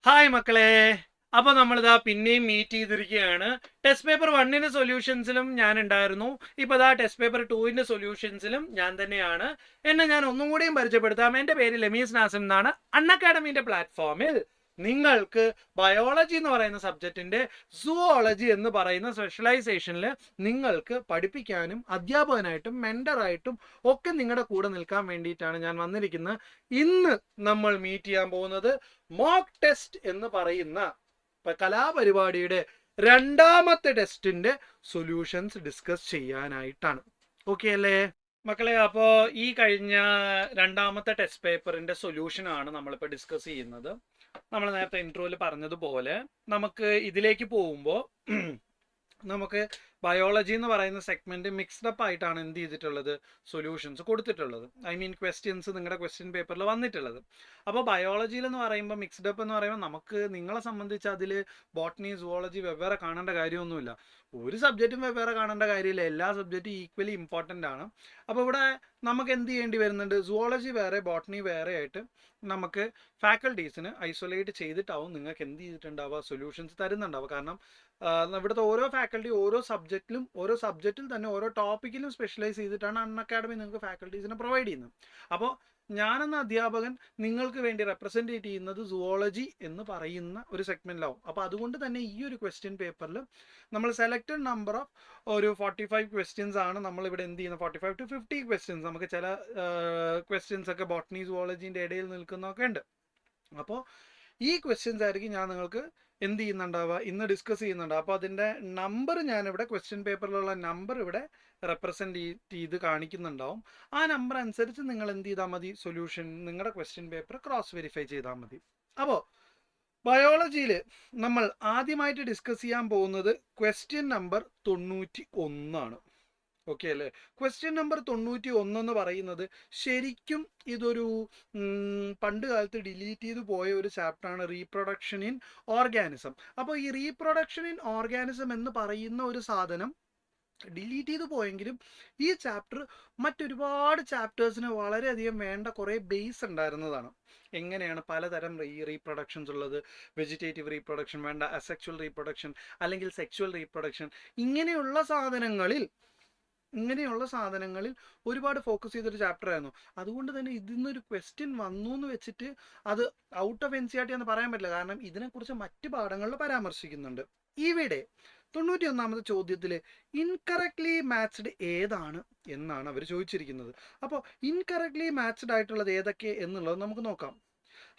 Hi മക്കളെ. അപ്പോൾ നമ്മളിതാ പിന്നെയും മീറ്റ് ചെയ്തിരിക്കുകയാണ്. ടെസ്റ്റ് പേപ്പർ 1ന്റെ സൊല്യൂഷൻസിലും ഞാൻ ഉണ്ടായിരുന്നു. ഇപ്പോൾ ഇതാ ടെസ്റ്റ് പേപ്പർ 2ന്റെ സൊല്യൂഷൻസിലും ഞാൻ തന്നെയാണ്. എന്നെ ഞാൻ ഒന്നും കൂടിയും പരിചയപ്പെടുത്താം. എൻ്റെ പേര് ലമീസ് നാസിം എന്നാണ്. അൺഅക്കാഡമിൻ്റെ പ്ലാറ്റ്ഫോമിൽ നിങ്ങൾക്ക് ബയോളജി എന്ന് പറയുന്ന സബ്ജക്റ്റിൻ്റെ സുവോളജി എന്ന് പറയുന്ന സ്പെഷ്യലൈസേഷനിൽ നിങ്ങൾക്ക് പഠിപ്പിക്കാനും അധ്യാപകനായിട്ടും മെൻറ്ററായിട്ടും ഒക്കെ നിങ്ങളുടെ കൂടെ നിൽക്കാൻ വേണ്ടിയിട്ടാണ് ഞാൻ വന്നിരിക്കുന്നത്. ഇന്ന് നമ്മൾ മീറ്റ് ചെയ്യാൻ പോകുന്നത് മോക്ക് ടെസ്റ്റ് എന്ന് പറയുന്ന കലാപരിപാടിയുടെ രണ്ടാമത്തെ ടെസ്റ്റിന്റെ സൊല്യൂഷൻസ് ഡിസ്കസ് ചെയ്യാനായിട്ടാണ്. ഓക്കെ അല്ലേ മക്കളെ? അപ്പോൾ ഈ കഴിഞ്ഞ രണ്ടാമത്തെ ടെസ്റ്റ് പേപ്പറിന്റെ സൊല്യൂഷൻ ആണ് നമ്മളിപ്പോൾ ഡിസ്കസ് ചെയ്യുന്നത്. നമ്മൾ നേരത്തെ ഇൻട്രോയിൽ പറഞ്ഞതുപോലെ നമുക്ക് ഇതിലേക്ക് പോകുമ്പോൾ നമുക്ക് ബയോളജി എന്ന് പറയുന്ന സെഗ്മെന്റ് മിക്സ്ഡ് അപ്പ് ആയിട്ടാണ് എന്ത് ചെയ്തിട്ടുള്ളത്, സൊല്യൂഷൻസ് കൊടുത്തിട്ടുള്ളത്. ഐ മീൻ ക്വസ്റ്റ്യൻസ് നിങ്ങളുടെ ക്വസ്റ്റ്യൻ പേപ്പറിൽ വന്നിട്ടുള്ളത്. അപ്പോൾ ബയോളജിയിൽ എന്ന് പറയുമ്പോൾ മിക്സ്ഡ് അപ്പ് എന്ന് പറയുമ്പോൾ നമുക്ക് നിങ്ങളെ സംബന്ധിച്ച് അതിൽ ബോട്ടണി സുവോളജി വെവ്വേറെ കാണേണ്ട കാര്യമൊന്നുമില്ല. ഒരു സബ്ജക്റ്റും വെവ്വേറെ കാണേണ്ട കാര്യമില്ല. എല്ലാ സബ്ജക്റ്റും ഈക്വലി ഇമ്പോർട്ടൻ്റ് ആണ്. അപ്പോൾ ഇവിടെ നമുക്ക് എന്ത് ചെയ്യേണ്ടി വരുന്നുണ്ട്, സുവോളജി വേറെ ബോട്ടണി വേറെ ആയിട്ട് നമുക്ക് ഫാക്കൽറ്റീസിന് ഐസൊലേറ്റ് ചെയ്തിട്ടാവും നിങ്ങൾക്ക് എന്ത് ചെയ്തിട്ടുണ്ടാവുക, സൊല്യൂഷൻസ് തരുന്നുണ്ടാവുക. കാരണം ഇവിടുത്തെ ഓരോ ഫാക്കൽറ്റി ഓരോ സബ്ജക്റ്റിൽ തന്നെ ഓരോ ടോപ്പിക്കിലും സ്പെഷ്യലൈസ് ചെയ്തിട്ടാണ് അൺഅക്കാഡമി നിങ്ങൾക്ക് ഫാക്കൽറ്റീസിനെ പ്രൊവൈഡ് ചെയ്യുന്നത്. അപ്പോൾ ഞാനെന്ന അധ്യാപകൻ നിങ്ങൾക്ക് വേണ്ടി റെപ്രസെൻറ്റേറ്റ് ചെയ്യുന്നത് സുവോളജി എന്ന് പറയുന്ന ഒരു സെഗ്മെൻറ്റിലാവും. അപ്പോൾ അതുകൊണ്ട് തന്നെ ഈ ഒരു ക്വസ്റ്റ്യൻ പേപ്പറിൽ നമ്മൾ സെലക്റ്റഡ് നമ്പർ ഓഫ് ഒരു 45 ക്വസ്റ്റ്യൻസ് ആണ് നമ്മളിവിടെ എന്ത് ചെയ്യുന്നത്, 45 to 50 ക്വസ്റ്റ്യൻസ്. നമുക്ക് ചില ക്വസ്റ്റ്യൻസ് ഒക്കെ ബോട്ടണി സുവോളജീൻ്റെ ഇടയിൽ നിൽക്കുന്നൊക്കെ ഉണ്ട്. അപ്പോൾ ഈ ക്വസ്റ്റ്യൻസ് ആയിരിക്കും ഞാൻ നിങ്ങൾക്ക് എന്ത് ചെയ്യുന്നുണ്ടാവുക, ഇന്ന് ഡിസ്കസ് ചെയ്യുന്നുണ്ടാവുക. അപ്പോൾ അതിൻ്റെ നമ്പർ ഞാനിവിടെ ക്വസ്റ്റ്യൻ പേപ്പറിലുള്ള നമ്പർ ഇവിടെ റെപ്രസെൻറ്റ് ചെയ്ത് കാണിക്കുന്നുണ്ടാവും. ആ നമ്പർ അനുസരിച്ച് നിങ്ങൾ എന്ത് ചെയ്താൽ മതി, സൊല്യൂഷൻ നിങ്ങളുടെ ക്വസ്റ്റ്യൻ പേപ്പർ ക്രോസ് വെരിഫൈ ചെയ്താൽ മതി. അപ്പോൾ ബയോളജിയിൽ നമ്മൾ ആദ്യമായിട്ട് ഡിസ്കസ് ചെയ്യാൻ പോകുന്നത് ക്വസ്റ്റ്യൻ നമ്പർ 91 ആണ്. ഓക്കെ അല്ലേ? ക്വസ്റ്റ്യൻ നമ്പർ 91 എന്ന് പറയുന്നത് ശരിക്കും ഇതൊരു പണ്ട് കാലത്ത് ഡിലീറ്റ് ചെയ്തു പോയ ഒരു ചാപ്റ്ററാണ്, റീപ്രൊഡക്ഷൻ ഇൻ ഓർഗാനിസം. അപ്പോൾ ഈ റീപ്രൊഡക്ഷൻ ഇൻ ഓർഗാനിസം എന്ന് പറയുന്ന ഒരു സാധനം ഡിലീറ്റ് ചെയ്തു പോയെങ്കിലും ഈ ചാപ്റ്റർ മറ്റൊരുപാട് ചാപ്റ്റേഴ്സിന് വളരെയധികം വേണ്ട കുറേ ബേസ് ഉണ്ടായിരുന്നതാണ്. എങ്ങനെയാണ് പലതരം റീപ്രൊഡക്ഷൻസ് ഉള്ളത്, വെജിറ്റേറ്റീവ് റീപ്രൊഡക്ഷൻ വേണ്ട, അസെക്ച്വൽ റീപ്രൊഡക്ഷൻ അല്ലെങ്കിൽ സെക്ച്വൽ റീപ്രൊഡക്ഷൻ, ഇങ്ങനെയുള്ള സാധനങ്ങളിൽ ഒരുപാട് ഫോക്കസ് ചെയ്തൊരു ചാപ്റ്റർ ആയിരുന്നു. അതുകൊണ്ട് തന്നെ ഇതിൽ നിന്നൊരു ക്വസ്റ്റ്യൻ വന്നു എന്ന് വെച്ചിട്ട് അത് ഔട്ട് ഓഫ് NCERT എന്ന് പറയാൻ പറ്റില്ല. കാരണം ഇതിനെക്കുറിച്ച് മറ്റ് പാഠങ്ങളിൽ പരാമർശിക്കുന്നുണ്ട്. ഇവിടെ 91ാമത്തെ ചോദ്യത്തിൽ ഇൻകറക്റ്റ്ലി മാച്ച്ഡ് ഏതാണ് എന്നാണ് അവർ ചോദിച്ചിരിക്കുന്നത്. അപ്പോൾ ഇൻകറക്റ്റ്ലി മാച്ച്ഡ് ആയിട്ടുള്ളത് ഏതൊക്കെ എന്നുള്ളത് നമുക്ക് നോക്കാം.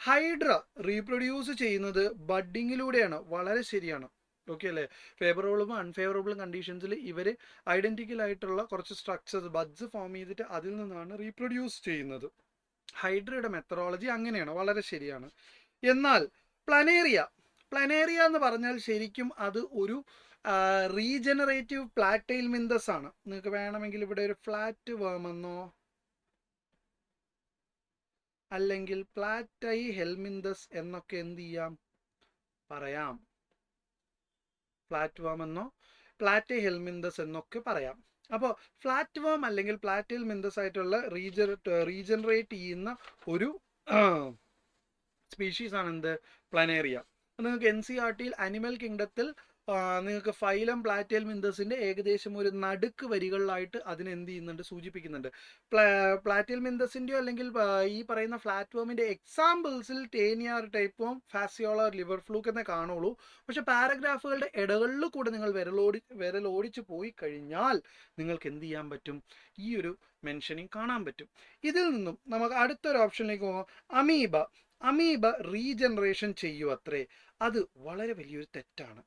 ഹൈഡ്ര റീപ്രൊഡ്യൂസ് ചെയ്യുന്നത് ബഡ്ഡിങ്ങിലൂടെയാണ്. വളരെ ശരിയാണ്. ഓക്കെ അല്ലേ? ഫേവറബിളും അൺഫേവറബിളും കണ്ടീഷൻസിൽ ഇവർ ഐഡന്റിക്കൽ ആയിട്ടുള്ള കുറച്ച് സ്ട്രക്ചേഴ്സ് ബഡ്സ് ഫോം ചെയ്തിട്ട് അതിൽ നിന്നാണ് റീപ്രൊഡ്യൂസ് ചെയ്യുന്നത്. ഹൈഡ്രയുടെ മെത്തഡോളജി അങ്ങനെയാണ്. വളരെ ശരിയാണ്. എന്നാൽ പ്ലനേറിയ എന്ന് പറഞ്ഞാൽ ശരിക്കും അത് ഒരു റീജനറേറ്റീവ് പ്ലാറ്റൈൽ മിന്തസ് ആണ്. നിങ്ങൾക്ക് വേണമെങ്കിൽ ഇവിടെ ഒരു ഫ്ലാറ്റ് വേമെന്നോ അല്ലെങ്കിൽ പ്ലാറ്റൈ ഹെൽമിന്തസ് എന്നൊക്കെ എന്ത് ചെയ്യാം, പറയാം. ഫ്ലാറ്റ് വേം എന്നോ പ്ലാറ്റൈ ഹെൽമിന്തസ് എന്നൊക്കെ പറയാം. അപ്പോൾ ഫ്ലാറ്റ് വേം അല്ലെങ്കിൽ പ്ലാറ്റൈ ഹെൽമിന്തസ് ആയിട്ടുള്ള റീജനറേറ്റ് ചെയ്യുന്ന ഒരു സ്പീഷീസ് ആണ് എന്ത്, പ്ലനേറിയ. നിങ്ങൾക്ക് NCERTയിൽ അനിമൽ കിങ്ഡത്തിൽ നിങ്ങൾക്ക് ഫൈലം പ്ലാറ്റൈൽ മിന്തസിന്റെ ഏകദേശം ഒരു നടുക്ക് വരികളിലായിട്ട് അതിന് എന്ത് ചെയ്യുന്നുണ്ട്, സൂചിപ്പിക്കുന്നുണ്ട്. പ്ലാറ്റൈൽ മിന്തസിന്റെയോ അല്ലെങ്കിൽ ഈ പറയുന്ന ഫ്ലാറ്റ് വേമിന്റെ എക്സാമ്പിൾസിൽ ടേനിയാർ ടൈപ്പ് വേം, ഫാസിയോളർ, ലിവർ ഫ്ലൂക്ക് എന്നേ കാണുള്ളൂ. പക്ഷെ പാരഗ്രാഫുകളുടെ ഇടകളിൽ കൂടെ നിങ്ങൾ വിരലോടിച്ച് പോയി കഴിഞ്ഞാൽ നിങ്ങൾക്ക് എന്ത് ചെയ്യാൻ പറ്റും, ഈ ഒരു മെൻഷനിങ് കാണാൻ പറ്റും. ഇതിൽ നിന്നും നമുക്ക് അടുത്തൊരു ഓപ്ഷനിലേക്ക് പോകാം. അമീബ റീജനറേഷൻ ചെയ്യുമത്രേ. അത് വളരെ വലിയൊരു തെറ്റാണ്.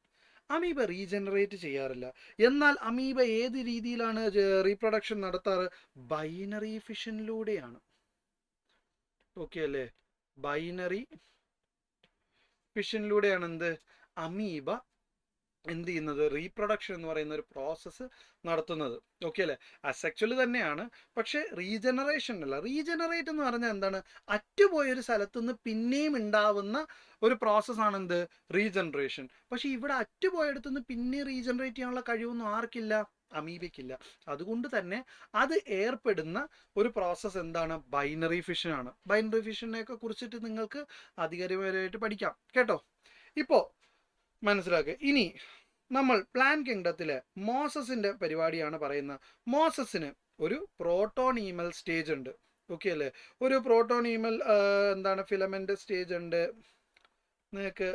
അമീബ റീജനറേറ്റ് ചെയ്യാറില്ല. എന്നാൽ അമീബ ഏത് രീതിയിലാണ് റീപ്രൊഡക്ഷൻ നടത്താറ്, ബൈനറി ഫിഷനിലൂടെയാണ്. ഓക്കെ അല്ലേ? ബൈനറി ഫിഷനിലൂടെയാണ് എന്ത്, അമീബ എന്ത് ചെയ്യുന്നത്, റീപ്രൊഡക്ഷൻ എന്ന് പറയുന്ന ഒരു പ്രോസസ്സ് നടത്തുന്നത്. ഓക്കെ അല്ലേ? അസെക്ച്വൽ തന്നെയാണ്, പക്ഷെ റീജനറേഷൻ അല്ല. റീജനറേറ്റ് എന്ന് പറഞ്ഞാൽ എന്താണ്, അറ്റുപോയൊരു സ്ഥലത്തു നിന്ന് പിന്നെയും ഉണ്ടാവുന്ന ഒരു പ്രോസസ്സാണ് എന്ത്, റീജനറേഷൻ. പക്ഷെ ഇവിടെ അറ്റുപോയടുത്തുനിന്ന് പിന്നെ റീജനറേറ്റ് ചെയ്യാനുള്ള കഴിവൊന്നും ആർക്കില്ല, അമീബയ്ക്കില്ല. അതുകൊണ്ട് തന്നെ അത് ഏർപ്പെടുന്ന ഒരു പ്രോസസ്സ് എന്താണ്? ബൈനറി ഫിഷൻ ആണ്. ബൈനറി ഫിഷനെയൊക്കെ കുറിച്ചിട്ട് നിങ്ങൾക്ക് അധികാരിപരമായിട്ട് പഠിക്കാം കേട്ടോ. ഇപ്പോൾ മനസ്സിലാക്കുക. ഇനി നമ്മൾ പ്ലാൻ കിങ്ഡത്തിലെ മോസസിന്റെ പരിപാടിയാണ് പറയുന്നത്. മോസസിന് ഒരു പ്രോട്ടോണീമൽ സ്റ്റേജ് ഉണ്ട്. ഓക്കെ അല്ലേ? ഒരു പ്രോട്ടോണീമൽ എന്താണ് ഫിലമെന്റ് സ്റ്റേജ് ഉണ്ട്. നിങ്ങൾക്ക്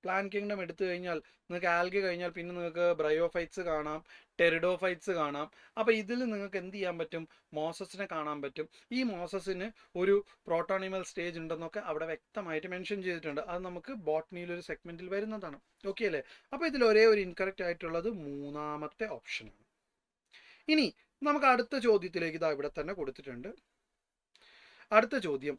പ്ലാൻ കിങ്ഡം എടുത്തു കഴിഞ്ഞാൽ നിങ്ങൾക്ക് ആൽഗെ കഴിഞ്ഞാൽ പിന്നെ നിങ്ങൾക്ക് ബ്രയോഫൈറ്റ്സ് കാണാം, ടെറിഡോഫൈറ്റ്സ് കാണാം. അപ്പോൾ ഇതിൽ നിങ്ങൾക്ക് എന്ത് ചെയ്യാൻ പറ്റും? മോസസിനെ കാണാൻ പറ്റും. ഈ മോസസിന് ഒരു പ്രോട്ടോണിമൽ സ്റ്റേജ് ഉണ്ടെന്നൊക്കെ അവിടെ വ്യക്തമായിട്ട് മെൻഷൻ ചെയ്തിട്ടുണ്ട്. അത് നമുക്ക് ബോട്ടണിയിൽ ഒരു സെഗ്മെന്റിൽ വരുന്നതാണ്. ഓക്കെ അല്ലേ? അപ്പോൾ ഇതിൽ ഒരേ ഒരു ഇൻകറക്റ്റ് ആയിട്ടുള്ളത് മൂന്നാമത്തെ ഓപ്ഷനാണ്. ഇനി നമുക്ക് അടുത്ത ചോദ്യത്തിലേക്ക് ഇതാ ഇവിടെ തന്നെ കൊടുത്തിട്ടുണ്ട്. അടുത്ത ചോദ്യം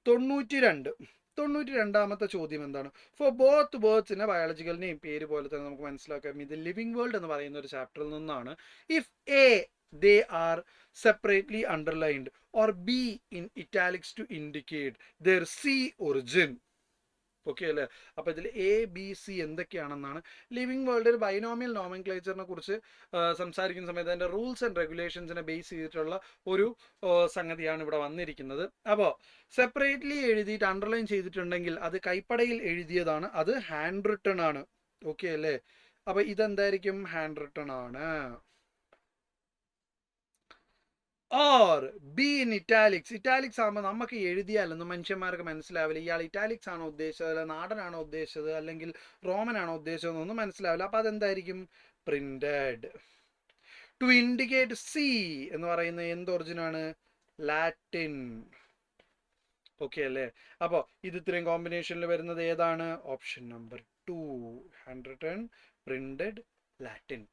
92ാമത്തെ ചോദ്യം എന്താണ്? For both words in A biological name. പേര് പോലെ തന്നെ നമുക്ക് മനസ്സിലാക്കാം ഇത് ലിവിംഗ് വേൾഡ് എന്ന് പറയുന്ന ഒരു ചാപ്റ്ററിൽ നിന്നാണ്. If A they are separately underlined or B in italics to indicate their C origin. Okay അല്ലേ? അപ്പോൾ ഇതിൽ എ ബി സി എന്തൊക്കെയാണെന്നാണ് ലിവിംഗ് വേൾഡ് ഒരു ബൈനോമിയൽ നോമൻക്ലേച്ചറിനെ കുറിച്ച് സംസാരിക്കുന്ന സമയത്ത് അതിൻ്റെ റൂൾസ് ആൻഡ് റെഗുലേഷൻസിനെ ബേസ് ചെയ്തിട്ടുള്ള ഒരു സംഗതിയാണ് ഇവിടെ വന്നിരിക്കുന്നത്. അപ്പോൾ സെപ്പറേറ്റ്ലി എഴുതിയിട്ട് അണ്ടർലൈൻ ചെയ്തിട്ടുണ്ടെങ്കിൽ അത് കൈപ്പടയിൽ എഴുതിയതാണ്, അത് ഹാൻഡ് റിട്ടൺ ആണ്. ഓക്കെ അല്ലേ? അപ്പോൾ ഇതെന്തായിരിക്കും? ഹാൻഡ് റിട്ടൺ ആണ്. Or be in italics. Italics ആകുമ്പോൾ നമുക്ക് എഴുതിയാലൊന്നും മനുഷ്യന്മാർക്ക് മനസ്സിലാവില്ല. ഇയാൾ ഇറ്റാലിക്സ് ആണോ ഉദ്ദേശിച്ചത്, അല്ല നാടനാണോ ഉദ്ദേശിച്ചത്, അല്ലെങ്കിൽ റോമൻ ആണോ ഉദ്ദേശിച്ചതെന്നൊന്നും മനസ്സിലാവില്ല. അപ്പോൾ അതെന്തായിരിക്കും? പ്രിന്റഡ്. ടു ഇൻഡിക്കേറ്റ് സി എന്ന് പറയുന്നത് എന്ത് ഒറിജിനാണ്? ലാറ്റിൻ. ഓക്കെ അല്ലേ? അപ്പോൾ ഇത് ഇത്രയും കോമ്പിനേഷനിൽ വരുന്നത് ഏതാണ്? Option number 2, hand written, printed, Latin.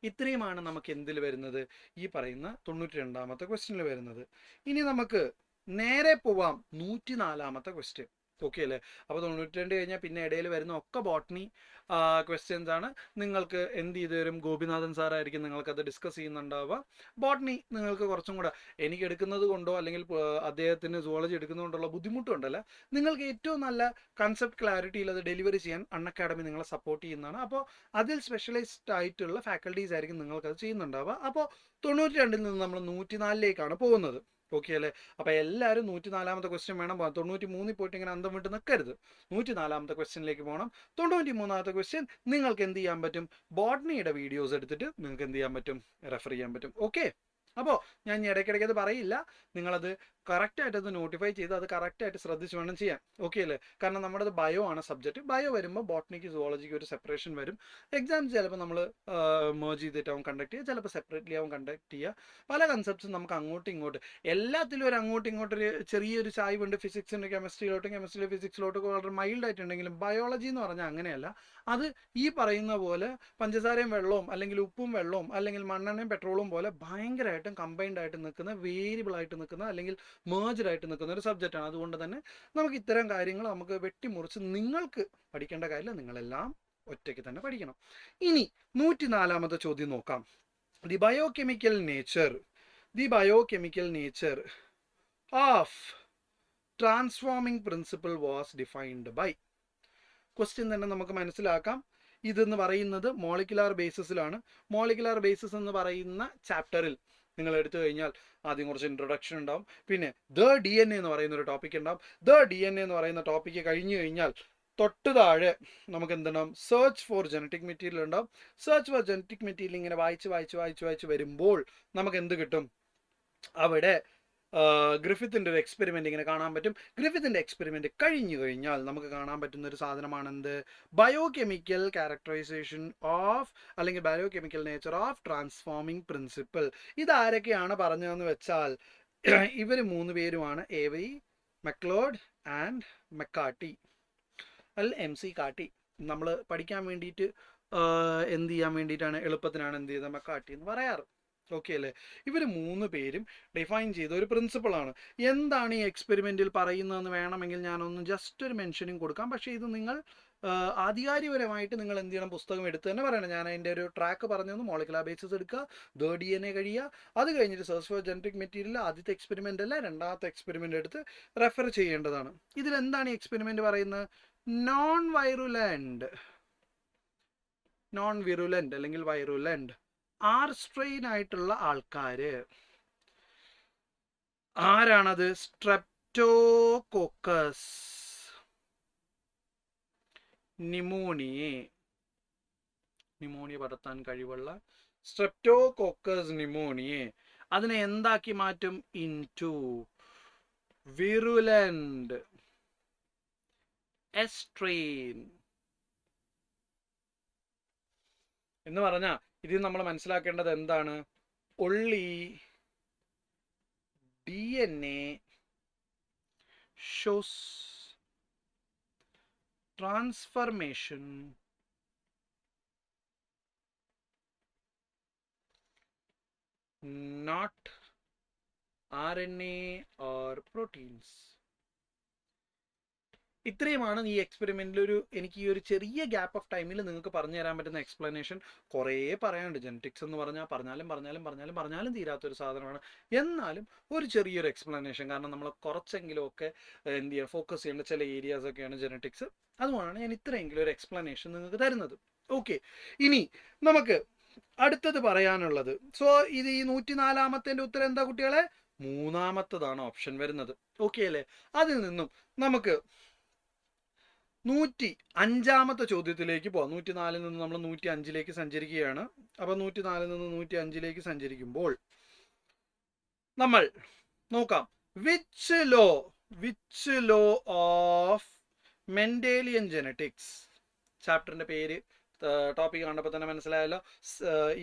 ഇത്രയുമാണ് നമുക്ക് എന്തിൽ വരുന്നത്? ഈ പറയുന്ന 92ാമത്തെ ക്വസ്റ്റ്യനിൽ വരുന്നത്. ഇനി നമുക്ക് നേരെ പോവാം 104ാമത്തെ ക്വസ്റ്റ്യൻ. ഓക്കെ അല്ലേ? അപ്പോൾ 92 കഴിഞ്ഞാൽ പിന്നെ ഇടയിൽ വരുന്ന ഒക്കെ ബോട്ടണി ക്വസ്റ്റ്യൻസ് ആണ്. നിങ്ങൾക്ക് എന്ത് ചെയ്തു തരും? ഗോപിനാഥൻ സാറായിരിക്കും നിങ്ങൾക്കത് ഡിസ്കസ് ചെയ്യുന്നുണ്ടാവുക. ബോട്ടണി നിങ്ങൾക്ക് കുറച്ചും കൂടെ എനിക്ക് എടുക്കുന്നത് കൊണ്ടോ അല്ലെങ്കിൽ അദ്ദേഹത്തിന് സുവോളജി എടുക്കുന്നത് കൊണ്ടുള്ള ബുദ്ധിമുട്ടുണ്ടല്ല, നിങ്ങൾക്ക് ഏറ്റവും നല്ല കൺസെപ്റ്റ് ക്ലാരിറ്റിയിൽ അത് ഡെലിവറി ചെയ്യാൻ അൺഅക്കാഡമി നിങ്ങളെ സപ്പോർട്ട് ചെയ്യുന്നതാണ്. അപ്പോൾ അതിൽ സ്പെഷ്യലൈസ്ഡ് ആയിട്ടുള്ള ഫാക്കൽറ്റീസ് ആയിരിക്കും നിങ്ങൾക്കത് ചെയ്യുന്നുണ്ടാവുക. അപ്പോൾ 92ൽ നിന്ന് നമ്മൾ 104ലേക്കാണ് പോകുന്നത്. ഓക്കെ അല്ലേ? അപ്പോൾ എല്ലാവരും 104ാമത്തെ ക്വസ്റ്റ്യൻ വേണം പോകാൻ. 93 പോയിട്ട് ഇങ്ങനെ അന്തം വിട്ട് നിൽക്കരുത്. 104ാമത്തെ ക്വസ്റ്റ്യനിലേക്ക് പോകണം. 93ാമത്തെ ക്വസ്റ്റ്യൻ നിങ്ങൾക്ക് എന്ത് ചെയ്യാൻ പറ്റും? ബോട്ടണിയുടെ വീഡിയോസ് എടുത്തിട്ട് നിങ്ങൾക്ക് എന്ത് ചെയ്യാൻ പറ്റും? റെഫർ ചെയ്യാൻ പറ്റും. ഓക്കെ. അപ്പോൾ ഞാൻ ഇടയ്ക്കിടയ്ക്ക് അത് പറയില്ല, നിങ്ങളത് കറക്റ്റായിട്ട് അത് നോട്ടിഫൈ ചെയ്ത് അത് കറക്റ്റായിട്ട് ശ്രദ്ധിച്ച് വേണം ചെയ്യാൻ. ഓക്കെ അല്ലേ? കാരണം നമ്മുടെ ബയോ ആണ് സബ്ജക്റ്റ്. ബയോ വരുമ്പോൾ ബോട്ടണിക്ക് സുവോളജിക്ക് ഒരു സെപ്പറേഷൻ വരും. എക്സാംസ് ചിലപ്പോൾ നമ്മൾ മേർജ് ചെയ്തിട്ടാവും കണ്ടക്ട് ചെയ്യുക, ചിലപ്പോൾ സെപ്പറേറ്റ്ലി ആവും കണ്ടക്ട് ചെയ്യുക. പല കൺസെപ്റ്റ്സും നമുക്ക് അങ്ങോട്ടും ഇങ്ങോട്ട് എല്ലാത്തിലും ഒരു അങ്ങോട്ടും ഇങ്ങോട്ടൊരു ചെറിയൊരു ചായ്വുണ്ട്. ഫിസിക്സിൻ്റെ കെമിസ്ട്രിയിലോട്ടും കെമിസ്ട്രിയിലെ ഫിസിക്സിലോട്ടും വളരെ മൈൽഡ് ആയിട്ടുണ്ടെങ്കിലും ബയോളജി എന്ന് പറഞ്ഞാൽ അങ്ങനെയല്ല. അത് ഈ പറയുന്ന പോലെ പഞ്ചസാരയും വെള്ളവും അല്ലെങ്കിൽ ഉപ്പും വെള്ളവും അല്ലെങ്കിൽ മണ്ണെണ്ണയും പെട്രോളും പോലെ ഭയങ്കരമായിട്ടും കമ്പൈൻഡ് ആയിട്ട് നിൽക്കുന്ന, വേരിയബിൾ ആയിട്ട് നിൽക്കുന്ന അല്ലെങ്കിൽ മേർജ്ഡ് ആയിട്ട് നിൽക്കുന്ന ഒരു സബ്ജക്റ്റാണ്. അതുകൊണ്ട് തന്നെ നമുക്ക് ഇത്തരം കാര്യങ്ങൾ നമുക്ക് വെട്ടിമുറിച്ച് നിങ്ങൾക്ക് പഠിക്കേണ്ട കാര്യമില്ല, നിങ്ങളെല്ലാം ഒറ്റയ്ക്ക് തന്നെ പഠിക്കണം. ഇനി 104ാമത്തെ ചോദ്യം നോക്കാം. The biochemical nature of transforming principle was defined by. Question തന്നെ നമുക്ക് മനസ്സിലാക്കാം. ഇതെന്ന് പറയുന്നത് മോളിക്കുലാർ ബേസിസിലാണ്. മോളിക്കുലാർ ബേസിസ് എന്ന് പറയുന്ന ചാപ്റ്ററിൽ നിങ്ങൾ എടുത്തു കഴിഞ്ഞാൽ ആദ്യം കുറച്ച് ഇൻട്രൊഡക്ഷൻ ഉണ്ടാവും, പിന്നെ DNA എന്ന് പറയുന്ന ഒരു ടോപ്പിക് ഉണ്ടാവും. DNA എന്ന് പറയുന്ന ടോപ്പിക്ക് കഴിഞ്ഞു കഴിഞ്ഞാൽ തൊട്ട് താഴെ നമുക്ക് എന്തുണ്ടാവും? സെർച്ച് ഫോർ ജനറ്റിക് മെറ്റീരിയൽ ഉണ്ടാവും. സെർച്ച് ഫോർ ജനറ്റിക് മെറ്റീരിയൽ ഇങ്ങനെ വായിച്ച് വരുമ്പോൾ നമുക്ക് എന്ത് കിട്ടും? അവിടെ ഗ്രിഫിത്തിൻ്റെ ഒരു എക്സ്പെരിമെൻ്റ് ഇങ്ങനെ കാണാൻ പറ്റും. ഗ്രിഫിത്തിൻ്റെ എക്സ്പെരിമെൻ്റ് കഴിഞ്ഞു കഴിഞ്ഞാൽ നമുക്ക് കാണാൻ പറ്റുന്ന ഒരു സാധനമാണ് എന്ത്? ബയോകെമിക്കൽ ക്യാരക്ടറൈസേഷൻ ഓഫ് അല്ലെങ്കിൽ biochemical nature of transforming principle. ഇതാരൊക്കെയാണ് പറഞ്ഞതെന്ന് വെച്ചാൽ ഇവർ 3 പേരുമാണ്. Avery, MacLeod and McCarty. MC Carty. നമ്മൾ പഠിക്കാൻ വേണ്ടിയിട്ട് എന്ത് ചെയ്യാൻ വേണ്ടിയിട്ടാണ്, എളുപ്പത്തിനാണ് എന്ത് ചെയ്തത്? മെക്കാർട്ടി എന്ന് പറയാറ്. ഓക്കെ അല്ലേ? ഇവർ 3 പേരും ഡിഫൈൻ ചെയ്ത ഒരു പ്രിൻസിപ്പിളാണ്. എന്താണ് ഈ എക്സ്പെരിമെൻറ്റിൽ പറയുന്നതെന്ന് വേണമെങ്കിൽ ഞാനൊന്ന് ജസ്റ്റ് ഒരു മെൻഷനിങ് കൊടുക്കാം. പക്ഷേ ഇത് നിങ്ങൾ ആധികാരികപരമായിട്ട് നിങ്ങൾ എന്ത് ചെയ്യണം? പുസ്തകം എടുത്ത് തന്നെ പറയണം. ഞാൻ അതിൻ്റെ ഒരു ട്രാക്ക് പറഞ്ഞു തന്നു. മോളിക്കുലാർ ബേസിസ് എടുക്കുക, DNA കഴിയുക, അത് കഴിഞ്ഞിട്ട് സെർച്ച് ഫോർ ജനറ്റിക് മെറ്റീരിയൽ ആദ്യത്തെ എക്സ്പെരിമെൻ്റ് അല്ല, രണ്ടാമത്തെ എക്സ്പെരിമെൻ്റ് എടുത്ത് റെഫർ ചെയ്യേണ്ടതാണ്. ഇതിലെന്താണ് ഈ എക്സ്പെരിമെൻ്റ് പറയുന്നത്? നോൺ വൈറുലൻ്റ് നോൺ വിറുലന്റ് അല്ലെങ്കിൽ വൈറുലന്റ്. ആർ സ്ട്രെയിൻ ആയിട്ടുള്ള ആൾക്കാര് ആരാണത്? സ്ട്രെപ്റ്റോകോക്കസ് ന്യൂമോണിയ പടർത്താൻ കഴിവുള്ള സ്ട്രെപ്റ്റോകോക്കസ് ന്യൂമോണിയെ അതിനെ എന്താക്കി മാറ്റും? ഇൻടു വിറുലന്റ് എസ്ട്രെയിൻ എന്ന് പറഞ്ഞാൽ ഇതിൽ നമ്മൾ മനസ്സിലാക്കേണ്ടത് എന്താണ്? only DNA shows transformation not RNA or proteins. ഇത്രയുമാണ് ഈ എക്സ്പെരിമെന്റിൽ എനിക്ക് ഈ ഒരു ചെറിയ ഗ്യാപ്പ് ഓഫ് ടൈമിൽ നിങ്ങൾക്ക് പറഞ്ഞു തരാൻ പറ്റുന്ന എക്സ്പ്ലനേഷൻ. കുറേ പറയാനുണ്ട്. ജെനറ്റിക്സ് എന്ന് പറഞ്ഞാലും തീരാത്തൊരു സാധനമാണ്. എന്നാലും ഒരു ചെറിയൊരു എക്സ്പ്ലനേഷൻ, കാരണം നമ്മൾ കുറച്ചെങ്കിലും ഒക്കെ എന്ത് ചെയ്യുക, ഫോക്കസ് ചെയ്യേണ്ട ചില ഏരിയാസ് ഒക്കെയാണ് ജെനറ്റിക്സ്. അതുകൊണ്ടാണ് ഞാൻ ഇത്രയെങ്കിലും ഒരു എക്സ്പ്ലനേഷൻ നിങ്ങൾക്ക് തരുന്നത്. ഓക്കെ, ഇനി നമുക്ക് അടുത്തത് പറയാനുള്ളത്. സോ ഇത് ഈ 104-ാമത്തെ ഉത്തരം എന്താ കുട്ടികളെ? 3-ാമത്തതാണ് ഓപ്ഷൻ വരുന്നത്. ഓക്കെ അല്ലേ? അതിൽ നിന്നും നമുക്ക് 105-ാമത്തെ ചോദ്യത്തിലേക്ക് പോവാം. 104-ൽ നിന്ന് നമ്മൾ 105-ലേക്ക് സഞ്ചരിക്കുകയാണ്. അപ്പം 104-ൽ നിന്ന് 105-ലേക്ക് സഞ്ചരിക്കുമ്പോൾ നമ്മൾ നോക്കാം, which law of Mendelian genetics. ചാപ്റ്ററിന്റെ പേര് ടോപ്പിക് കണ്ടപ്പോൾ തന്നെ മനസ്സിലായല്ലോ.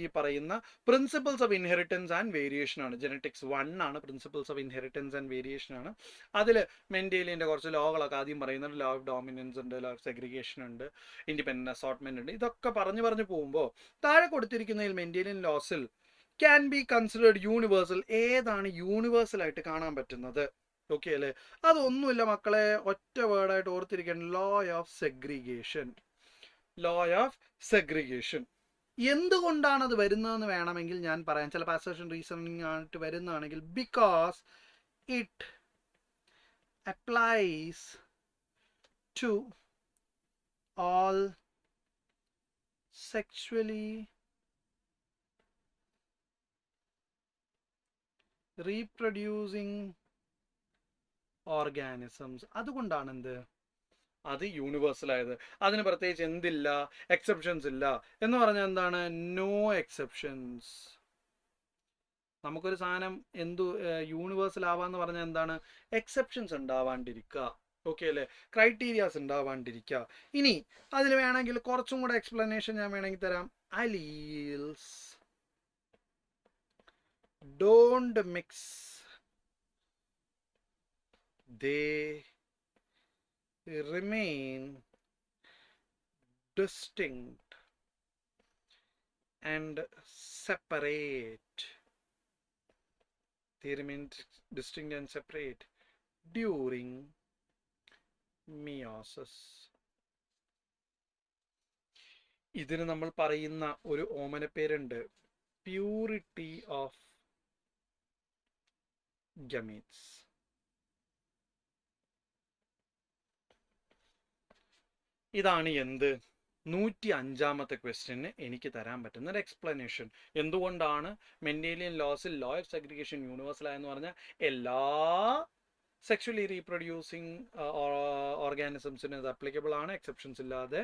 ഈ പറയുന്ന principles of inheritance and variation ആണ്. ജെനറ്റിക്സ് 1 ആണ്, principles of inheritance and variation ആണ്. അതിൽ മെൻഡേലിയൻ്റെ കുറച്ച് ലോകളൊക്കെ ആദ്യം പറയുന്നുണ്ട്. ലോ ഓഫ് ഡോമിനൻസ് ഉണ്ട്, ലോ ഓഫ് സെഗ്രിഗേഷൻ ഉണ്ട്, ഇൻഡിപെൻഡന്റ് അസോർട്ട്മെന്റ് ഉണ്ട്. ഇതൊക്കെ പറഞ്ഞു പോകുമ്പോൾ താഴെ കൊടുത്തിരിക്കുന്നതിൽ മെൻഡേലിയൻ ലോസിൽ ക്യാൻ ബി കൺസിഡേർഡ് യൂണിവേഴ്സൽ. ഏതാണ് യൂണിവേഴ്സൽ ആയിട്ട് കാണാൻ പറ്റുന്നത്? ഓക്കെ അല്ലേ? അതൊന്നുമില്ല മക്കളെ, ഒറ്റ വേർഡായിട്ട് ഓർത്തിരിക്കണം, ലോ ഓഫ് സെഗ്രിഗേഷൻ. എന്തുകൊണ്ടാണ് അത് വരുന്നതെന്ന് വേണമെങ്കിൽ ഞാൻ പറയാം. ചിലപ്പോൾ അസർഷൻ റീസണിങ് ആയിട്ട് വരുന്നതാണെങ്കിൽ, because it applies to all sexually reproducing organisms. അതുകൊണ്ടാണ് എന്ത് അത് യൂണിവേഴ്സൽ ആയത്. അതിന് പ്രത്യേകിച്ച് എന്തില്ല, എക്സെപ്ഷൻസ് ഇല്ല. എന്ന് പറഞ്ഞാൽ എന്താണ്? No exceptions. നമുക്കൊരു സാധനം യൂണിവേഴ്സൽ ആവാന്ന് പറഞ്ഞാൽ എന്താണ്? എക്സെപ്ഷൻസ് ഉണ്ടാവാണ്ടിരിക്കുക. ഓക്കെ അല്ലേ? ക്രൈറ്റീരിയാസ് ഉണ്ടാവാണ്ടിരിക്കുക. ഇനി അതിൽ വേണമെങ്കിൽ കുറച്ചും കൂടെ എക്സ്പ്ലനേഷൻ ഞാൻ വേണമെങ്കിൽ തരാം. Alleles don't mix, they remain distinct and separate. They remain distinct and separate during meiosis. ഇതിന് നമ്മൾ പറയുന്ന ഒരു ഓമന പേരുണ്ട്, പ്യൂരിറ്റി ഓഫ് ഗമീറ്റ്സ്. ഇതാണ് എന്ത് 105-ാമത്തെ ക്വസ്റ്റ്യന് എനിക്ക് തരാൻ പറ്റുന്ന ഒരു എക്സ്പ്ലനേഷൻ. എന്തുകൊണ്ടാണ് മെൻഡേലിയൻ ലോസിൽ ലോ ഓഫ് സെഗ്രിഗേഷൻ യൂണിവേഴ്സൽ ആയെന്ന് പറഞ്ഞാൽ എല്ലാ സെക്ഷുവലി റീപ്രൊഡ്യൂസിങ് ഓർഗാനിസംസിന് ഇത് അപ്ലിക്കബിൾ ആണ്, എക്സെപ്ഷൻസ് ഇല്ലാതെ.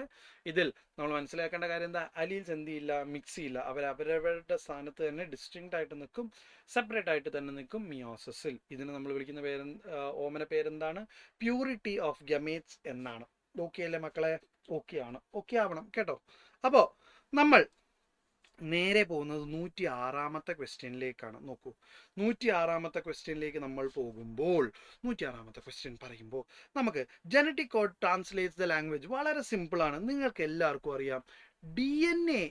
ഇതിൽ നമ്മൾ മനസ്സിലാക്കേണ്ട കാര്യം എന്താ? അലീൽസ് എന്ത് ചെയ്യില്ല, മിക്സ് ചെയ്യില്ല. അവരവരുടെ സ്ഥാനത്ത് തന്നെ ഡിസ്റ്റിങ്ക്റ്റ് ആയിട്ട് നിൽക്കും, സെപ്പറേറ്റ് ആയിട്ട് തന്നെ നിൽക്കും മിയോസിസിൽ. ഇതിന് നമ്മൾ വിളിക്കുന്ന ഓമന പേരെന്താണ്? പ്യൂരിറ്റി ഓഫ് ഗമേറ്റ്സ് എന്നാണ്. ഓക്കെ അല്ലേ മക്കളെ? ഓക്കെ ആണ്, ഓക്കെ ആവണം കേട്ടോ. അപ്പോൾ നമ്മൾ നേരെ പോകുന്നത് 106-ാമത്തെ ക്വസ്റ്റ്യനിലേക്കാണ്. നോക്കൂ, 106-ാമത്തെ ക്വസ്റ്റ്യനിലേക്ക് നമ്മൾ പോകുമ്പോൾ 106-ാമത്തെ ക്വസ്റ്റ്യൻ പറയുമ്പോൾ നമുക്ക് genetic code translates the language. വളരെ സിമ്പിളാണ്, നിങ്ങൾക്ക് എല്ലാവർക്കും അറിയാം. DNA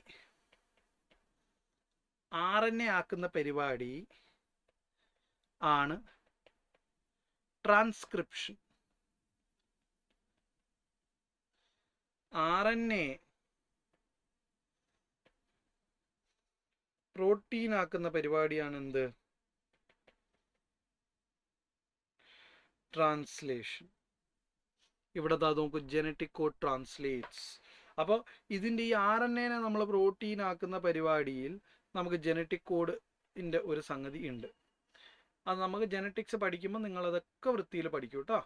RNA ആക്കുന്ന പരിപാടി ആണ് ട്രാൻസ്ക്രിപ്ഷൻ. RNA പ്രോട്ടീൻ ആക്കുന്ന പരിപാടിയാണ് എന്ത്? ട്രാൻസ്ലേഷൻ. ഇവിടെ നോക്കൂ, ജനറ്റിക് കോഡ് ട്രാൻസ്ലേറ്റ്സ്. അപ്പോൾ ഇതിൻ്റെ ഈ RNA നമ്മൾ പ്രോട്ടീൻ ആക്കുന്ന പരിപാടിയിൽ നമുക്ക് ജനറ്റിക് കോഡിൻ്റെ ഒരു സംഗതി ഉണ്ട്. അത് നമുക്ക് ജനറ്റിക്സ് പഠിക്കുമ്പോൾ നിങ്ങളതൊക്കെ വൃത്തിയിൽ പഠിക്കും കേട്ടോ.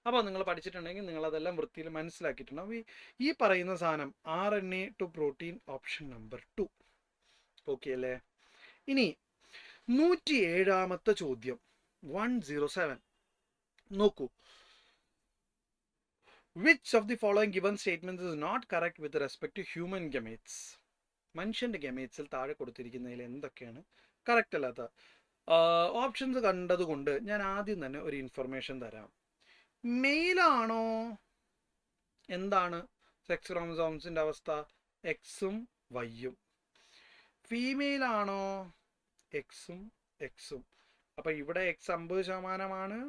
അപ്പോൾ നിങ്ങൾ പഠിച്ചിട്ടുണ്ടെങ്കിൽ നിങ്ങളതെല്ലാം വൃത്തിയിൽ മനസ്സിലാക്കിയിട്ടുണ്ടാവും. ഈ പറയുന്ന സാധനം RNA to protein option number 2. Okay അല്ലേ? ഇനി 107ാമത്തെ ചോദ്യം 107 നോക്കൂ. Which of the following given statements is not correct with respect to human gametes? മനുഷ്യന്റെ ഗമേറ്റ്സിൽ താഴെ കൊടുത്തിരിക്കുന്നതിൽ എന്തൊക്കെയാണ് കറക്റ്റ് അല്ലാത്ത? ഓപ്ഷൻസ് കണ്ടതുകൊണ്ട് ഞാൻ ആദ്യം തന്നെ ഒരു ഇൻഫർമേഷൻ തരാം. മെയിലാണോ? എന്താണ് സെക്സ് ക്രോമസോംസിന്റെ അവസ്ഥ? എക്സും വൈയും. ഫീമെയിൽ ആണോ? എക്സും എക്സും. അപ്പൊ ഇവിടെ എക്സ് 50%,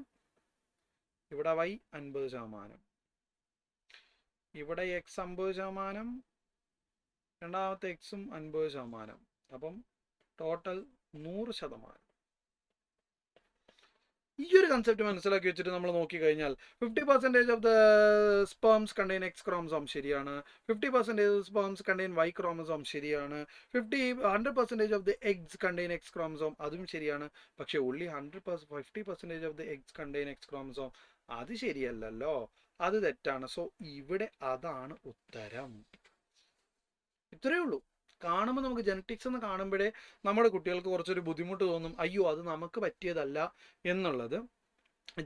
ഇവിടെ വൈ 50%. ഇവിടെ എക്സ് 50%, രണ്ടാമത്തെ എക്സും 50%. അപ്പം ടോട്ടൽ 100%. ഈ ഒരു കൺസെപ്റ്റ് മനസ്സിലാക്കി വെച്ചിട്ട് നമ്മൾ നോക്കിക്കഴിഞ്ഞാൽ 50% of the sperms contain X chromosome ശരിയാണ്, 50% സ്പേംസ് കണ്ടെയ്ൻ വൈ ക്രോമസോം ശരിയാണ്, 100% of the eggs contain X chromosome അതും ശരിയാണ്. പക്ഷെ only 50% of the eggs contain X chromosome അത് ശരിയല്ലല്ലോ, അത് തെറ്റാണ്. സോ ഇവിടെ അതാണ് ഉത്തരം. ഇത്രയേ ഉള്ളൂ. കാണുമ്പോൾ നമുക്ക് ജനറ്റിക്സ് എന്ന് കാണുമ്പോഴേ നമ്മുടെ കുട്ടികൾക്ക് കുറച്ചൊരു ബുദ്ധിമുട്ട് തോന്നും, അയ്യോ അത് നമുക്ക് പറ്റിയതല്ല എന്നുള്ളത്.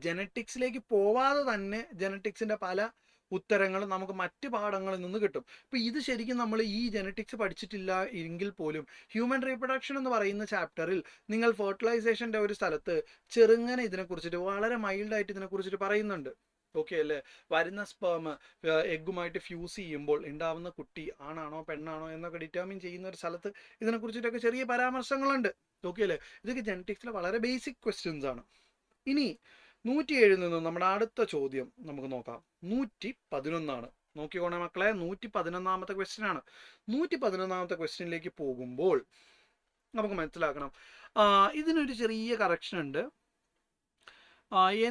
ജനറ്റിക്സിലേക്ക് പോവാതെ തന്നെ ജനറ്റിക്സിന്റെ പല ഉത്തരങ്ങളും നമുക്ക് മറ്റ് പാഠങ്ങളിൽ നിന്ന് കിട്ടും. ഇപ്പം ഇത് ശരിക്കും നമ്മൾ ഈ ജനറ്റിക്സ് പഠിച്ചിട്ടില്ല എങ്കിൽ പോലും ഹ്യൂമൻ റീപ്രൊഡക്ഷൻ എന്ന് പറയുന്ന ചാപ്റ്ററിൽ നിങ്ങൾ ഫെർട്ടിലൈസേഷൻ്റെ ഒരു സ്ഥലത്ത് ചെറുങ്ങനെ ഇതിനെക്കുറിച്ചിട്ട് വളരെ മൈൽഡായിട്ട് ഇതിനെക്കുറിച്ചിട്ട് പറയുന്നുണ്ട്. ഓക്കെ അല്ലേ? വരുന്ന സ്പേം എഗ്ഗുമായിട്ട് ഫ്യൂസ് ചെയ്യുമ്പോൾ ഉണ്ടാവുന്ന കുട്ടി ആണാണോ പെണ്ണാണോ എന്നൊക്കെ ഡിറ്റർമിൻ ചെയ്യുന്ന ഒരു സ്ഥലത്ത് ഇതിനെക്കുറിച്ചിട്ടൊക്കെ ചെറിയ പരാമർശങ്ങളുണ്ട്. ഓക്കെ അല്ലേ? ഇതൊക്കെ ജനറ്റിക്സിലെ വളരെ ബേസിക് ക്വസ്റ്റ്യൻസ് ആണ്. ഇനി 107 നിന്നും നമ്മുടെ അടുത്ത ചോദ്യം നമുക്ക് നോക്കാം. 111 നോക്കിക്കോണേ മക്കളെ, 111ാമത്തെ ക്വസ്റ്റ്യൻ ആണ്. 111ാമത്തെ ക്വസ്റ്റ്യനിലേക്ക് പോകുമ്പോൾ നമുക്ക് മനസ്സിലാക്കണം, ഇതിനൊരു ചെറിയ കറക്ഷൻ ഉണ്ട്.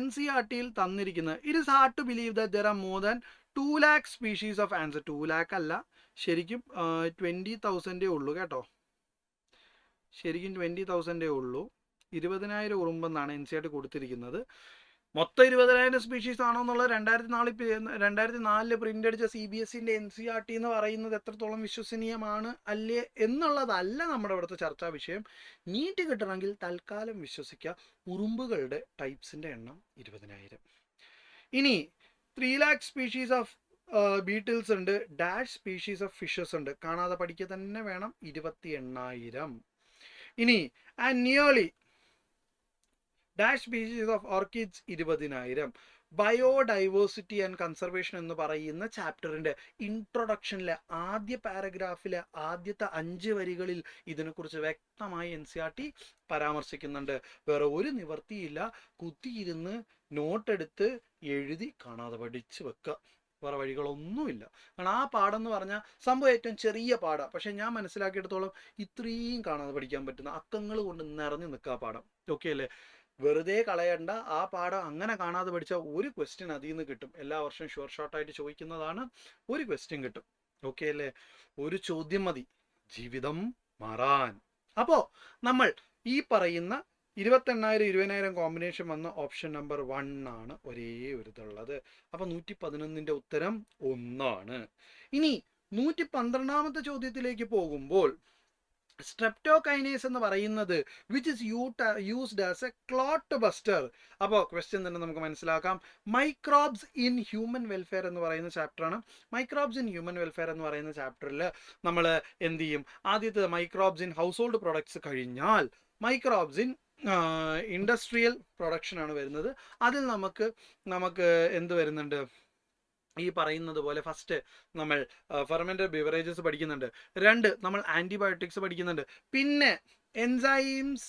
NCERTയിൽ തന്നിരിക്കുന്ന it is hard to believe that there are more than 2 lakh species of answer. 2 lakh അല്ല, ശരിക്കും 20,000 ഉള്ളൂ കേട്ടോ. ശരിക്കും 20,000 ഉള്ളൂ. 20,000 ഉറുമ്പെന്നാണ് NCERT കൊടുത്തിരിക്കുന്നത്. മൊത്തം 20,000 സ്പീഷീസ് ആണോ എന്നുള്ളത് 2004 പ്രിന്റ് അടിച്ച CBSEന്റെ NCERT എന്ന് പറയുന്നത് എത്രത്തോളം വിശ്വസനീയമാണ് അല്ലേ എന്നുള്ളതല്ല നമ്മുടെ ഇവിടുത്തെ ചർച്ചാ വിഷയം. നീറ്റ് കിട്ടണമെങ്കിൽ തൽക്കാലം വിശ്വസിക്കുക, ഉറുമ്പുകളുടെ ടൈപ്സിന്റെ എണ്ണം 20,000. ഇനി 3 lakh സ്പീഷീസ് ഓഫ് ബീറ്റിൽസ് ഉണ്ട്, ഡാഷ് സ്പീഷീസ് ഓഫ് ഫിഷസ് ഉണ്ട്. കാണാതെ പഠിക്കുക തന്നെ വേണം. 28,000. ഇനി and nearly dash species of orchids 20,000. Biodiversity and conservation എന്ന് പറയുന്ന ചാപ്റ്ററിന്റെ ഇൻട്രൊഡക്ഷനിലെ ആദ്യ പാരഗ്രാഫിലെ ആദ്യത്തെ 5 വരികളിൽ ഇതിനെക്കുറിച്ച് വ്യക്തമായി NCERT പരാമർശിക്കുന്നുണ്ട്. വേറെ ഒരു നിവർത്തിയില്ല, കുത്തിയിരുന്ന് നോട്ടെടുത്ത് എഴുതി കാണാതെ പഠിച്ച് വെക്കുക, വേറെ വഴികളൊന്നുമില്ല. കാരണം ആ പാഠം എന്ന് പറഞ്ഞാൽ സംഭവം ഏറ്റവും ചെറിയ പാഠം, പക്ഷെ ഞാൻ മനസ്സിലാക്കിയെടുത്തോളം ഇത്രയും കാണാതെ പഠിക്കാൻ പറ്റുന്ന അക്കങ്ങൾ കൊണ്ട് നിറഞ്ഞു നിൽക്കുക പാഠം. ഓക്കെ അല്ലേ? വെറുതെ കളയണ്ട. ആ പാഠം അങ്ങനെ കാണാതെ പഠിച്ചാൽ ഒരു ക്വസ്റ്റ്യൻ അതിൽ നിന്ന് കിട്ടും. എല്ലാ വർഷവും ഷുവർ ഷോർട്ടായിട്ട് ചോദിക്കുന്നതാണ്, ഒരു ക്വസ്റ്റ്യൻ കിട്ടും. ഓക്കെ അല്ലേ? ഒരു ചോദ്യം മതി ജീവിതം മാറാൻ. അപ്പോൾ നമ്മൾ ഈ പറയുന്ന 28,000 20,000 കോമ്പിനേഷൻ വന്ന ഓപ്ഷൻ നമ്പർ 1 ആണ് ഒരേ ഒരു ഇതുള്ളത്. അപ്പം 111ന്റെ ഉത്തരം 1 ആണ്. ഇനി 112ാമത്തെ ചോദ്യത്തിലേക്ക് പോകുമ്പോൾ സ്ട്രെപ്റ്റോകൈനേസ് എന്ന് പറയുന്നത് which is used as a clot buster. അപ്പോൾ ക്വസ്റ്റ്യൻ തന്നെ നമുക്ക് മനസ്സിലാക്കാം. മൈക്രോബ്സ് ഇൻ ഹ്യൂമൻ വെൽഫെയർ എന്ന് പറയുന്ന ചാപ്റ്ററാണ്. മൈക്രോബ്സ് ഇൻ ഹ്യൂമൻ വെൽഫെയർ എന്ന് പറയുന്ന ചാപ്റ്ററിൽ നമ്മൾ എന്ത് ചെയ്യും? ആദ്യത്തെ microbes in house hold products കഴിഞ്ഞാൽ മൈക്രോബ്സ് ഇൻ ഇൻഡസ്ട്രിയൽ പ്രൊഡക്ഷൻ ആണ് വരുന്നത്. അതിൽ നമുക്ക് എന്ത് വരുന്നുണ്ട്? ഈ പറയുന്നത് പോലെ ഫസ്റ്റ് നമ്മൾ ഫെർമെന്റഡ് ബിവറേജസ് പഠിക്കുന്നുണ്ട്. 2 നമ്മൾ ആന്റിബയോട്ടിക്സ് പഠിക്കുന്നുണ്ട്. പിന്നെ enzymes,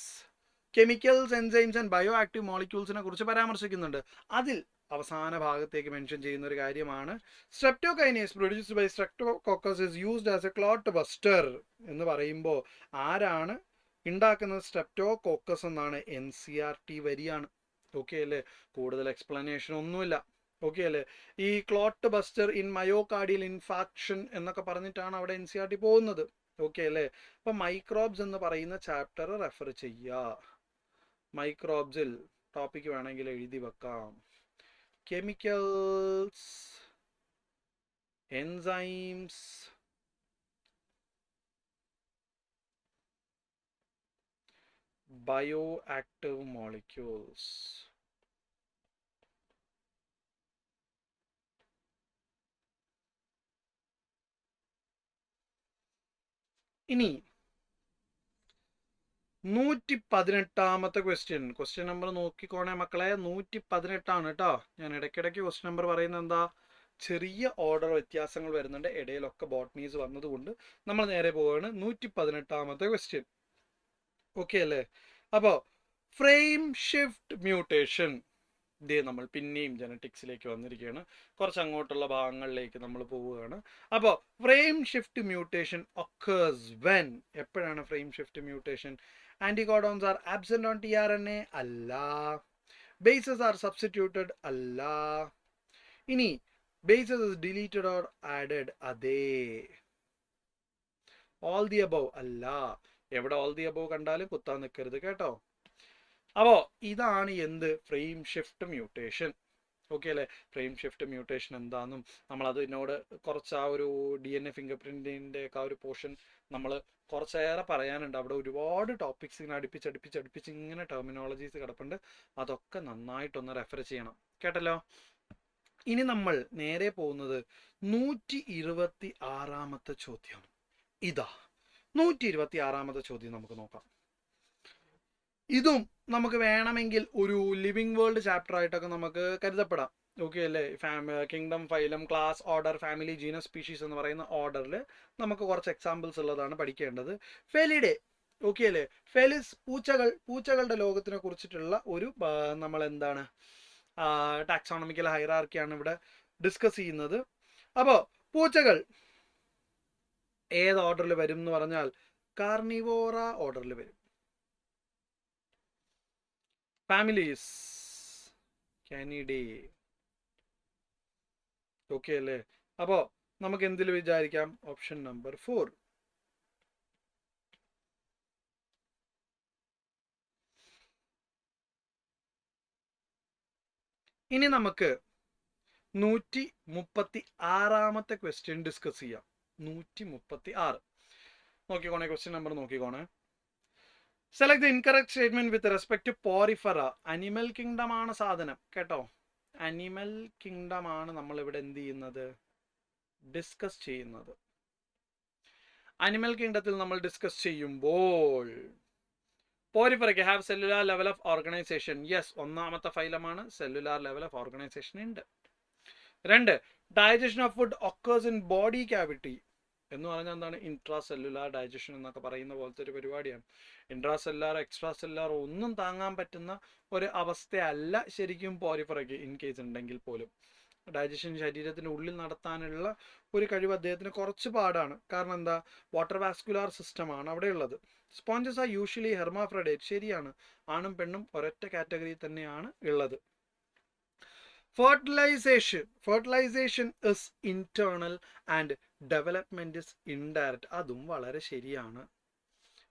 chemicals, enzymes and bio active മോളിക്യൂൾസിനെ കുറിച്ച് പരാമർശിക്കുന്നുണ്ട്. അതിൽ അവസാന ഭാഗത്തേക്ക് മെൻഷൻ ചെയ്യുന്ന ഒരു കാര്യമാണ് streptokinase produced by streptococcus is used as a clot buster എന്ന് പറയുമ്പോൾ ആരാണ് ഉണ്ടാക്കുന്നത്? സ്ട്രെപ്റ്റോകോക്കസ് എന്നാണ്. NCERT വരിയാണ്. ഓക്കെ അല്ലേ? കൂടുതൽ എക്സ്പ്ലനേഷൻ ഒന്നുമില്ല. ഓക്കെ അല്ലേ? ഈ clot buster in myocardial infarction എന്നൊക്കെ പറഞ്ഞിട്ടാണ് അവിടെ NCERT പോകുന്നത്. ഓക്കെ അല്ലേ? അപ്പൊ മൈക്രോബ്സ് എന്ന് പറയുന്ന ചാപ്റ്റർ റെഫർ ചെയ്യുക. മൈക്രോബ്സിൽ ടോപ്പിക് വേണമെങ്കിൽ എഴുതി വെക്കാം. Chemicals, enzymes, bioactive molecules. ഇനി 118 ക്വസ്റ്റ്യൻ നമ്പർ നോക്കിക്കോണേ മക്കളെ. 118 കേട്ടോ. ഞാൻ ഇടയ്ക്കിടയ്ക്ക് ക്വസ്റ്റ്യൻ നമ്പർ പറയുന്നത് എന്താ, ചെറിയ ഓർഡർ വ്യത്യാസങ്ങൾ വരുന്നുണ്ട്, ഇടയിലൊക്കെ ബോട്ടണീസ് വന്നതുകൊണ്ട് നമ്മൾ നേരെ പോവുകയാണ്. 118 ക്വസ്റ്റ്യൻ. ഓക്കെ അല്ലേ? അപ്പോൾ ഫ്രെയിം ഷിഫ്റ്റ് മ്യൂട്ടേഷൻ, ഇതേ നമ്മൾ പിന്നെയും ജനറ്റിക്സിലേക്ക് വന്നിരിക്കുകയാണ്. കുറച്ച് അങ്ങോട്ടുള്ള ഭാഗങ്ങളിലേക്ക് നമ്മൾ പോവുകയാണ്. അപ്പോൾ frame shift mutation occurs when, എപ്പോഴാണ് frame shift mutation? Anticodons are absent on tRNA അല്ല. ബേസസ് ആർ സബ്സ്റ്റിറ്റ്യൂട്ടഡ് അല്ല. ഇനി bases is deleted or added അതെ. ഓൾ ദി അബവ് അല്ല. എവിടെ ഓൾ ദി അബവ് കണ്ടാലും കുത്താൻ നിൽക്കരുത് കേട്ടോ. അപ്പോൾ ഇതാണ് എന്ത്, ഫ്രെയിം ഷിഫ്റ്റ് മ്യൂട്ടേഷൻ. ഓക്കെ അല്ലേ? ഫ്രെയിം ഷിഫ്റ്റ് മ്യൂട്ടേഷൻ എന്താണെന്നും നമ്മളതിനോട് കുറച്ച് ആ ഒരു DNA ഫിംഗർ ഒക്കെ ആ ഒരു പോർഷൻ നമ്മൾ കുറച്ചേറെ പറയാനുണ്ട്. അവിടെ ഒരുപാട് ടോപ്പിക്സ് ഇങ്ങനെ അടുപ്പിച്ച് ഇങ്ങനെ ടെർമിനോളജീസ് കിടപ്പുണ്ട്. അതൊക്കെ നന്നായിട്ടൊന്ന് റെഫർ ചെയ്യണം കേട്ടല്ലോ. ഇനി നമ്മൾ നേരെ പോകുന്നത് 126 ചോദ്യം. ഇതാ 126 ചോദ്യം നമുക്ക് നോക്കാം. ഇതും നമുക്ക് വേണമെങ്കിൽ ഒരു ലിവിങ് വേൾഡ് ചാപ്റ്റർ ആയിട്ടൊക്കെ നമുക്ക് കരുതപ്പെടാം. ഓക്കെ അല്ലേ? Kingdom, phylum, class, order, family, genus, species എന്ന് പറയുന്ന ഓർഡറിൽ നമുക്ക് കുറച്ച് എക്സാമ്പിൾസ് ഉള്ളതാണ് പഠിക്കേണ്ടത്. ഫെലിഡേ, ഓക്കെ അല്ലേ? ഫെലിസ്, പൂച്ചകളുടെ ലോകത്തിനെ കുറിച്ചിട്ടുള്ള ഒരു നമ്മൾ എന്താണ് ടാക്സോണമിക്കൽ ഹൈറാർക്കിയാണ് ഇവിടെ ഡിസ്കസ് ചെയ്യുന്നത്. അപ്പോൾ പൂച്ചകൾ ഏത് ഓർഡറിൽ വരും എന്ന് പറഞ്ഞാൽ കാർണിവോറ ഓർഡറിൽ വരും. Families Canidae. ഓക്കെ അല്ലേ? അപ്പോൾ നമുക്ക് എന്തിൽ വിചാരിക്കാം? Option number 4. ഇനി നമുക്ക് 136 ക്വസ്റ്റ്യൻ ഡിസ്കസ് ചെയ്യാം. 136 നോക്കിക്കോണേ. ക്വസ്റ്റ്യൻ നമ്പർ നോക്കിക്കോണേ. Select the incorrect statement with respect to Porifera. Animal kingdom ആണ് സാധനം കേട്ടോ. അനിമൽ കിങ്ഡം ആണ് നമ്മൾ ഇവിടെ എന്ത് ചെയ്യുന്നത്, ഡിസ്കസ് ചെയ്യുന്നത്. അനിമൽ കിങ്ഡത്തിൽ നമ്മൾ ഡിസ്കസ് ചെയ്യുമ്പോൾ പോറിഫറയ്ക്ക് have cellular level of organization. Yes, ഒന്നാമത്തെ ഫൈലമാണ്, സെല്ലുലാർ ലെവൽ ഓഫ് ഓർഗനൈസേഷൻ ഉണ്ട്. 2, digestion of food occurs in body cavity എന്ന് പറഞ്ഞാൽ എന്താണ്? ഇൻട്രാ സെല്ലുലാർ ഡൈജഷൻ എന്നൊക്കെ പറയുന്ന പോലത്തെ ഒരു പരിപാടിയാണ്. ഇൻട്രാ സെല്ലുലാർ, എക്സ്ട്രാ സെല്ലുലാർ ഒന്നും താങ്ങാൻ പറ്റുന്ന ഒരു അവസ്ഥയല്ല ശരിക്കും പോറിഫറയ്ക്ക്. ഇൻ കേസ് ഉണ്ടെങ്കിൽ പോലും ഡൈജഷൻ ശരീരത്തിന് ഉള്ളിൽ നടത്താനുള്ള ഒരു കഴിവ് അദ്ദേഹത്തിന് കുറച്ച് പാടാണ്. കാരണം എന്താ? വാട്ടർ വാസ്കുലാർ സിസ്റ്റമാണ് അവിടെ ഉള്ളത്. Sponges are usually hermaphrodite. ശരിയാണ്, ആണും പെണ്ണും ഒരൊറ്റ കാറ്റഗറി തന്നെയാണ് ഉള്ളത്. Fertilization is internal and development is indirect. അതും വളരെ ശരിയാണ്.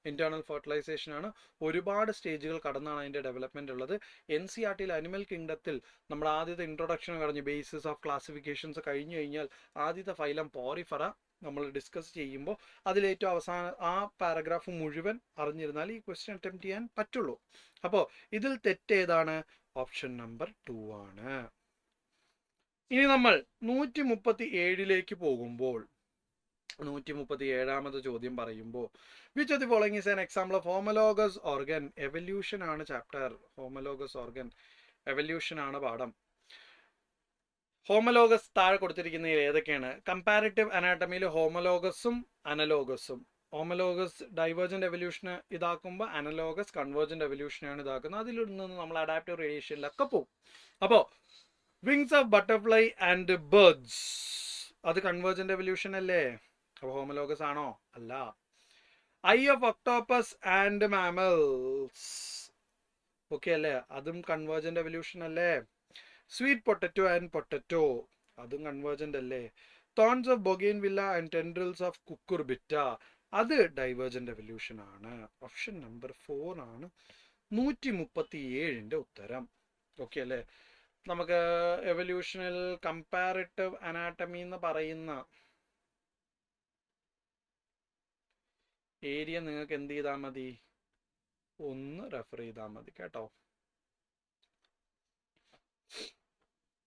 ഇന്റേണൽ ഫെർട്ടിലൈസേഷൻ ആണ്, ഒരുപാട് സ്റ്റേജുകൾ കടന്നാണ് അതിൻ്റെ ഡെവലപ്മെന്റ് ഉള്ളത്. NCERT അനിമൽ കിങ്ഡത്തിൽ നമ്മൾ ആദ്യത്തെ ഇൻട്രൊഡക്ഷൻ കഴിഞ്ഞ് ബേസിസ് ഓഫ് ക്ലാസിഫിക്കേഷൻസ് കഴിഞ്ഞു കഴിഞ്ഞാൽ ആദ്യത്തെ ഫൈലം പോറിഫറ നമ്മൾ ഡിസ്കസ് ചെയ്യുമ്പോൾ അതിലേറ്റവും അവസാനം ആ പാരഗ്രാഫ് മുഴുവൻ അറിഞ്ഞിരുന്നാൽ ഈ ക്വസ്റ്റ്യൻ അറ്റംപ്റ്റ് ചെയ്യാൻ പറ്റുള്ളൂ. അപ്പോൾ ഇതിൽ തെറ്റേതാണ്? ഓപ്ഷൻ നമ്പർ 2 ആണ്. ഇനി നമ്മൾ 137 പോകുമ്പോൾ 137 ചോദ്യം പറയുമ്പോൾ which of the following is an example of homologous organ? Evolution ആണ് ചാപ്റ്റർ. ഹോമോലോഗസ് ഓർഗൻ, എവല്യൂഷൻ ആണ് പാഠം. ഹോമോലോഗസ് താഴെ കൊടുത്തിരിക്കുന്നതിൽ ഏതൊക്കെയാണ്? കമ്പാരിറ്റീവ് അനാട്ടമിയിൽ ഹോമോലോഗസും അനലോഗസും. ഹോമോലോഗസ് ഡൈവേർജന്റ് എവല്യൂഷന് ഇതാക്കുമ്പോൾ അനലോഗസ് കൺവേർജന്റ് എവല്യൂഷനാണ് ഇതാക്കുന്നത്. അതിൽ നിന്ന് നമ്മൾ അഡാപ്റ്റീവ് റേഡിയേഷനിലൊക്കെ പോകും. അപ്പോൾ wings of butterfly and birds, അത് കൺവേർജന്റ് എവല്യൂഷൻ അല്ലേ? അപ്പോൾ ഹോമോലോഗസ് ആണോ? അല്ല. Eye of octopus and mammals, okay അല്ലേ? അതും കൺവേർജന്റ് എവല്യൂഷൻ അല്ലേ? സ്വീറ്റ് പൊട്ടറ്റോ ആൻഡ് പൊട്ടറ്റോ, അതും കൺവേർജന്റ് അല്ലേ. Thorns of bougainvillea and tendrils of cucurbita, അത് ഡൈവേർജന്റ് എവല്യൂഷൻ ആണ്. ഓപ്ഷൻ നമ്പർ 4 ആണ് 137ന്റെ ഉത്തരം. ഓക്കെ അല്ലേ. നമുക്ക് എവല്യൂഷണൽ കമ്പാരിറ്റീവ് അനാട്ടമി എന്ന് പറയുന്ന ഏരിയ നിങ്ങൾക്ക് എന്ത് ചെയ്താൽ മതി, ഒന്ന് റെഫർ ചെയ്താൽ മതി കേട്ടോ.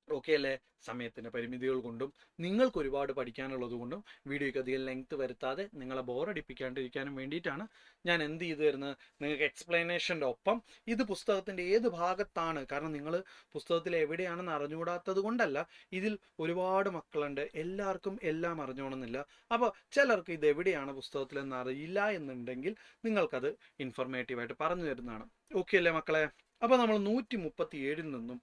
ഓക്കെ അല്ലേ. സമയത്തിൻ്റെ പരിമിതികൾ കൊണ്ടും നിങ്ങൾക്ക് ഒരുപാട് പഠിക്കാനുള്ളത് കൊണ്ടും വീഡിയോയ്ക്ക് അധികം ലെങ്ത് വരുത്താതെ നിങ്ങളെ ബോറടിപ്പിക്കാണ്ടിരിക്കാനും വേണ്ടിയിട്ടാണ് ഞാൻ എന്ത് ചെയ്തു തരുന്നത്, നിങ്ങൾക്ക് എക്സ്പ്ലനേഷൻ്റെ ഒപ്പം ഇത് പുസ്തകത്തിൻ്റെ ഏത് ഭാഗത്താണ്, കാരണം നിങ്ങൾ പുസ്തകത്തിൽ എവിടെയാണെന്ന് അറിഞ്ഞുകൂടാത്തത് കൊണ്ടല്ല, ഇതിൽ ഒരുപാട് മക്കളുണ്ട്, എല്ലാവർക്കും എല്ലാം അറിഞ്ഞോണമെന്നില്ല. അപ്പോൾ ചിലർക്ക് ഇത് എവിടെയാണ് പുസ്തകത്തിലെന്ന് അറിയില്ല എന്നുണ്ടെങ്കിൽ നിങ്ങൾക്കത് ഇൻഫോർമേറ്റീവായിട്ട് പറഞ്ഞു തരുന്നതാണ്. ഓക്കെ അല്ലേ മക്കളെ. അപ്പോൾ നമ്മൾ 137 നിന്നും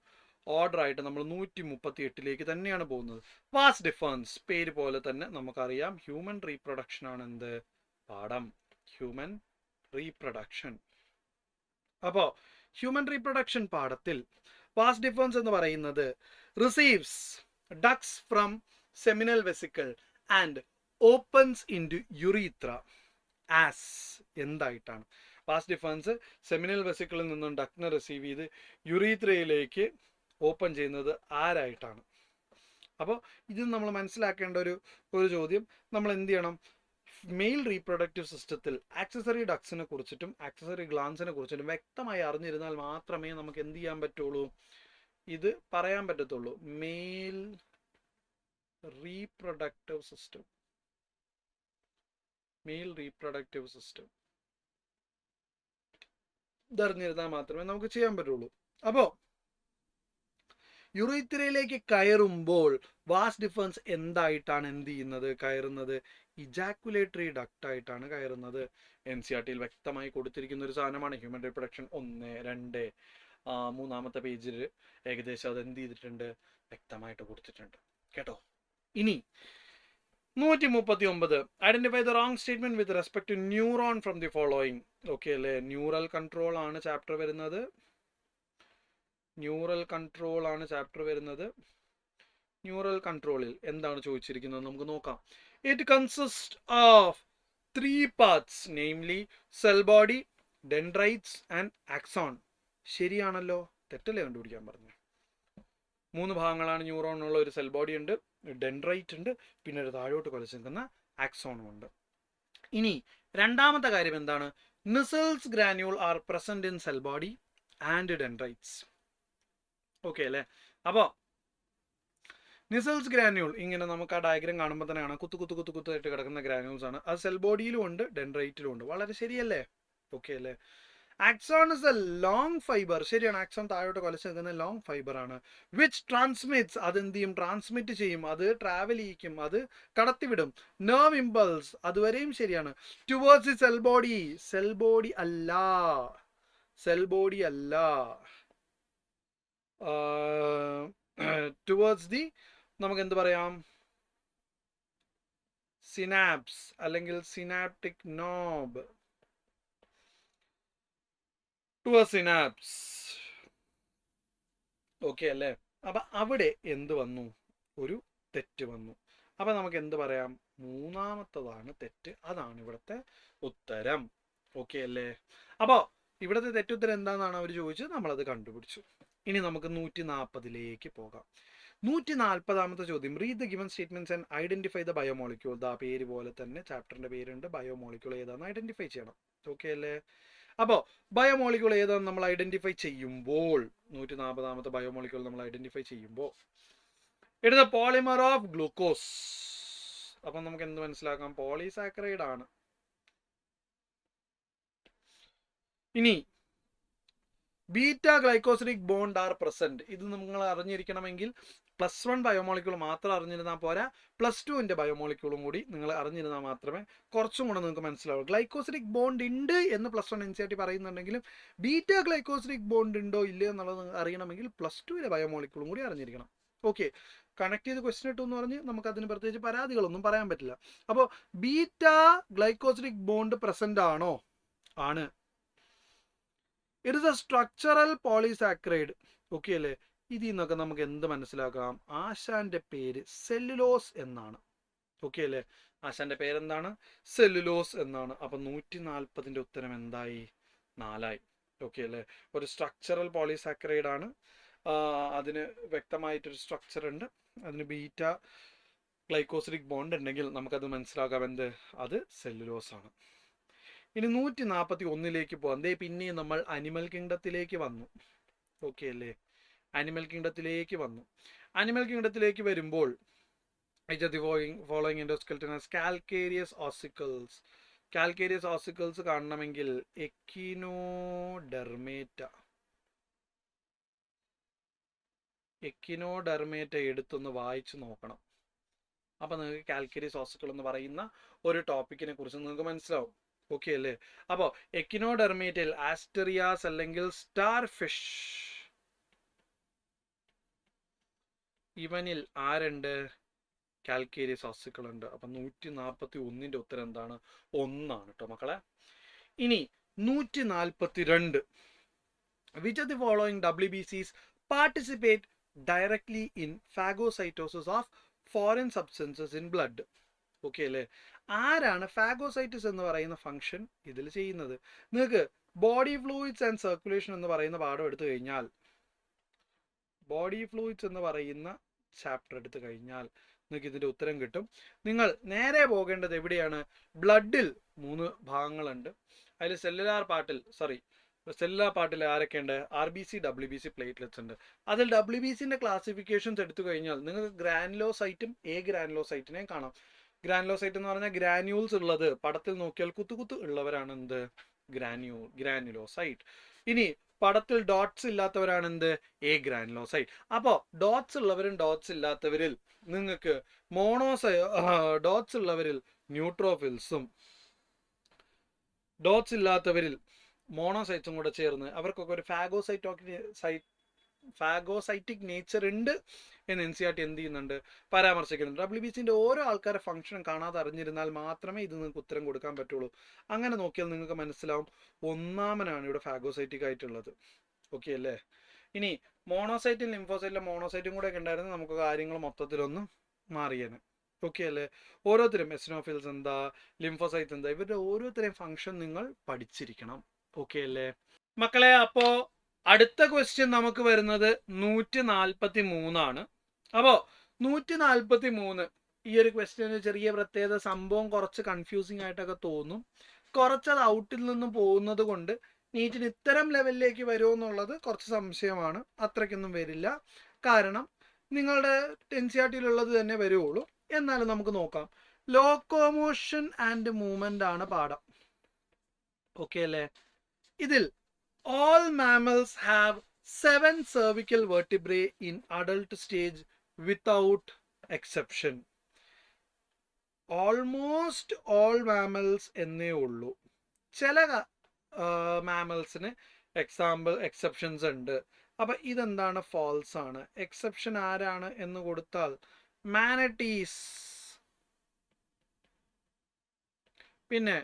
ഓർഡർ ആയിട്ട് നമ്മൾ 138 തന്നെയാണ് പോകുന്നത്. വാസ് ഡിഫറൻസ്, പേര് പോലെ തന്നെ നമുക്കറിയാം ഹ്യൂമൻ റീപ്രൊഡക്ഷൻ ആണ് എന്ത് പാഠം, ഹ്യൂമൻ റീപ്രൊഡക്ഷൻ. അപ്പോൾ ഹ്യൂമൻ റീപ്രൊഡക്ഷൻ പാഠത്തിൽ വാസ് ഡിഫറൻസ് എന്ന് പറയുന്നത് receives ducts from seminal vesicle and opens into urethra as എന്തായിട്ടാണ്. വാസ് ഡിഫറൻസ് സെമിനൽ വെസിക്കിളിൽ നിന്നും ഡക്നെ റിസീവ് ചെയ്ത് യുറീത്രയിലേക്ക് ഓപ്പൺ ചെയ്യുന്നത് ആരായിട്ടാണ്. അപ്പോൾ ഇത് നമ്മൾ മനസ്സിലാക്കേണ്ട ഒരു ചോദ്യം, നമ്മൾ എന്ത് ചെയ്യണം, മെയിൽ റീപ്രൊഡക്റ്റീവ് സിസ്റ്റത്തിൽ ആക്സസറി ഡക്സിനെ കുറിച്ചിട്ടും ആക്സസറി ഗ്ലാൻസിനെ കുറിച്ചിട്ടും വ്യക്തമായി അറിഞ്ഞിരുന്നാൽ മാത്രമേ നമുക്ക് എന്ത് ചെയ്യാൻ പറ്റുള്ളൂ, ഇത് പറയാൻ പറ്റത്തുള്ളൂ. Male reproductive system, male reproductive system ഇതറിഞ്ഞിരുന്നാൽ മാത്രമേ നമുക്ക് ചെയ്യാൻ പറ്റുള്ളൂ. അപ്പോൾ യുറീത്രയിലേക്ക് കയറുമ്പോൾ വാസ് ഡിഫറൻസ് എന്തായിട്ടാണ് എന്ത് ചെയ്യുന്നത്, കയറുന്നത് ഇജാക്കുലേറ്ററി ഡക്റ്റ് ആയിട്ടാണ് കയറുന്നത്. NCERT-യിൽ വ്യക്തമായി കൊടുത്തിരിക്കുന്ന ഒരു സാധനമാണ് ഹ്യൂമൻ റീപ്രൊഡക്ഷൻ. 1, 2, 3-ാമത്തെ പേജിൽ ഏകദേശം അത് എന്ത് ചെയ്തിട്ടുണ്ട്, വ്യക്തമായിട്ട് കൊടുത്തിട്ടുണ്ട് കേട്ടോ. ഇനി 139 identify the wrong statement with respect to neuron from the following. Okay അല്ലേ. ന്യൂറൽ കൺട്രോൾ ആണ് ചാപ്റ്റർ വരുന്നത്. ന്യൂറൽ കൺട്രോൾ ആണ് ചാപ്റ്റർ വരുന്നത്. ന്യൂറൽ കൺട്രോളിൽ എന്താണ് ചോദിച്ചിരിക്കുന്നത് നമുക്ക് നോക്കാം. It consist of 3 parts, namely cell body, dendrites and axon. ശരിയാണല്ലോ, തെറ്റല്ലേ കണ്ടുപിടിക്കാൻ പറഞ്ഞു. 3 ഭാഗങ്ങളാണ് ന്യൂറോണുള്ള. ഒരു സെൽ ബോഡി ഉണ്ട്, ഡെൻഡ്രൈറ്റ് ഉണ്ട്, പിന്നെ ഒരു താഴോട്ട് കൊലച്ച് നിൽക്കുന്ന ആക്സോണും ഉണ്ട്. ഇനി രണ്ടാമത്തെ കാര്യം എന്താണ്, Nissl's granule are present in cell body and dendrites. Okay അല്ലേ. അപ്പോൾ നിസൽസ് ഗ്രാന്യൂൾ ഇങ്ങനെ നമുക്ക് ആ ഡയഗ്രാം കാണുമ്പോൾ തന്നെ കാണാം, കുത്തായിട്ട് കിടക്കുന്ന ഗ്രാന്യൂൾസ് ആണ്. അത് സെൽ ബോഡിയിലും ഉണ്ട് ഡെൻഡ്രൈറ്റിലും ഉണ്ട്. വളരെ ശരിയല്ലേ. ഓക്കെ അല്ലേ. Axon is A long fibre. ശരിയാണ്, ആക്സോൺ താഴോട്ട് കൊലച്ച് നിൽക്കുന്ന ലോങ് ഫൈബർ ആണ്. വിച്ച് ട്രാൻസ്മിറ്റ്സ്, അതെന്ത് ചെയ്യും, ട്രാൻസ്മിറ്റ് ചെയ്യും, അത് ട്രാവൽ ചെയ്യിക്കും, അത് കടത്തിവിടും. നെർവ് ഇമ്പൾസ്, അതുവരെയും ശരിയാണ്. Towards the cell body, cell body അല്ല, സെൽ ബോഡി അല്ല. ടുവേർഡ്സ് ദി നമുക്ക് എന്ത് പറയാം, സിനാപ്സ് അല്ലെങ്കിൽ synaptic knob, towards synapse. Okay അല്ലേ. അപ്പൊ അവിടെ എന്ത് വന്നു, ഒരു തെറ്റ് വന്നു. അപ്പൊ നമുക്ക് എന്ത് പറയാം, 3-ാമത്തതാണ് തെറ്റ്, അതാണ് ഇവിടുത്തെ ഉത്തരം. ഓക്കെ അല്ലേ. അപ്പോൾ ഇവിടുത്തെ തെറ്റുത്തരം എന്താണെന്നാണ് അവർ ചോദിച്ചത്, നമ്മളത് കണ്ടുപിടിച്ചു. ഇനി നമുക്ക് 140ലേക്ക് പോകാം. 140-ാമത്തെ ചോദ്യം, read the given statements and identify the biomolecule. ദാ പേര് പോലെ തന്നെ ചാപ്റ്ററിന്റെ പേരുണ്ട്, ബയോമോളിക്യൂൾ ഏതാണെന്ന് ഐഡന്റിഫൈ ചെയ്യണം. ഓക്കെ അല്ലേ. അപ്പോൾ ബയോമോളിക്യൂൾ ഏതാണെന്ന് നമ്മൾ ഐഡന്റിഫൈ ചെയ്യുമ്പോൾ, 140-ാമത്തെ ബയോമോളിക്യൂൾ നമ്മൾ ഐഡന്റിഫൈ ചെയ്യുമ്പോൾ, it the polymer of glucose. അപ്പം നമുക്ക് എന്ത് മനസ്സിലാക്കാം, പോളിസാക്കറൈഡ് ആണ്. ഇനി beta glycosidic bond R present. ഇത് നിങ്ങൾ അറിഞ്ഞിരിക്കണമെങ്കിൽ +1 ബയോമോളിക്യൂൾ മാത്രം അറിഞ്ഞിരുന്നാൽ പോരാ, +2ന്റെ ബയോമോളിക്യൂളും കൂടി നിങ്ങൾ അറിഞ്ഞിരുന്നാൽ മാത്രമേ കുറച്ചും കൂടെ നിങ്ങൾക്ക് മനസ്സിലാവൂ. ഗ്ലൈക്കോസിഡിക് ബോണ്ട് ഉണ്ട് എന്ന് +1 NCERT പറയുന്നുണ്ടെങ്കിലും ബീറ്റ ഗ്ലൈക്കോസിഡിക് ബോണ്ട് ഉണ്ടോ ഇല്ലയോ എന്നുള്ളത് അറിയണമെങ്കിൽ +2ലെ ബയോമോളിക്യൂളും കൂടി അറിഞ്ഞിരിക്കണം. ഓക്കെ, കണക്ട് ചെയ്ത് ക്വസ്റ്റ്യൻ ഇട്ടു എന്ന് പറഞ്ഞ് നമുക്ക് അതിന് പ്രത്യേകിച്ച് പരാതികളൊന്നും പറയാൻ പറ്റില്ല. അപ്പോൾ ബീറ്റ ഗ്ലൈക്കോസിഡിക് ബോണ്ട് പ്രസന്റ് ആണോ? ആണ്. It is A structural polysaccharide. Okay അല്ലേ. ഇതിൽ നിന്നൊക്കെ നമുക്ക് എന്ത് മനസ്സിലാക്കാം? ആശാന്റെ പേര് സെല്ലുലോസ് എന്നാണ്. ഓക്കെ അല്ലേ? ആശാന്റെ പേരെന്താണ്? സെല്ലുലോസ് എന്നാണ്. അപ്പം 140ന്റെ ഉത്തരം എന്തായി? 4ആയി. ഓക്കെ അല്ലേ? ഒരു സ്ട്രക്ചറൽ പോളിസാക്കറൈഡ് ആണ്. അതിന് വ്യക്തമായിട്ടൊരു സ്ട്രക്ചർ ഉണ്ട്. അതിന് ബീറ്റ ഗ്ലൈക്കോസിഡിക് ബോണ്ട് ഉണ്ടെങ്കിൽ നമുക്കത് മനസ്സിലാക്കാം എന്ത്? അത് സെല്ലുലോസ് ആണ്. ഇനി 141ലേക്ക് പോകാം. ദേ പിന്നെയും നമ്മൾ അനിമൽ കിങ്ഡത്തിലേക്ക് വന്നു. ഓക്കെ അല്ലേ? അനിമൽ കിങ്ഡത്തിലേക്ക് വന്നു. അനിമൽ കിങ്ഡത്തിലേക്ക് വരുമ്പോൾ following endoskeleton as calcareous ossicles. Calcareous ossicles കാണണമെങ്കിൽ എക്കിനോഡെർമേറ്റ എടുത്തൊന്ന് വായിച്ചു നോക്കണം. അപ്പം നിങ്ങൾക്ക് കാൽക്കേരിയസ് ഓസിക്കിൾ എന്ന് പറയുന്ന ഒരു ടോപ്പിക്കിനെ കുറിച്ച് നിങ്ങൾക്ക് മനസ്സിലാവും. ഓക്കെ അല്ലേ? അപ്പോൾ എക്കിനോഡെർമേറ്റയിൽ ആസ്റ്ററിയാസ് അല്ലെങ്കിൽ സ്റ്റാർ ഫിഷ്, ഇവനിൽ ആരുണ്ട്? കാൽക്കേരിയസ് ഓസിക്കിൾ ഉണ്ട്. അപ്പം 141ന്റെ ഉത്തരം എന്താണ്? 1 കേട്ടോ മക്കളെ. ഇനി 142. Which of the following WBCs participate directly in phagocytosis of foreign substances in blood? Okay അല്ലേ? ആരാണ് ഫാഗോസൈറ്റിസ് എന്ന് പറയുന്ന ഫംഗ്ഷൻ ഇതിൽ ചെയ്യുന്നത്? നിങ്ങൾക്ക് ബോഡി ഫ്ലൂയിഡ്സ് ആൻഡ് സർക്കുലേഷൻ എന്ന് പറയുന്ന പാഠം എടുത്തു കഴിഞ്ഞാൽ, ബോഡി ഫ്ലൂയിഡ്സ് എന്ന് പറയുന്ന ചാപ്റ്റർ എടുത്തു കഴിഞ്ഞാൽ നിങ്ങൾക്ക് ഇതിൻ്റെ ഉത്തരം കിട്ടും. നിങ്ങൾ നേരെ പോകേണ്ടത് എവിടെയാണ്? ബ്ലഡിൽ 3 ഭാഗങ്ങളുണ്ട്. അതിൽ സെല്ലുലാർ പാർട്ടിൽ ആരൊക്കെയുണ്ട്? RBC, WBC, പ്ലേറ്റ്ലെറ്റ്സ് ഉണ്ട്. അതിൽ WBCന്റെ ക്ലാസിഫിക്കേഷൻസ് എടുത്തു കഴിഞ്ഞാൽ നിങ്ങൾക്ക് ഗ്രാനുലോസൈറ്റും എ ഗ്രാനുലോസൈറ്റിനെയും കാണാം. ഗ്രാനുലോസൈറ്റ് എന്ന് പറഞ്ഞാൽ ഗ്രാന്യൂൾസ് ഉള്ളത് പടത്തിൽ നോക്കിയാൽ കുത്തു ഉള്ളവരാണ് എന്ത്? ഗ്രാനുലോസൈറ്റ്. ഇനി പടത്തിൽ ഡോട്ട്സ് ഇല്ലാത്തവരാണ് എന്ത്? A granulocyte. അപ്പോൾ ഡോട്ട്സ് ഉള്ളവരും ഡോട്ട്സ് ഇല്ലാത്തവരിൽ നിങ്ങൾക്ക് ഡോട്ട്സ് ഉള്ളവരിൽ ന്യൂട്രോഫിൽസും ഡോട്ട്സ് ഇല്ലാത്തവരിൽ മോണോസൈറ്റ്സും കൂടെ ചേർന്ന് അവർക്കൊക്കെ ഒരു ഫാഗോസൈറ്റിക് നേച്ചർ ഉണ്ട് എന്ന് NCERT എന്ത് ചെയ്യുന്നുണ്ട്? പരാമർശിക്കുന്നുണ്ട്. WBCന്റെ ഓരോ ആൾക്കാരെ ഫംഗ്ഷനും കാണാതെ അറിഞ്ഞിരുന്നാൽ മാത്രമേ ഇത് നിങ്ങൾക്ക് ഉത്തരം കൊടുക്കാൻ പറ്റുള്ളൂ. അങ്ങനെ നോക്കിയാൽ നിങ്ങൾക്ക് മനസ്സിലാവും 1ാമനാണ് ഇവിടെ ഫാഗോസൈറ്റിക് ആയിട്ടുള്ളത്. ഓക്കെ അല്ലേ? ഇനി മോണോസൈറ്റും ലിംഫോസൈറ്റിലെ മോണോസൈറ്റും കൂടെ ഒക്കെ ഉണ്ടായിരുന്നു നമുക്ക് കാര്യങ്ങൾ മൊത്തത്തിലൊന്ന് മാറിയേനെ. ഓക്കെ അല്ലേ? ഓരോരുത്തരും എസിനോഫിൽസ് എന്താ, ലിംഫോസൈറ്റ് എന്താ, ഇവരുടെ ഓരോരുത്തരെയും ഫംഗ്ഷൻ നിങ്ങൾ പഠിച്ചിരിക്കണം. ഓക്കെ അല്ലേ മക്കളെ? അപ്പോൾ അടുത്ത ക്വസ്റ്റ്യൻ നമുക്ക് വരുന്നത് 143 അപ്പോൾ 143 ഈ ഒരു ക്വസ്റ്റ്യന് ചെറിയ പ്രത്യേകത, സംഭവം കുറച്ച് കൺഫ്യൂസിങ് ആയിട്ടൊക്കെ തോന്നും. കുറച്ചത് ഔട്ടിൽ നിന്നും പോകുന്നത് കൊണ്ട് നീറ്റിന് ഇത്തരം ലെവലിലേക്ക് വരുമോ എന്നുള്ളത് കുറച്ച് സംശയമാണ്. അത്രയ്ക്കൊന്നും വരില്ല. കാരണം നിങ്ങളുടെ NCERTയിലുള്ളത് തന്നെ വരുള്ളൂ. എന്നാലും നമുക്ക് നോക്കാം. ലോക്കോമോഷൻ ആൻഡ് മൂവ്മെന്റ് ആണ് പാഠം. ഓക്കെ അല്ലേ? ഇതിൽ all mammals have 7 cervical vertebrae in adult stage without exception. Almost all mammals എന്നേ ഉള്ളൂ. ചില മാമൽസിന് എക്സെപ്ഷൻസ് ഉണ്ട്. അപ്പൊ ഇതെന്താണ്? ഫാൾസ് ആണ്. എക്സെപ്ഷൻ ആരാണ് എന്ന് കൊടുത്താൽ മാനറ്റീസ്, പിന്നെ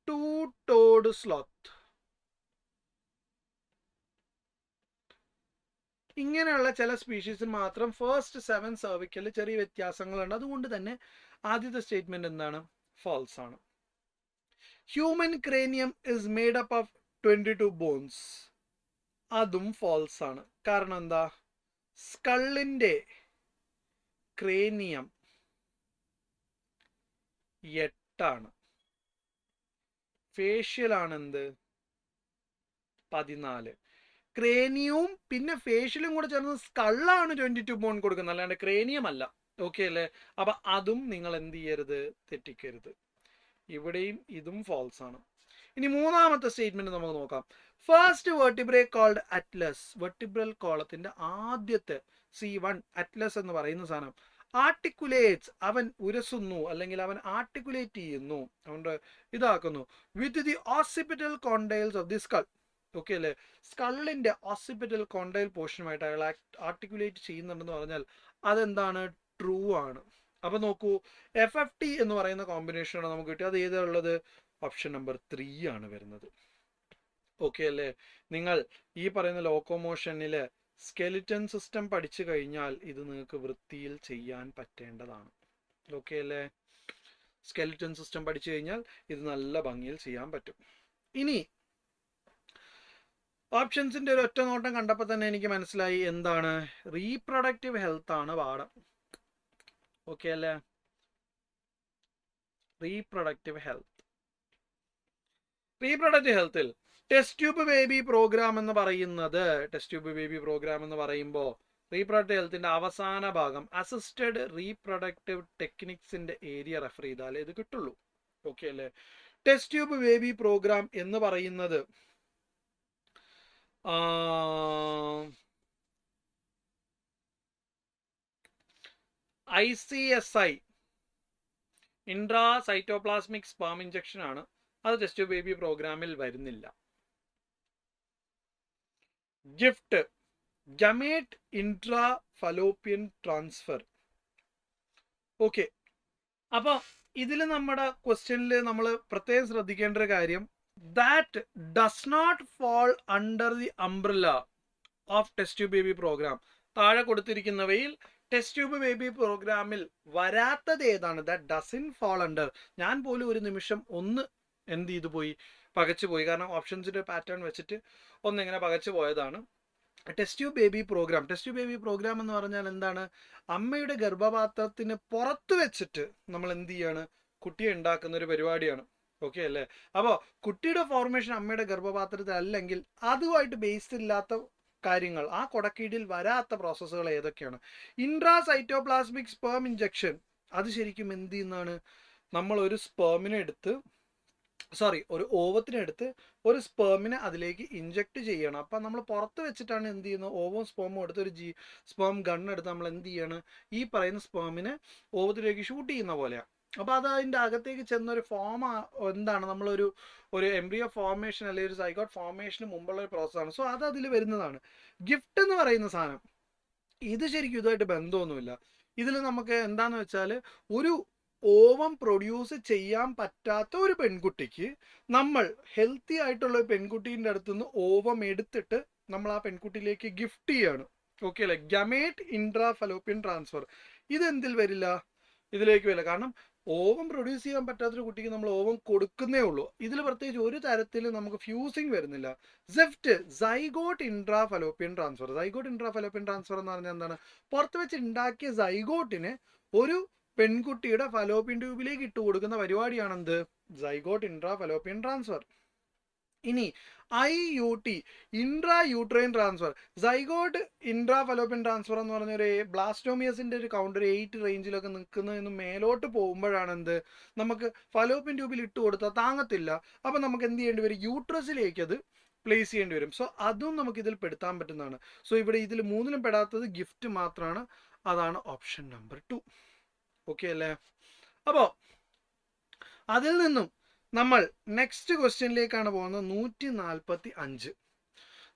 ടു-ടോഡ് സ്ലോത്ത്, ഇങ്ങനെയുള്ള ചില സ്പീഷീസിന് മാത്രം ഫസ്റ്റ് 7 സെർവിക്കലിൽ ചെറിയ വ്യത്യാസങ്ങളുണ്ട്. അതുകൊണ്ട് തന്നെ ആദ്യത്തെ സ്റ്റേറ്റ്മെന്റ് എന്താണ്? ഫാൾസ് ആണ്. Human cranium is made up of 22 bones. അതും ഫാൾസ് ആണ്. കാരണം എന്താ? സ്കള്ളിന്റെ ക്രേനിയം 8 ഫേഷ്യൽ ആണെന്ത്? 14. ക്രേനിയവും പിന്നെ ഫേഷ്യലും കൂടെ ചേർന്ന് സ്കള്ളാണ് 22 ബോൺ കൊടുക്കുന്നത്, അല്ലാണ്ട് ക്രേനിയം അല്ല. ഓക്കെ അല്ലേ? അപ്പൊ അതും നിങ്ങൾ എന്ത് ചെയ്യരുത്? തെറ്റിക്കരുത്. ഇവിടെയും ഇതും ഫാൾസ് ആണ്. ഇനി 3ാമത്തെ സ്റ്റേറ്റ്മെന്റ് നമുക്ക് നോക്കാം. First vertebrae called atlas. Vertebral കോളത്തിന്റെ ആദ്യത്തെ C1 അറ്റ്ലസ് എന്ന് പറയുന്ന സാധനം ആർട്ടിക്കുലേറ്റ്സ്, അവൻ ഉരസുന്നു അല്ലെങ്കിൽ അവൻ ആർട്ടിക്കുലേറ്റ് ചെയ്യുന്നു, അതുകൊണ്ട് ഇതാക്കുന്നു with the occipital condyles of the skull. Okay അല്ലേ? സ്കള്ളിന്റെ ഓസിപിറ്റൽ കോണ്ടൈൽ പോർഷനുമായിട്ട് അയാൾ ആർട്ടിക്കുലേറ്റ് ചെയ്യുന്നുണ്ടെന്ന് പറഞ്ഞാൽ അതെന്താണ്? ട്രൂ ആണ്. അപ്പൊ നോക്കൂ, FFT എന്ന് പറയുന്ന കോമ്പിനേഷനാണ് നമുക്ക് കിട്ടിയത്. അത് ഏതാ ഉള്ളത്? ഓപ്ഷൻ നമ്പർ 3 ആണ് വരുന്നത്. ഓക്കെ അല്ലേ? നിങ്ങൾ ഈ പറയുന്ന ലോക്കോമോഷനില് സ്കെലിറ്റൻ സിസ്റ്റം പഠിച്ചു കഴിഞ്ഞാൽ ഇത് നിങ്ങൾക്ക് വൃത്തിയിൽ ചെയ്യാൻ പറ്റേണ്ടതാണ്. ഓക്കെ അല്ലേ? സ്കെലിറ്റൻ സിസ്റ്റം പഠിച്ചു കഴിഞ്ഞാൽ ഇത് നല്ല ഭംഗിയിൽ ചെയ്യാൻ പറ്റും. ഇനി ഓപ്ഷൻസിന്റെ ഒരു ഒറ്റ നോട്ടം കണ്ടപ്പോൾ തന്നെ എനിക്ക് മനസ്സിലായി എന്താണ് റീപ്രൊഡക്റ്റീവ് ഹെൽത്ത് ആണ് പാഠം. ഓക്കെ അല്ലേ? റീപ്രൊഡക്റ്റീവ് ഹെൽത്തിൽ ടെസ്റ്റ് ട്യൂബ് ബേബി പ്രോഗ്രാം എന്ന് പറയുമ്പോൾ റീപ്രൊഡക്റ്റീവ് ഹെൽത്തിന്റെ അവസാന ഭാഗം അസിസ്റ്റഡ് റീപ്രൊഡക്റ്റീവ് ടെക്നിക്സിന്റെ ഏരിയ റെഫർ ചെയ്താലേ ഇത് കിട്ടുള്ളൂ. ഓക്കെ അല്ലേ? ടെസ്റ്റ് ട്യൂബ് ബേബി പ്രോഗ്രാം എന്ന് പറയുന്നത് ICSI intra cytoplasmic sperm injection ആണ്. അത് ടെസ്റ്റ് ട്യൂബ് ബേബി പ്രോഗ്രാമിൽ വരുന്നില്ല. Gift gamete intra fallopian transfer. Okay, അപ്പൊ ഇതിൽ നമ്മുടെ ക്വസ്റ്റ്യനിൽ നമ്മൾ പ്രത്യേകം ശ്രദ്ധിക്കേണ്ട ഒരു കാര്യം that does not fall under the umbrella of test tube baby programme. താഴെ കൊടുത്തിരിക്കുന്നവയിൽ ടെസ്റ്റ് ട്യൂബ് ബേബി പ്രോഗ്രാമിൽ വരാത്തത് ഏതാണ്? That doesn't fall under. ഞാൻ പോലും ഒരു നിമിഷം ഒന്ന് എന്ത് ചെയ്തു പോയി, പകച്ചു പോയി. കാരണം ഓപ്ഷൻസിന്റെ പാറ്റേൺ വെച്ചിട്ട് ഒന്നിങ്ങനെ പകച്ചു പോയതാണ്. ടെസ്റ്റ് ട്യൂബ് ബേബി പ്രോഗ്രാം എന്ന് പറഞ്ഞാൽ എന്താണ്? അമ്മയുടെ ഗർഭപാത്രത്തിന് പുറത്ത് വെച്ചിട്ട് നമ്മൾ എന്ത് ചെയ്യാണ്? കുട്ടിയെ ഉണ്ടാക്കുന്ന ഒരു പരിപാടിയാണ്. ഓക്കെ അല്ലേ? അപ്പോൾ കുട്ടിയുടെ ഫോർമേഷൻ അമ്മയുടെ ഗർഭപാത്രത്തിൽ അല്ലെങ്കിൽ അതുമായിട്ട് ബേസ്ഡ് ഇല്ലാത്ത കാര്യങ്ങൾ, ആ കൊടക്കീടിൽ വരാത്ത പ്രോസസ്സുകൾ ഏതൊക്കെയാണ്? Intra cytoplasmic sperm injection. അത് ശരിക്കും എന്ത് ചെയ്യുന്നതാണ്? നമ്മൾ ഒരു ഓവത്തിനെടുത്ത് ഒരു സ്പേമിനെ അതിലേക്ക് ഇഞ്ചക്ട് ചെയ്യണം. അപ്പം നമ്മൾ പുറത്ത് വെച്ചിട്ടാണ് എന്ത് ചെയ്യുന്നത്? ഓവവും സ്പേമും എടുത്ത് ഒരു സ്പേം ഗണ്ണെടുത്ത് നമ്മൾ എന്ത് ചെയ്യണം? ഈ പറയുന്ന സ്പേമിനെ ഓവത്തിലേക്ക് ഷൂട്ട് ചെയ്യുന്ന പോലെയാണ്. അപ്പോൾ അത് അതിൻ്റെ അകത്തേക്ക് ചെന്നൊരു ഫോം എന്താണ്? നമ്മളൊരു എംബ്രിയോ ഫോർമേഷൻ അല്ലെങ്കിൽ ഒരു സൈഗോട്ട് ഫോർമേഷന് മുമ്പുള്ള ഒരു പ്രോസസ്സാണ്. സോ അത് അതിൽ വരുന്നതാണ്. ഗിഫ്റ്റ് എന്ന് പറയുന്ന സാധനം ഇത് ശരിക്കും ഇതുമായിട്ട് ബന്ധമൊന്നുമില്ല. ഇതിൽ നമുക്ക് എന്താണെന്ന് വെച്ചാൽ ഒരു ഓവം പ്രൊഡ്യൂസ് ചെയ്യാൻ പറ്റാത്ത ഒരു പെൺകുട്ടിക്ക് നമ്മൾ ഹെൽത്തി ആയിട്ടുള്ള പെൺകുട്ടീൻ്റെ അടുത്തുനിന്ന് ഓവം എടുത്തിട്ട് നമ്മൾ ആ പെൺകുട്ടിയിലേക്ക് ഗിഫ്റ്റ് ചെയ്യാണ്. ഓക്കെ അല്ലേ? Gamete intra fallopian transfer. ഇത് എന്തിൽ വരില്ല? ഇതിലേക്ക് വരില്ല. കാരണം ഓവം പ്രൊഡ്യൂസ് ചെയ്യാൻ പറ്റാത്തൊരു കുട്ടിക്ക് നമ്മൾ ഓവം കൊടുക്കുന്നേ ഉള്ളൂ. ഇതിൽ പ്രത്യേകിച്ച് ഒരു തരത്തിൽ നമുക്ക് ഫ്യൂസിങ് വരുന്നില്ല. സൈഗോട്ട് ഇൻട്രാ ഫലോപ്പിയൻ ട്രാൻസ്ഫർ എന്ന് പറഞ്ഞാൽ എന്താണ്? പുറത്ത് വെച്ച് ഉണ്ടാക്കിയ സൈഗോട്ടിനെ ഒരു പെൺകുട്ടിയുടെ ഫലോപ്പിയൻ ട്യൂബിലേക്ക് ഇട്ട് കൊടുക്കുന്ന പരിപാടിയാണെന്ത്? Zygote intra fallopian transfer. ഇനി IUT intra uterine transfer. Zygote intra fallopian transfer എന്ന് പറഞ്ഞ ഒരു ബ്ലാസ്റ്റോമിയസിന്റെ ഒരു കൗണ്ട് ഒരു 8 റേഞ്ചിലൊക്കെ നിൽക്കുന്നതിന് മേലോട്ട് പോകുമ്പോഴാണ് എന്ത്? നമുക്ക് ഫലോപ്പിയൻ ട്യൂബിൽ ഇട്ട് കൊടുത്താൽ താങ്ങത്തില്ല. അപ്പം നമുക്ക് എന്ത് ചെയ്യേണ്ടി വരും? യൂട്രസിലേക്ക് അത് പ്ലേസ് ചെയ്യേണ്ടി വരും. സോ അതും നമുക്ക് ഇതിൽ പെടുത്താൻ പറ്റുന്നതാണ്. സോ ഇവിടെ ഇതിൽ മൂന്നിലും പെടാത്തത് ഗിഫ്റ്റ് മാത്രമാണ്. അതാണ് ഓപ്ഷൻ നമ്പർ 2. ഓക്കെ അല്ലേ? അപ്പോൾ അതിൽ നിന്നും നമ്മൾ നെക്സ്റ്റ് ക്വസ്റ്റ്യനിലേക്കാണ് പോകുന്നത്. 145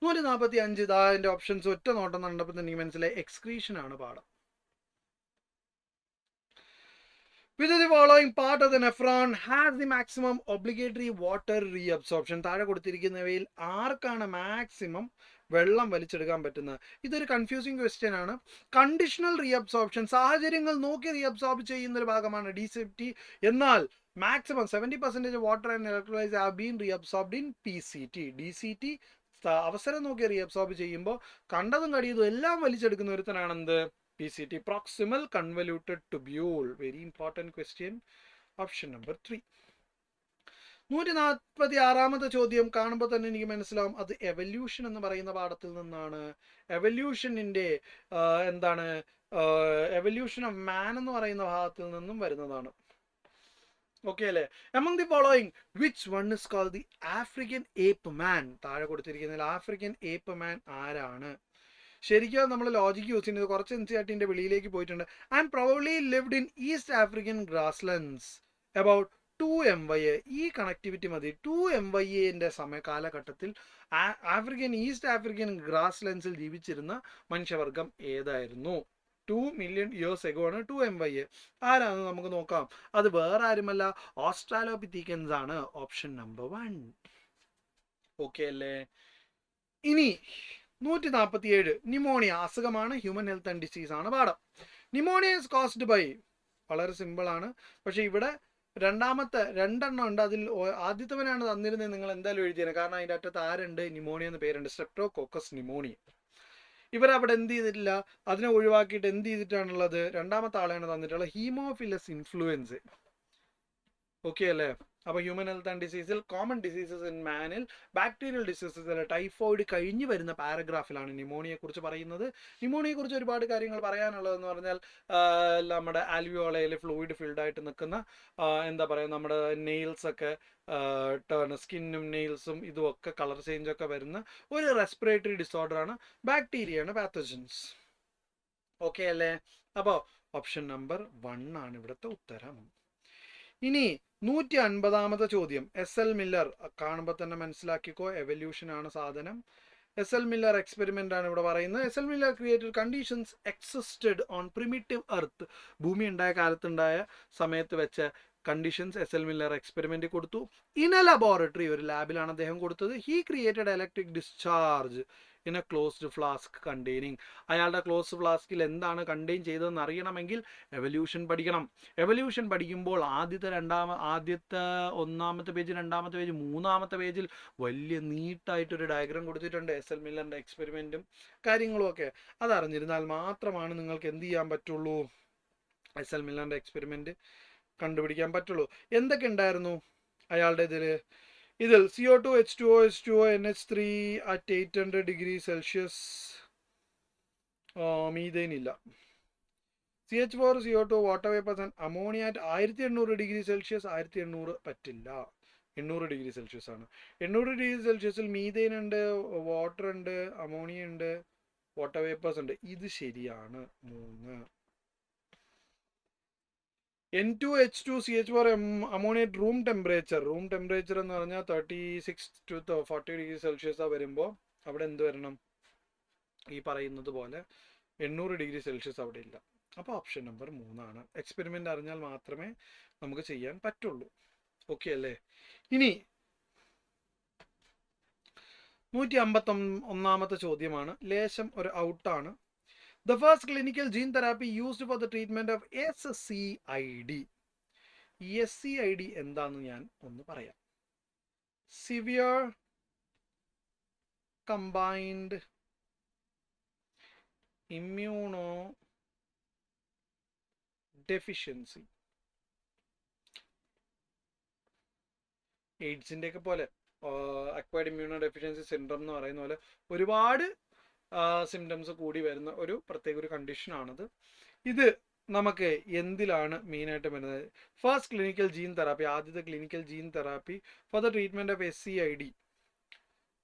ഇതാ എൻ്റെ ഓപ്ഷൻസ് ഒറ്റ നോട്ടം കണ്ടപ്പോൾ തന്നെ എനിക്ക് മനസ്സിലായി എക്സ്ക്രീഷൻ ആണ് പാഠം. Which of the following part of the nephron has the maximum obligatory water reabsorption? താഴെ കൊടുത്തിരിക്കുന്നവയിൽ ആർക്കാണ് മാക്സിമം വെള്ളം വലിച്ചെടുക്കാൻ പറ്റുന്നത്? ഇതൊരു കൺഫ്യൂസിങ് ക്വസ്റ്റ്യൻ ആണ്. കണ്ടീഷണൽ റീഅബ്സോർപ്ഷൻ, സാഹചര്യങ്ങൾ നോക്കി റീഅബ്സോർബ് ചെയ്യുന്ന ഒരു ഭാഗമാണ് DCT. എന്നാൽ maximum 70% water and electrolytes have been reabsorbed in PCT. DCT അവസരം നോക്കി റീഅബ്സോർബ് ചെയ്യുമ്പോൾ കണ്ടതും കടിയതും എല്ലാം വലിച്ചെടുക്കുന്ന ഒരുത്തനാണെന്ത്? PCT, proximal convoluted tubule. Very important question. Option number 3. 146ാമത്തെ ചോദ്യം കാണുമ്പോൾ തന്നെ എനിക്ക് മനസ്സിലാവും അത് എവല്യൂഷൻ എന്ന് പറയുന്ന പാഠത്തിൽ നിന്നാണ്. എവല്യൂഷനിന്റെ എന്താണ്? എവല്യൂഷൻ ഓഫ് മാൻ എന്ന് പറയുന്ന ഭാഗത്തിൽ നിന്നും വരുന്നതാണ്. ഓക്കെ അല്ലേ? among the following which one is called the African ape man? താഴെ കൊടുത്തിരിക്കുന്നതിൽ ആഫ്രിക്കൻ ഏപ്പ് മാൻ ആരാണ്? ശരിക്കും നമ്മൾ ലോജിക്ക് യൂസ് ചെയ്യുന്നത് കുറച്ച് NCERTന്റെ വെളിയിലേക്ക് പോയിട്ടുണ്ട്. And probably lived in East African grasslands about 2 MYA. ഈ കണക്ടിവിറ്റി മതി. 2 MYAന്റെ കാലഘട്ടത്തിൽ ഈസ്റ്റ് ആഫ്രിക്കൻ ഗ്രാസ്ലൻഡ്സിൽ ജീവിച്ചിരുന്ന മനുഷ്യവർഗം ഏതായിരുന്നു? 2 million years ago ആണ് 2 MYA. ആരാണെന്ന് നമുക്ക് നോക്കാം. അത് വേറെ ആരുമല്ല, ഓസ്ട്രാലോപിത്തീക്കൻസ് ആണ്. Option number 1. ഓക്കെ അല്ലേ? ഇനി 147 ന്യൂമോണിയ അസുഖമാണ്, ഹ്യൂമൻ ഹെൽത്ത് ആൻഡ് ഡിസീസ് ആണ് പാഠം. ന്യൂമോണിയ ഇസ് കോസ്ഡ് ബൈ, വളരെ സിമ്പിൾ ആണ്. പക്ഷേ ഇവിടെ രണ്ടാമത്തെ രണ്ടെണ്ണം ഉണ്ട്. അതിൽ ആദ്യത്തവനാണ് തന്നിരുന്നത്, നിങ്ങൾ എന്തായാലും എഴുതിയാണ്, കാരണം അതിൻ്റെ അറ്റത്ത് ആരുണ്ട്, ന്യൂമോണിയ എന്ന് പേരുണ്ട്, സ്ട്രെപ്റ്റോകോക്കസ് ന്യൂമോണിയ. ഇവരവിടെ എന്ത് ചെയ്തിട്ടില്ല, അതിനെ ഒഴിവാക്കിയിട്ട് എന്ത് ചെയ്തിട്ടാണുള്ളത്, രണ്ടാമത്തെ ആളെയാണ് തന്നിട്ടുള്ളത്, ഹീമോഫിലസ് ഇൻഫ്ലുവൻസ്. ഓക്കെ അല്ലേ? അപ്പോൾ ഹ്യൂമൻ ഹെൽത്ത് ആൻഡ് ഡിസീസിൽ കോമൺ ഡിസീസസ് ഇൻ മാനിൽ ബാക്ടീരിയൽ ഡിസീസസ് ടൈഫോയിഡ് കഴിഞ്ഞ് വരുന്ന പാരഗ്രാഫിലാണ് ന്യൂമോണിയെ കുറിച്ച് പറയുന്നത്. ന്യൂമോണിയെ കുറിച്ച് ഒരുപാട് കാര്യങ്ങൾ പറയാനുള്ളതെന്ന് പറഞ്ഞാൽ നമ്മുടെ ആൽവിയോളയിൽ ഫ്ലൂയിഡ് ഫിൽഡ് ആയിട്ട് നിൽക്കുന്ന എന്താ പറയുക, നമ്മുടെ നെയിൽസ് ഒക്കെ സ്കിന്നും നെയിൽസും ഇതുമൊക്കെ കളർ ചേഞ്ച് ഒക്കെ വരുന്ന ഒരു റെസ്പിറേറ്ററി ഡിസോർഡറാണ്, ബാക്ടീരിയയാണ് പാത്തജൻസ്. ഓക്കെ അല്ലേ? അപ്പോൾ ഓപ്ഷൻ നമ്പർ 1 ആണ് ഇവിടുത്തെ ഉത്തരം. ഇനി 150ാമത്തെ ചോദ്യം. SL മില്ലർ കാണുമ്പോൾ തന്നെ മനസ്സിലാക്കിക്കോ, എവല്യൂഷൻ ആണ് സാധനം. SL മില്ലർ എക്സ്പെരിമെന്റ് ആണ് ഇവിടെ പറയുന്നത്. SL Miller created conditions existed on primitive earth. ഭൂമി ഉണ്ടായ കാലത്തുണ്ടായ സമയത്ത് വെച്ച കണ്ടീഷൻസ് SL മില്ലർ എക്സ്പെരിമെന്റ് കൊടുത്തു. ഇൻ എ ലബോറട്ടറി, ഒരു ലാബിലാണ് അദ്ദേഹം കൊടുത്തത്. He created electric discharge in A closed flask containing. അയാളുടെ ക്ലോസ്ഡ് ഫ്ലാസ്കിൽ എന്താണ് കണ്ടെയ്ൻ ചെയ്തതെന്ന് അറിയണമെങ്കിൽ എവല്യൂഷൻ പഠിക്കണം. എവല്യൂഷൻ പഠിക്കുമ്പോൾ ആദ്യത്തെ 1ാമത്തെ പേജ്, 2ാമത്തെ പേജ്, 3ാമത്തെ പേജിൽ വലിയ നീട്ടായിട്ടൊരു ഡയഗ്രാം കൊടുത്തിട്ടുണ്ട്, SL മില്ലറിൻ്റെ എക്സ്പെരിമെൻറ്റും കാര്യങ്ങളും ഒക്കെ. അതറിഞ്ഞിരുന്നാൽ മാത്രമാണ് നിങ്ങൾക്ക് എന്ത് ചെയ്യാൻ പറ്റുള്ളൂ, SL മില്ലറിൻ്റെ എക്സ്പെരിമെൻറ്റ് കണ്ടുപിടിക്കാൻ പറ്റുള്ളൂ. എന്തൊക്കെ ഉണ്ടായിരുന്നു അയാളുടെ ഇതിൽ CO2, H2O, H2O, NH3 at 800 degrees Celsius. Methane ഇല്ല. CH4, CO2, water vapours and ammonia at 1800 degree Celsius. 1800 പറ്റില്ല, 800 ഡിഗ്രി സെൽഷ്യസ് ആണ്. 800 ഡിഗ്രി സെൽഷ്യസിൽ മീഥേൻ ഉണ്ട്, വാട്ടർ ഉണ്ട്, അമോണിയ ഉണ്ട്, വാട്ടർ വേപ്പേഴ്സ് ഉണ്ട്. ഇത് ശരിയാണ് 3. N2H2 CH4 ammonia room temperature എന്ന് പറഞ്ഞാൽ 36 to 40 ഡിഗ്രി സെൽഷ്യസ് വരുമ്പോൾ അവിടെ എന്ത് വരണം, ഈ പറയുന്നത് പോലെ 800 ഡിഗ്രി സെൽഷ്യസ് അവിടെ ഇല്ല. അപ്പോൾ ഓപ്ഷൻ നമ്പർ 3 ആണ്. എക്സ്പെരിമെൻ്റ് അറിഞ്ഞാൽ മാത്രമേ നമുക്ക് ചെയ്യാൻ പറ്റുള്ളൂ. ഓക്കെ അല്ലേ? ഇനി 151ാമത്തെ ചോദ്യമാണ്. ലേശം ഒരു ഔട്ടാണ്. The first clinical gene therapy used for the treatment of SCID. SCID എന്താണെന്ന് ഞാൻ ഒന്ന് പറയാം. Severe Combined Immunodeficiency. എയ്ഡ്സിൻ്റെ ഒക്കെ പോലെ അക്വയർഡ് ഇമ്മ്യൂണോഡെഫിഷ്യൻസി സിൻഡ്രോം എന്ന് പറയുന്ന പോലെ ഒരുപാട് സിംറ്റംസ് കൂടി വരുന്ന ഒരു പ്രത്യേക ഒരു കണ്ടീഷനാണത്. ഇത് നമുക്ക് എന്തിലാണ് മെയിനായിട്ട് വരുന്നത്? ഫസ്റ്റ് ക്ലിനിക്കൽ ജീൻ തെറാപ്പി, ആദ്യത്തെ clinical gene therapy for the treatment of SCID.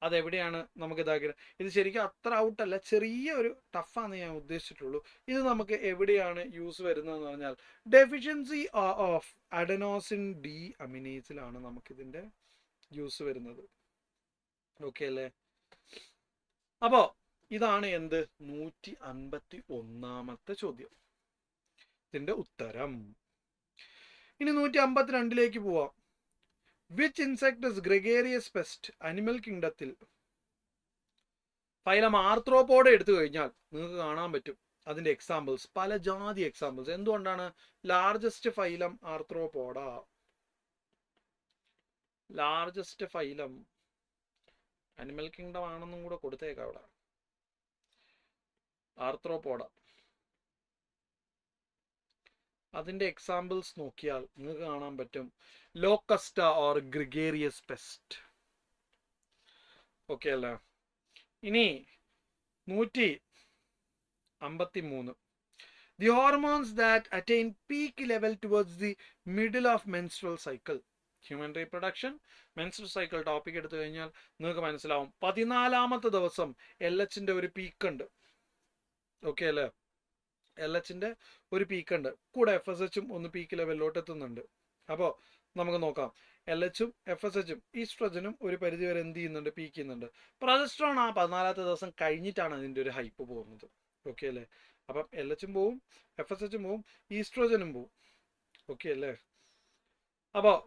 അതെവിടെയാണ് നമുക്ക് ഇതാക്കിയത്? ഇത് ശരിക്കും അത്ര ഔട്ടല്ല, ചെറിയ ഒരു ടഫാന്ന് ഞാൻ ഉദ്ദേശിച്ചിട്ടുള്ളൂ. ഇത് നമുക്ക് എവിടെയാണ് യൂസ് വരുന്നതെന്ന് പറഞ്ഞാൽ ഡെഫിഷ്യൻസി ഓഫ് അഡനോസിൻ ഡി അമിനേസിലാണ് നമുക്കിതിൻ്റെ യൂസ് വരുന്നത്. ഓക്കെ അല്ലേ? അപ്പോൾ ഇതാണ് എന്ത് 151ാമത്തെ ചോദ്യം, ഇതിൻ്റെ ഉത്തരം. ഇനി 152ലേക്ക് പോവാം. Which insect is gregarious pest? Animal കിങ്ഡത്തിൽ ഫൈലം ആർത്രോപോഡ എടുത്തു കഴിഞ്ഞാൽ നിങ്ങൾക്ക് കാണാൻ പറ്റും അതിൻ്റെ എക്സാമ്പിൾസ്, പല ജാതി എക്സാമ്പിൾസ്. എന്തുകൊണ്ടാണ് largest phylum Arthropoda? Largest phylum animal kingdom ആണെന്നും കൂടെ കൊടുത്തേക്കാം അവിടെ. ആർത്രോപോഡ, അതിൻ്റെ എക്സാമ്പിൾസ് നോക്കിയാൽ നിങ്ങൾക്ക് കാണാൻ പറ്റും ലോക്കസ്റ്റ ഓർ ഗ്രിഗേറിയസ് പെസ്റ്റ്. ഓക്കെ അല്ലേ? ഇനി 153. The hormones that attain peak level towards the middle of menstrual cycle. Human reproduction, menstrual cycle topic എടുത്തു കഴിഞ്ഞാൽ നിങ്ങൾക്ക് മനസ്സിലാവും 14ാമത്തെ ദിവസം LHന്റെ ഒരു പീക്ക് ഉണ്ട്. ഓക്കെ അല്ലേ? LHന്റെ ഒരു പീക്ക് ഉണ്ട്, കൂടെ FSHും ഒന്ന് പീക്ക് ലെവലിലോട്ട് എത്തുന്നുണ്ട്. അപ്പോൾ നമുക്ക് നോക്കാം, LHും FSHും ഈസ്ട്രജനും ഒരു പരിധി വരെ എന്ത് ചെയ്യുന്നുണ്ട്, പീക്ക് ചെയ്യുന്നുണ്ട്. പ്രൊജസ്ട്രോൺ ആ 14ാമത്തെ ദിവസം കഴിഞ്ഞിട്ടാണ് അതിൻ്റെ ഒരു ഹൈപ്പ് പോകുന്നത്. ഓക്കെ അല്ലേ? അപ്പം LHും പോവും, FSHും പോവും, ഈസ്ട്രോജനും പോവും. ഓക്കെ അല്ലേ? അപ്പോൾ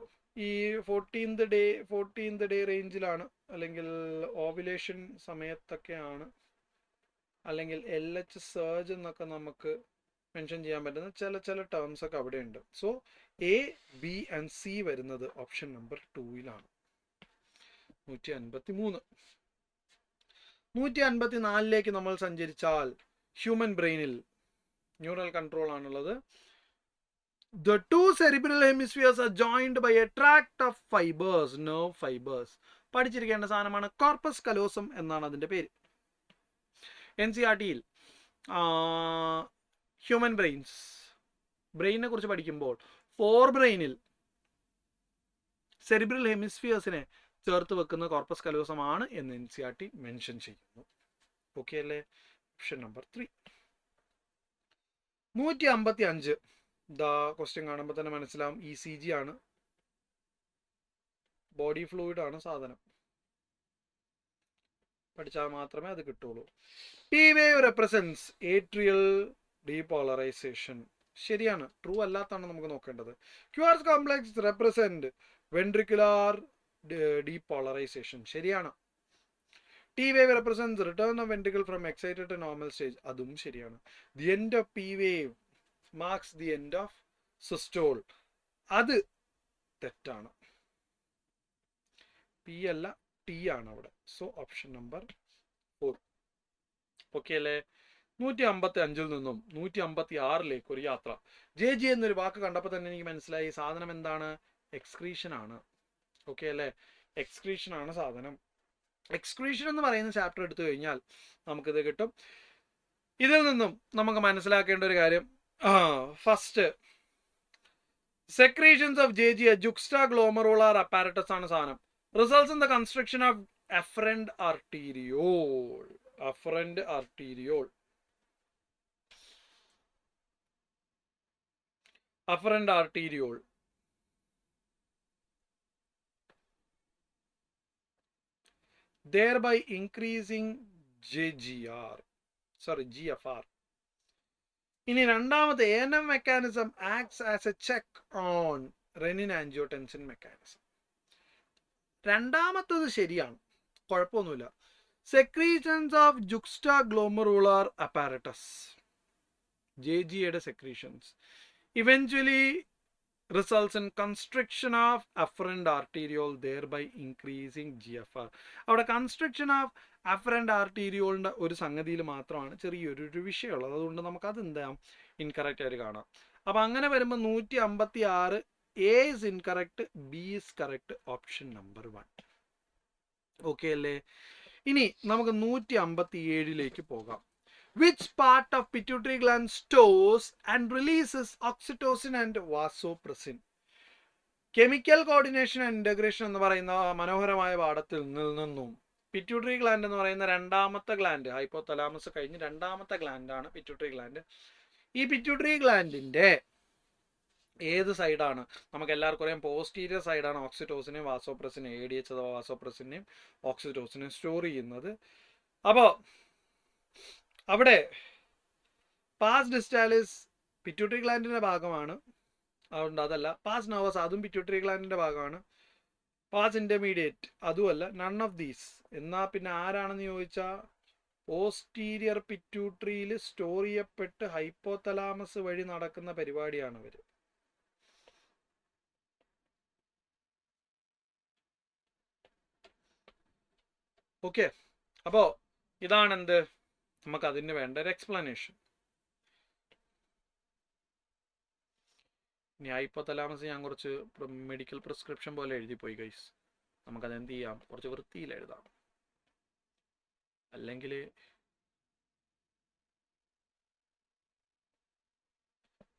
ഈ 14th ഡേ റേഞ്ചിലാണ്, അല്ലെങ്കിൽ ഓവുലേഷൻ സമയത്തൊക്കെയാണ് അല്ലെങ്കിൽ LH സർജ് എന്നൊക്കെ നമുക്ക് മെൻഷൻ ചെയ്യാൻ പറ്റുന്ന ചില ടേംസ് ഒക്കെ അവിടെ ഉണ്ട്. So A, B and C വരുന്നത് ഓപ്ഷൻ നമ്പർ 2-ലാണ്. 153. 154-ലേക്ക് നമ്മൾ സഞ്ചരിച്ചാൽ ഹ്യൂമൻ ബ്രെയിനിൽ ന്യൂറൽ കൺട്രോൾ ആണുള്ളത്. The two cerebral hemispheres are joined by a tract of fibers, nerve fibers. പഠിച്ചിരിക്കേണ്ട സാധനമാണ്. കോർപ്പസ് കലോസം എന്നാണ് അതിന്റെ പേര്. NCERT-യിൽ ഹ്യൂമൻ ബ്രെയിനിനെ കുറിച്ച് പഠിക്കുമ്പോൾ ഫോർ ബ്രെയിനിൽ സെറിബ്രൽ ഹെമിസ്ഫിയേഴ്സിനെ ചേർത്ത് വെക്കുന്ന കോർപ്പസ് കലോസമാണ് എന്ന് NCERT മെൻഷൻ ചെയ്യുന്നു. ഓക്കെ അല്ലേ? Option number 3. 155. ക്വസ്റ്റ്യൻ കാണുമ്പോൾ തന്നെ മനസ്സിലാവും ECG ആണ്, ബോഡി ഫ്ലൂയിഡ് ആണ് സാധനം. പഠിച്ചാൽ മാത്രമേ അത് കിട്ടുള്ളൂ. T wave represents atrial depolarization. ശരിയാണ്. ട്രൂ അല്ലാത്താണ് നമുക്ക് നോക്കേണ്ടത്. Quartz complex represent ventricular depolarization. ശരിയാണ്. T wave represents return of ventricle from excited to normal stage. അതും ശരിയാണ്. The end of P wave marks the end of systole. അത് തെറ്റാണ്. P അല്ല T ആണ് അവിടെ. So option number 4. ഓക്കെ അല്ലേ? 155-ൽ നിന്നും 156-ലേക്ക് ഒരു യാത്ര. JG എന്നൊരു വാക്ക് കണ്ടപ്പോൾ തന്നെ എനിക്ക് മനസ്സിലായി സാധനം എന്താണ്? എക്സ്ക്രീഷൻ ആണ്. ഓക്കെ അല്ലേ? എക്സ്ക്രീഷൻ ആണ് സാധനം. എക്സ്ക്രീഷൻ എന്ന് പറയുന്ന ചാപ്റ്റർ എടുത്തു കഴിഞ്ഞാൽ നമുക്കിത് കിട്ടും. ഇതിൽ നിന്നും നമുക്ക് മനസ്സിലാക്കേണ്ട ഒരു കാര്യം, first secretions of JG juxtaglomerular apparatus ആണ് സാധനം. Results in the construction of afferent arteriole. Afferent arteriole. Afferent arteriole. Thereby increasing GFR. ഇനി രണ്ടാമത്തെ ANM mechanism acts as a check on renin-angiotensin mechanism. രണ്ടാമത്തത് ശരിയാണ്, കുഴപ്പമൊന്നുമില്ല. സെക്രീഷൻസ് ഓഫ് juxtaglomerular apparatus, JGയുടെ സെക്രീഷൻസ് eventually results in constriction of afferent arteriole, thereby increasing GFR. അവിടെ construction of afferent ആർട്ടീരിയോളിന്റെ ഒരു സംഗതിയിൽ മാത്രമാണ് ചെറിയൊരു വിഷയമുള്ളത്. അതുകൊണ്ട് നമുക്കത് എന്താ ഇൻകറക്റ്റ് ആയിട്ട് കാണാം. അപ്പൊ അങ്ങനെ വരുമ്പോൾ 156 A is incorrect, B is correct, option number 1. Okay അല്ലേ? ഇനി നമുക്ക് 157-ലേക്ക് പോകാം. Which part of pituitary gland stores and releases oxytocin and vasopressin? Chemical coordination and integration എന്ന് പറയുന്ന മനോഹരമായ പാഠത്തിൽ നിന്നും പിറ്റ്യൂട്ടറി ഗ്ലാൻഡ് എന്ന് പറയുന്ന രണ്ടാമത്തെ ഗ്ലാൻഡ്, ഹൈപ്പോതലാമസ് കഴിഞ്ഞ് രണ്ടാമത്തെ ഗ്ലാൻഡാണ് പിറ്റ്യൂട്ടറി ഗ്ലാൻഡ്. ഈ പിറ്റ്യൂട്ടറി ഗ്ലാൻഡിന്റെ ഏത് സൈഡാണ്? നമുക്ക് എല്ലാവർക്കും അറിയാം പോസ്റ്റീരിയർ സൈഡാണ് ഓക്സിറ്റോസിനെയും വാസോപ്രസിനെയും ADH അഥവാ വാസോപ്രസിനെയും ഓക്സിറ്റോസിനെയും സ്റ്റോർ ചെയ്യുന്നത്. അപ്പോൾ അവിടെ പാസ് ഡിസ്റ്റാലിസ് പിറ്റ്യൂട്ടറി ഗ്ലാൻഡിന്റെ ഭാഗമാണ്, അതുകൊണ്ട് അതല്ല. പാസ് നർവസ് അതും പിറ്റ്യൂട്ടറി ഗ്ലാൻഡിന്റെ ഭാഗമാണ്. പാസ് ഇന്റർമീഡിയറ്റ് അതുമല്ല. None of these. എന്നാ പിന്നെ ആരാണെന്ന് ചോദിച്ചാൽ പോസ്റ്റീരിയർ പിറ്റ്യൂട്ടറിയിൽ സ്റ്റോർ ചെയ്യപ്പെട്ട് ഹൈപ്പോതലാമസ് വഴി നടക്കുന്ന പരിപാടിയാണ് അവർ. ഓക്കെ, അപ്പോ ഇതാണെന്ത് നമുക്ക് അതിന് വേണ്ട ഒരു എക്സ്പ്ലനേഷൻ. ഇനി ഹൈപ്പോതലാമസ് ഞാൻ കുറച്ച് മെഡിക്കൽ പ്രിസ്ക്രിപ്ഷൻ പോലെ എഴുതിപ്പോയി ഗൈസ്. നമുക്കത് എന്ത് ചെയ്യാം? കുറച്ച് വൃത്തിയിൽ എഴുതാം. അല്ലെങ്കിൽ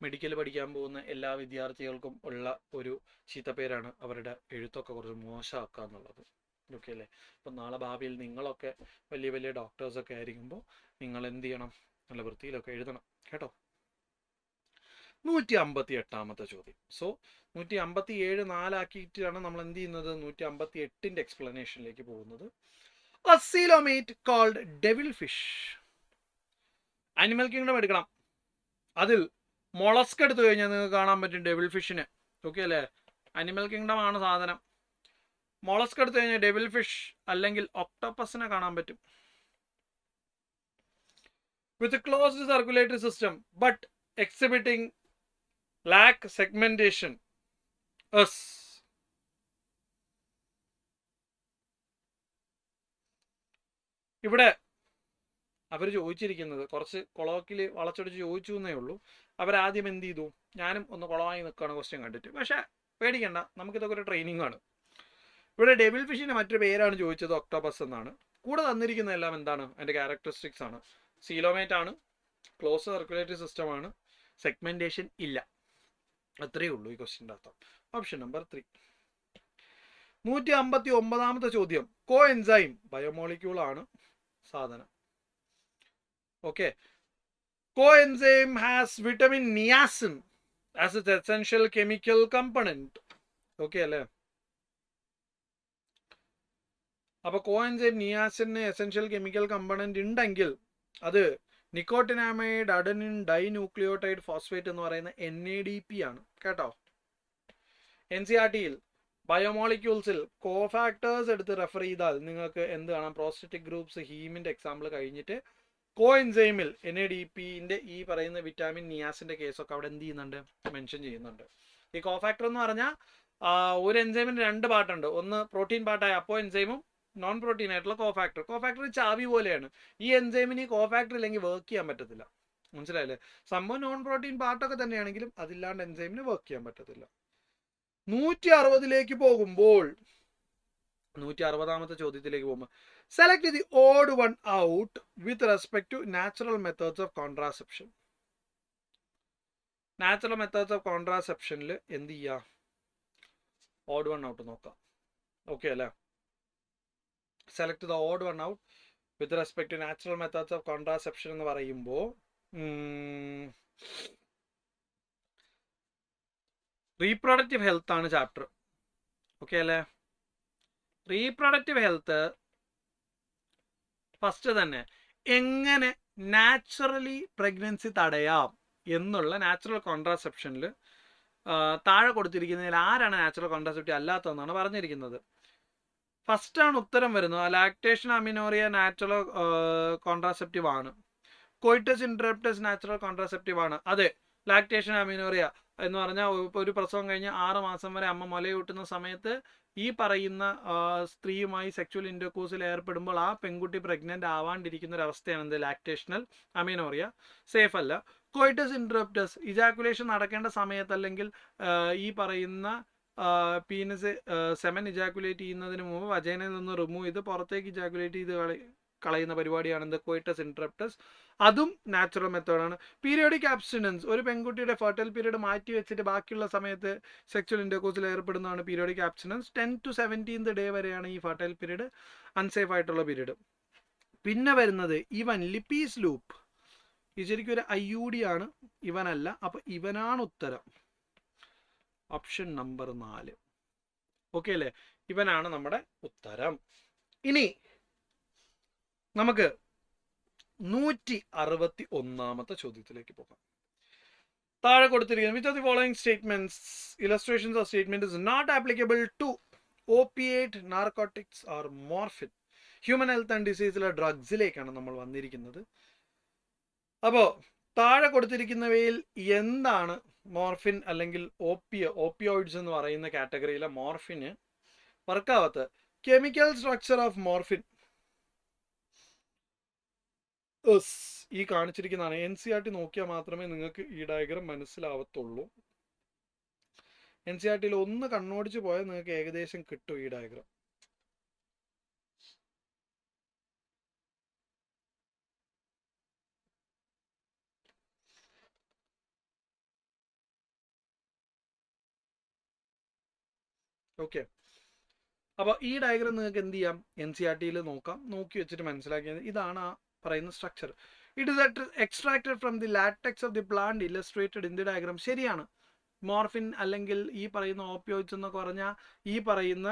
മെഡിക്കൽ പഠിക്കാൻ പോകുന്ന എല്ലാ വിദ്യാർത്ഥികൾക്കും ഉള്ള ഒരു ചീത്തപ്പേരാണ് അവരുടെ എഴുത്തൊക്കെ കുറച്ച് മോശമാക്കുക എന്നുള്ളത്. ഓക്കെ അല്ലേ? അപ്പം നാളെ ഭാവിയിൽ നിങ്ങളൊക്കെ വലിയ വലിയ ഡോക്ടേഴ്സൊക്കെ ആയിരിക്കുമ്പോൾ നിങ്ങൾ എന്ത് ചെയ്യണം? നല്ല വൃത്തിയിലൊക്കെ എഴുതണം കേട്ടോ. 158-ാമത്തെ ചോദ്യം. സോ 157 4 നമ്മൾ എന്ത് ചെയ്യുന്നത്? 158-ന്റെ എക്സ്പ്ലനേഷനിലേക്ക് പോകുന്നത്. A coelomate called devilfish. Animal kingdom എടുക്കണം. അതിൽ മൊളസ്ക് എടുത്തു കഴിഞ്ഞാൽ നിങ്ങൾക്ക് കാണാൻ പറ്റും ഡെവിൾ ഫിഷിന്. ഓക്കെ അല്ലേ? അനിമൽ കിങ്ഡം ആണ് സാധനം. മൊളസ്ക് എടുത്തു കഴിഞ്ഞാൽ ഡെവിൾ ഫിഷ് അല്ലെങ്കിൽ ഒക്ടോപ്പസിനെ കാണാൻ പറ്റും. with a closed circulatory system but exhibiting lack segmentation. Yes. ഇവിടെ അവർ ചോദിച്ചിരിക്കുന്നത് കുറച്ച് കൊളോക്കിൽ വളച്ചൊടിച്ച് ചോദിച്ചു എന്നേ ഉള്ളൂ. അവരാദ്യം എന്ത് ചെയ്തു, ഞാനും ഒന്ന് കുളമായി നിൽക്കുകയാണ് ക്വസ്റ്റ്യൻ കണ്ടിട്ട്. പക്ഷേ പേടിക്കണ്ട, നമുക്കിതൊക്കെ ഒരു ട്രെയിനിങ് ആണ്. ഇവിടെ ഡെവിൾ ഫിഷിൻ്റെ മറ്റൊരു പേരാണ് ചോദിച്ചത്, ഒക്ടോപസ് എന്നാണ്. കൂടെ തന്നിരിക്കുന്നതെല്ലാം എന്താണ്, അതിൻ്റെ ക്യാരക്ടറിസ്റ്റിക്സ് ആണ്. സീലോമേറ്റ് ആണ്, ക്ലോസ് സർക്കുലേറ്ററി സിസ്റ്റം ആണ്, സെഗ്മെന്റേഷൻ ഇല്ല. അത്രയേ ഉള്ളൂ ഈ ക്വസ്റ്റ്യൻ്റെ അർത്ഥം. Option number 3. 159ാമത്തെ ചോദ്യം. കോ എൻസൈം ബയോമോളിക്യൂൾ ആണ് സാധനം. Okay, coenzyme has vitamin niacin as its essential chemical component. Okay അല്ലേ? അപ്പൊ coenzyme niacin essential chemical component ഉണ്ടെങ്കിൽ അത് നിക്കോട്ടിനാമൈഡ് അഡനിൻ ഡൈന്യൂക്ലിയോടൈഡ് ഫോസ്ഫേറ്റ് എന്ന് പറയുന്ന NADP ആണ് കേട്ടോ. NCERT-യിൽ ബയോമോളിക്യൂൾസിൽ കോഫാക്ടേഴ്സ് എടുത്ത് റെഫർ ചെയ്താൽ നിങ്ങൾക്ക് എന്ത് കാണാം, പ്രോസ്റ്ററ്റിക് ഗ്രൂപ്പ്സ്, ഹീമിന്റെ എക്സാമ്പിൾ കഴിഞ്ഞിട്ട് കോഎൻസൈമിൽ NADP-ന്റെ ഈ പറയുന്ന വിറ്റാമിൻ നിയാസിന്റെ കേസൊക്കെ അവിടെ എന്ത് ചെയ്യുന്നുണ്ട്, മെൻഷൻ ചെയ്യുന്നുണ്ട്. ഈ കോഫാക്ടർ എന്ന് പറഞ്ഞാൽ ഒരു എൻസൈമിന് 2 പാർട്ടുണ്ട്. ഒന്ന് പ്രോട്ടീൻ പാർട്ടായ അപ്പോ എൻസൈമും നോൺ പ്രോട്ടീൻ ആയിട്ടുള്ള കോഫാക്ടർ. കോഫാക്ടർ ചാവി പോലെയാണ്. ഈ എൻസൈമിന് കോഫാക്ടർ ഇല്ലെങ്കിൽ വർക്ക് ചെയ്യാൻ പറ്റത്തില്ല. മനസ്സിലായില്ലേ? സംഭവം നോൺ പ്രോട്ടീൻ പാർട്ടൊക്കെ തന്നെയാണെങ്കിലും അതില്ലാണ്ട് എൻസൈമിന് വർക്ക് ചെയ്യാൻ പറ്റത്തില്ല. 160ലേക്ക് പോകുമ്പോൾ, 160ാമത്തെ ചോദ്യത്തിലേക്ക് പോകുമ്പോൾ, select the odd one out with respect to natural methods of contraception. Natural methods of കോൺട്രാസെപ്ഷനിൽ എന്ത് ചെയ്യുക, ഓഡ് വൺ ഔട്ട് നോക്കാം. ഓക്കെ അല്ലേ? Select the odd one out with respect to natural methods of contraception എന്ന് പറയുമ്പോൾ reproductive health ആണ് chapter. Okay അല്ലേ? Reproductive health first തന്നെ എങ്ങനെ നാച്ചുറലി പ്രഗ്നൻസി തടയാം എന്നുള്ള നാച്ചുറൽ കോൺട്രാസെപ്ഷനിൽ താഴെ കൊടുത്തിരിക്കുന്നതിൽ ആരാണ് നാച്ചുറൽ കോൺട്രാസെപ്റ്റീവ് അല്ലാത്തതെന്നാണ് പറഞ്ഞിരിക്കുന്നത്. ഫസ്റ്റാണ് ഉത്തരം വരുന്നത്. ലാക്ടേഷൻ അമിനോറിയ നാച്ചുറൽ കോൺട്രാസെപ്റ്റീവ് ആണ്. കോയിറ്റസ് ഇൻട്രപ്റ്റസ് നാച്ചുറൽ കോൺട്രാസെപ്റ്റീവ് ആണ്. അതെ, ലാക്ടേഷൻ അമിനോറിയ എന്ന് പറഞ്ഞാൽ ഒരു പ്രസവം കഴിഞ്ഞ് 6 മാസം വരെ അമ്മ മുലയൂട്ടുന്ന സമയത്ത് ഈ പറയുന്ന സ്ത്രീയുമായി സെക്ച്വൽ ഇൻ്റർകോഴ്സിൽ ഏർപ്പെടുമ്പോൾ ആ പെൺകുട്ടി പ്രഗ്നൻ്റ് ആവാണ്ടിരിക്കുന്ന ഒരു അവസ്ഥയാണ് എന്ത്, ലാക്ടേഷണൽ അമിനോറിയ. സേഫ് അല്ല. കോയിറ്റസ് ഇൻട്രപ്റ്റസ് ഇജാക്കുലേഷൻ നടക്കേണ്ട സമയത്ത് അല്ലെങ്കിൽ ഈ പറയുന്ന പീനസ് സെമൻ ഇജാക്കുലേറ്റ് ചെയ്യുന്നതിന് മുമ്പ് വജൈനയിൽ നിന്ന് റിമൂവ് ചെയ്ത് പുറത്തേക്ക് ഇജാക്കുലേറ്റ് ചെയ്ത് കളയുന്ന പരിപാടിയാണ് എന്ത്, കോയിറ്റസ് ഇൻട്രപ്റ്റസ്. അതും നാച്ചുറൽ മെത്തേഡാണ്. പീരിയോഡിക് ആബ്സ്റ്റിനൻസ്, ഒരു പെൺകുട്ടിയുടെ ഫെർട്ടൈൽ പീരീഡ് മാറ്റി വെച്ചിട്ട് ബാക്കിയുള്ള സമയത്ത് സെക്ച്വൽ ഇൻ്റർകോഴ്സിൽ ഏർപ്പെടുന്നതാണ് periodic abstinence. 10 to 17th day വരെയാണ് ഈ ഫെർട്ടൈൽ പീരീഡ് അൺസേഫ് ആയിട്ടുള്ള പീരീഡ്. പിന്നെ വരുന്നത് ഇവൻ ലിപ്പീസ് ലൂപ്പ്. ഇത് ശരിക്കും ഒരു IUD ആണ്, ഇവനല്ല. അപ്പൊ ഇവനാണ് ഉത്തരം. Option number 4. ഓക്കെ അല്ലേ? ഇവനാണ് നമ്മുടെ ഉത്തരം. ഇനി നമുക്ക് 161ാമത്തെ ചോദ്യത്തിലേക്ക് പോകാം. താഴെ കൊടുത്തിരിക്കുന്നത് which of the following statements illustrations of statement is not applicable to opiate, narcotics or morphine. Human health and ഡിസീസിലെ ഡ്രഗ്സിലേക്കാണ് നമ്മൾ വന്നിരിക്കുന്നത്. അപ്പോൾ താഴെ കൊടുത്തിരിക്കുന്നവയിൽ എന്താണ് മോർഫിൻ അല്ലെങ്കിൽ ഓപ്പിയോയിഡ്സ് എന്ന് പറയുന്ന കാറ്റഗറിയിലെ മോർഫിന് വർക്കാവാത്ത? കെമിക്കൽ സ്ട്രക്ചർ ഓഫ് മോർഫിൻ ഈ കാണിച്ചിരിക്കുന്നതാണ്. NCERT നോക്കിയാൽ മാത്രമേ നിങ്ങൾക്ക് ഈ ഡയഗ്രം മനസ്സിലാവത്തുള്ളൂ. NCERT-യിൽ ഒന്ന് കണ്ണോടിച്ച് പോയാൽ നിങ്ങൾക്ക് ഏകദേശം കിട്ടും ഈ ഡയഗ്രം. ഓക്കെ, അപ്പോൾ ഈ ഡയഗ്രം നിങ്ങൾക്ക് എന്ത് ചെയ്യാം, NCERT-യിൽ നോക്കാം. നോക്കി വെച്ചിട്ട് മനസ്സിലാക്കിയത് ഇതാണ് ആ പറയുന്ന structure. It is extracted from the latex of the plant Illustrated in the diagram. ശരിയാണ്. മോർഫിൻ അല്ലെങ്കിൽ ഈ പറയുന്ന ഓപ്പിയോയിഡ്സ് എന്നൊക്കെ പറഞ്ഞാൽ ഈ പറയുന്ന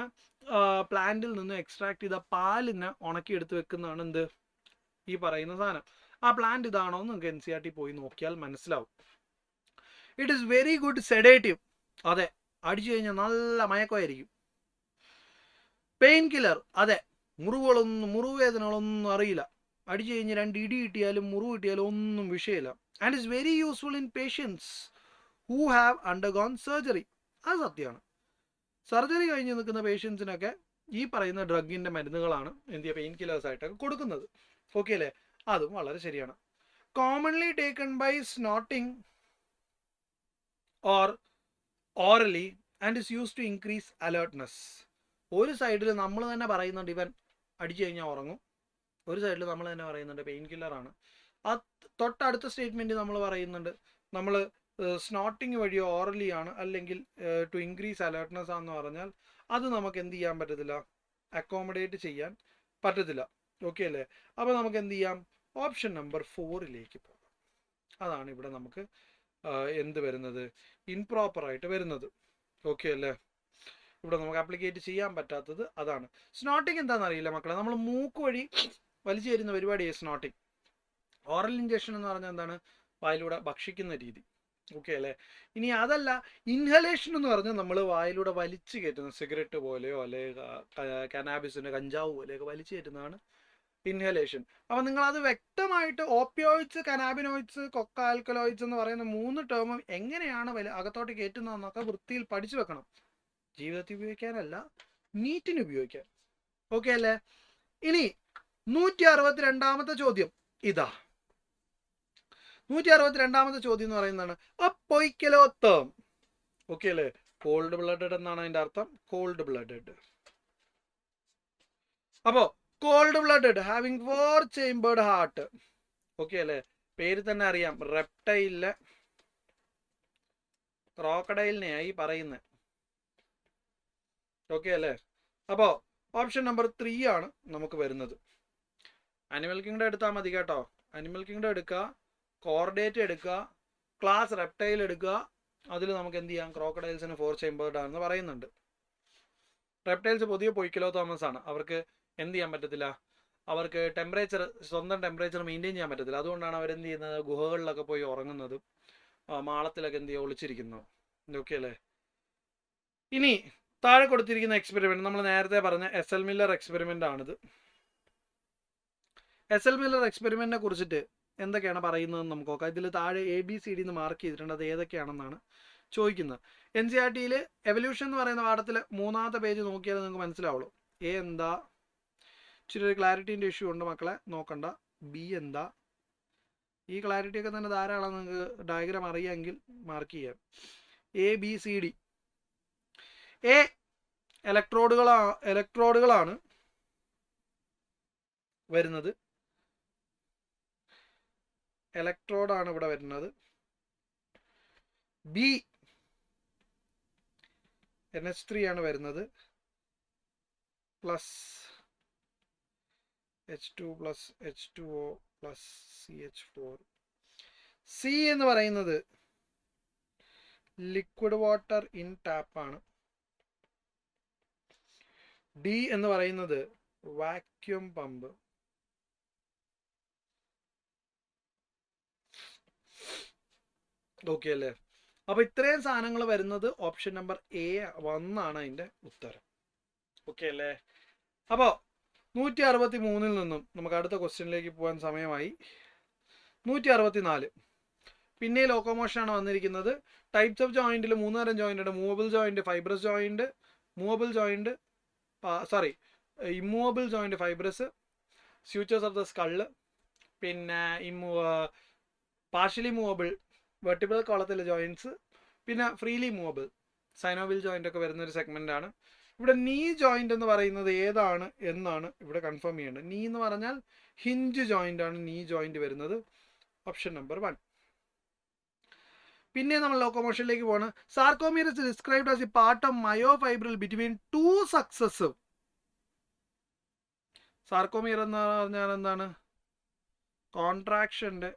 പ്ലാന്റിൽ നിന്ന് എക്സ്ട്രാക്ട് ചെയ്ത പാലിനെ ഉണക്കിയെടുത്ത് വെക്കുന്നതാണ് എന്ത്, ഈ പറയുന്ന സാധനം. ആ പ്ലാന്റ് ഇതാണോ എന്ന് നിങ്ങൾക്ക് NCERT പോയി നോക്കിയാൽ മനസ്സിലാവും. It is very good sedative. അതെ, അടിച്ചു കഴിഞ്ഞാൽ നല്ല മയക്കമായിരിക്കും. Pain killer. അതെ, മുറിവ് വേദനകളൊന്നും അറിയില്ല. അടിച്ചു കഴിഞ്ഞ് 2 ഇടി കിട്ടിയാലും മുറിവ് കിട്ടിയാലും ഒന്നും വിഷയമില്ല. And it's very useful in patients who have undergone surgery. അത് സത്യമാണ്. സർജറി കഴിഞ്ഞ് നിൽക്കുന്ന പേഷ്യൻസിനൊക്കെ ഈ പറയുന്ന ഡ്രഗിൻ്റെ മരുന്നുകളാണ് എന്ത് ചെയ്യുക, പെയിൻ കില്ലേഴ്സ് ആയിട്ടൊക്കെ കൊടുക്കുന്നത്. ഓക്കെ അല്ലേ? അതും വളരെ ശരിയാണ്. Commonly taken by snorting or orally and is use to increase alertness. ഒരു സൈഡിൽ നമ്മൾ തന്നെ പറയുന്നുണ്ട് ഇവൻ അടിച്ചു കഴിഞ്ഞാൽ ഉറങ്ങും, ഒരു സൈഡിൽ നമ്മൾ തന്നെ പറയുന്നുണ്ട് പെയിൻ കില്ലറാണ്. ആ തൊട്ടടുത്ത സ്റ്റേറ്റ്മെൻറ്റ് നമ്മൾ പറയുന്നുണ്ട് നമ്മൾ സ്നോട്ടിങ് വഴിയോ ഓറലി ആണ്, അല്ലെങ്കിൽ ടു ഇൻക്രീസ് അലേർട്ട്നെസ് ആണെന്ന് പറഞ്ഞാൽ അത് നമുക്ക് എന്ത് ചെയ്യാൻ പറ്റത്തില്ല, അക്കോമഡേറ്റ് ചെയ്യാൻ പറ്റത്തില്ല. ഓക്കെ അല്ലേ? അപ്പോൾ നമുക്ക് എന്ത് ചെയ്യാം, ഓപ്ഷൻ നമ്പർ 4 പോകാം. അതാണ് ഇവിടെ നമുക്ക് എന്ത് വരുന്നത്, ഇംപ്രോപ്പറായിട്ട് വരുന്നത്. ഓക്കെ അല്ലേ? ഇവിടെ നമുക്ക് അപ്ലിക്കേറ്റ് ചെയ്യാൻ പറ്റാത്തത് അതാണ്. സ്നോട്ടിങ് എന്താണെന്ന് അറിയില്ല മക്കളെ, നമ്മൾ മൂക്ക് വഴി വലിച്ചു തരുന്ന പരിപാടിയാണ് സ്നോട്ടിങ്. ഓറൽ ഇഞ്ചക്ഷൻ എന്ന് പറഞ്ഞാൽ എന്താണ്, വായിലൂടെ ഭക്ഷിക്കുന്ന രീതി. ഓക്കെ അല്ലേ? ഇനി അതല്ല, ഇൻഹലേഷൻ എന്ന് പറഞ്ഞാൽ നമ്മൾ വായിലൂടെ വലിച്ചു കയറ്റുന്ന സിഗരറ്റ് പോലെയോ അല്ലെങ്കിൽ കനാബിസിൻ്റെ കഞ്ചാവ് പോലെയൊക്കെ വലിച്ചു കയറ്റുന്നതാണ് ഇൻഹലേഷൻ. അപ്പം നിങ്ങളത് വ്യക്തമായിട്ട് ഓപ്പിയോയിഡ്സ്, കനാബിനോയിഡ്സ്, കൊക്ക ആൽക്കലോയിഡ്സ് എന്ന് പറയുന്ന 3 ടേമും എങ്ങനെയാണ് അകത്തോട്ട് കയറ്റുന്നതെന്നൊക്കെ വൃത്തിയിൽ പഠിച്ചു വെക്കണം. ജീവിതത്തിൽ ഉപയോഗിക്കാനല്ല, നീറ്റിന് ഉപയോഗിക്കാൻ. ഓക്കെ അല്ലേ? ഇനി 162ാമത്തെ ചോദ്യം ഇതാ. 162ാമത്തെ ചോദ്യം എന്ന് പറയുന്നതാണ് അപ്പൊയ്ക്കലോത്തം. ഓക്കെ അല്ലേ? കോൾഡ് ബ്ലഡഡ് എന്നാണ് അതിൻ്റെ അർത്ഥം, കോൾഡ് ബ്ലഡഡ്. അപ്പോൾ cold blooded having 4 chambered heart. Okay അല്ലേ? പേര് തന്നെ അറിയാം, റെപ്റ്റൈലിലെ ക്രോക്കഡൈലിനെയായി പറയുന്നത്. ഓക്കെ അല്ലേ? അപ്പോൾ ഓപ്ഷൻ നമ്പർ 3 ആണ് നമുക്ക് വരുന്നത്. അനിമൽ കിങ്ഡം എടുത്താൽ മതി കേട്ടോ. അനിമൽ കിങ്ഡം എടുക്കുക, കോർഡേറ്റ് എടുക്കുക, ക്ലാസ് റെപ്റ്റൈൽ എടുക്കുക. അതിൽ നമുക്ക് എന്ത് ചെയ്യാം, ക്രോക്കഡൈൽസിന് 4 ചേംബേർഡ് ആണെന്ന് പറയുന്നുണ്ട്. റെപ്റ്റൈൽസ് പൊതുവെ പൊയ്ക്കലോത്തോമസ് ആണ്. അവർക്ക് എന്ത് ചെയ്യാൻ പറ്റത്തില്ല, അവർക്ക് ടെമ്പറേച്ചർ, സ്വന്തം ടെമ്പറേച്ചർ മെയിൻറ്റെയിൻ ചെയ്യാൻ പറ്റത്തില്ല. അതുകൊണ്ടാണ് അവരെന്ത് ചെയ്യുന്നത്, ഗുഹകളിലൊക്കെ പോയി ഉറങ്ങുന്നതും മാളത്തിലൊക്കെ എന്ത് ചെയ്യുക, ഒളിച്ചിരിക്കുന്നു. ഓക്കെ അല്ലേ? ഇനി താഴെ കൊടുത്തിരിക്കുന്ന എക്സ്പെരിമെൻറ്റ് നമ്മൾ നേരത്തെ പറഞ്ഞ എസ്.എൽ. മില്ലർ എക്സ്പെരിമെൻ്റ് ആണിത്. എസ്.എൽ. മില്ലർ എക്സ്പെരിമെൻറ്റിനെ കുറിച്ചിട്ട് എന്തൊക്കെയാണ് പറയുന്നതെന്ന് നമുക്ക് നോക്കാം. ഇതിൽ താഴെ ABCD എന്ന് മാർക്ക് ചെയ്തിട്ടുണ്ട്. അത് ഏതൊക്കെയാണെന്നാണ് ചോദിക്കുന്നത്. NCERT-യിൽ എവല്യൂഷൻ എന്ന് പറയുന്ന പാഠത്തിൽ 3ാമത്തെ പേജ് നോക്കിയാൽ നിങ്ങൾക്ക് മനസ്സിലാവുള്ളൂ. A എന്താ, ഇച്ചിരി ഒരു ക്ലാരിറ്റീൻ്റെ ഇഷ്യൂ ഉണ്ട് മക്കളെ, നോക്കണ്ട. B എന്താ, ഈ ക്ലാരിറ്റിയൊക്കെ തന്നെ ധാരാളം നിങ്ങൾക്ക് ഡയഗ്രാം അറിയാമെങ്കിൽ മാർക്ക് ചെയ്യാം. ABCD. A ഇലക്ട്രോഡുകളാണ് വരുന്നത്. ഇലക്ട്രോഡാണ് ഇവിടെ വരുന്നത്. B NH3 ആണ് വരുന്നത്, plus H2 plus H2O plus CH4. C എന്ന് പറയുന്നത് ലിക്വിഡ് വാട്ടർ ഇൻ ടാപ്പാണ്. D എന്ന് പറയുന്നത് വാക്യൂം പമ്പ്. ഓക്കെ അല്ലേ? അപ്പോൾ ഇത്രയും സാധനങ്ങൾ വരുന്നത് ഓപ്ഷൻ നമ്പർ A1 ആണ് അതിൻ്റെ ഉത്തരം. ഓക്കെ അല്ലേ? അപ്പോൾ 163 നിന്നും നമുക്ക് അടുത്ത ക്വസ്റ്റ്യനിലേക്ക് പോകാൻ സമയമായി. 164. പിന്നെ ലോക്കോമോഷനാണ് വന്നിരിക്കുന്നത്. ടൈപ്സ് ഓഫ് ജോയിൻറ്റിൽ 3 തരം ജോയിൻ്റ് ഉണ്ട്. Movable joint, fibrous joint, immovable joint fibrous, sutures of the skull, പിന്നെ പാർഷ്യലി മൂവബിൾ വെർട്ടിബ്രൽ കോളത്തിലെ ജോയിൻറ്റ്സ്, പിന്നെ ഫ്രീലി മൂവബിൾ സൈനോവിൽ ജോയിൻ്റ് ഒക്കെ വരുന്നൊരു സെഗ്മെൻ്റാണ്. ഇവിടെ നീ ജോയിൻ്റ് എന്ന് പറയുന്നത് ഏതാണ് എന്നാണ് ഇവിടെ കൺഫേം ചെയ്യേണ്ടത്. നീ എന്ന് പറഞ്ഞാൽ ഹിഞ്ച് ജോയിൻ്റ് ആണ് നീ ജോയിൻ്റ് വരുന്നത്. Option number 1. പിന്നെ നമ്മൾ ലോക്കോമോഷനിലേക്ക് പോവാണ്. Sarcomere is described as a part of myofibril between 2 successive. സാർക്കോമിയർ എന്ന് പറഞ്ഞാൽ എന്താണ്, കോൺട്രാക്ഷൻ്റെ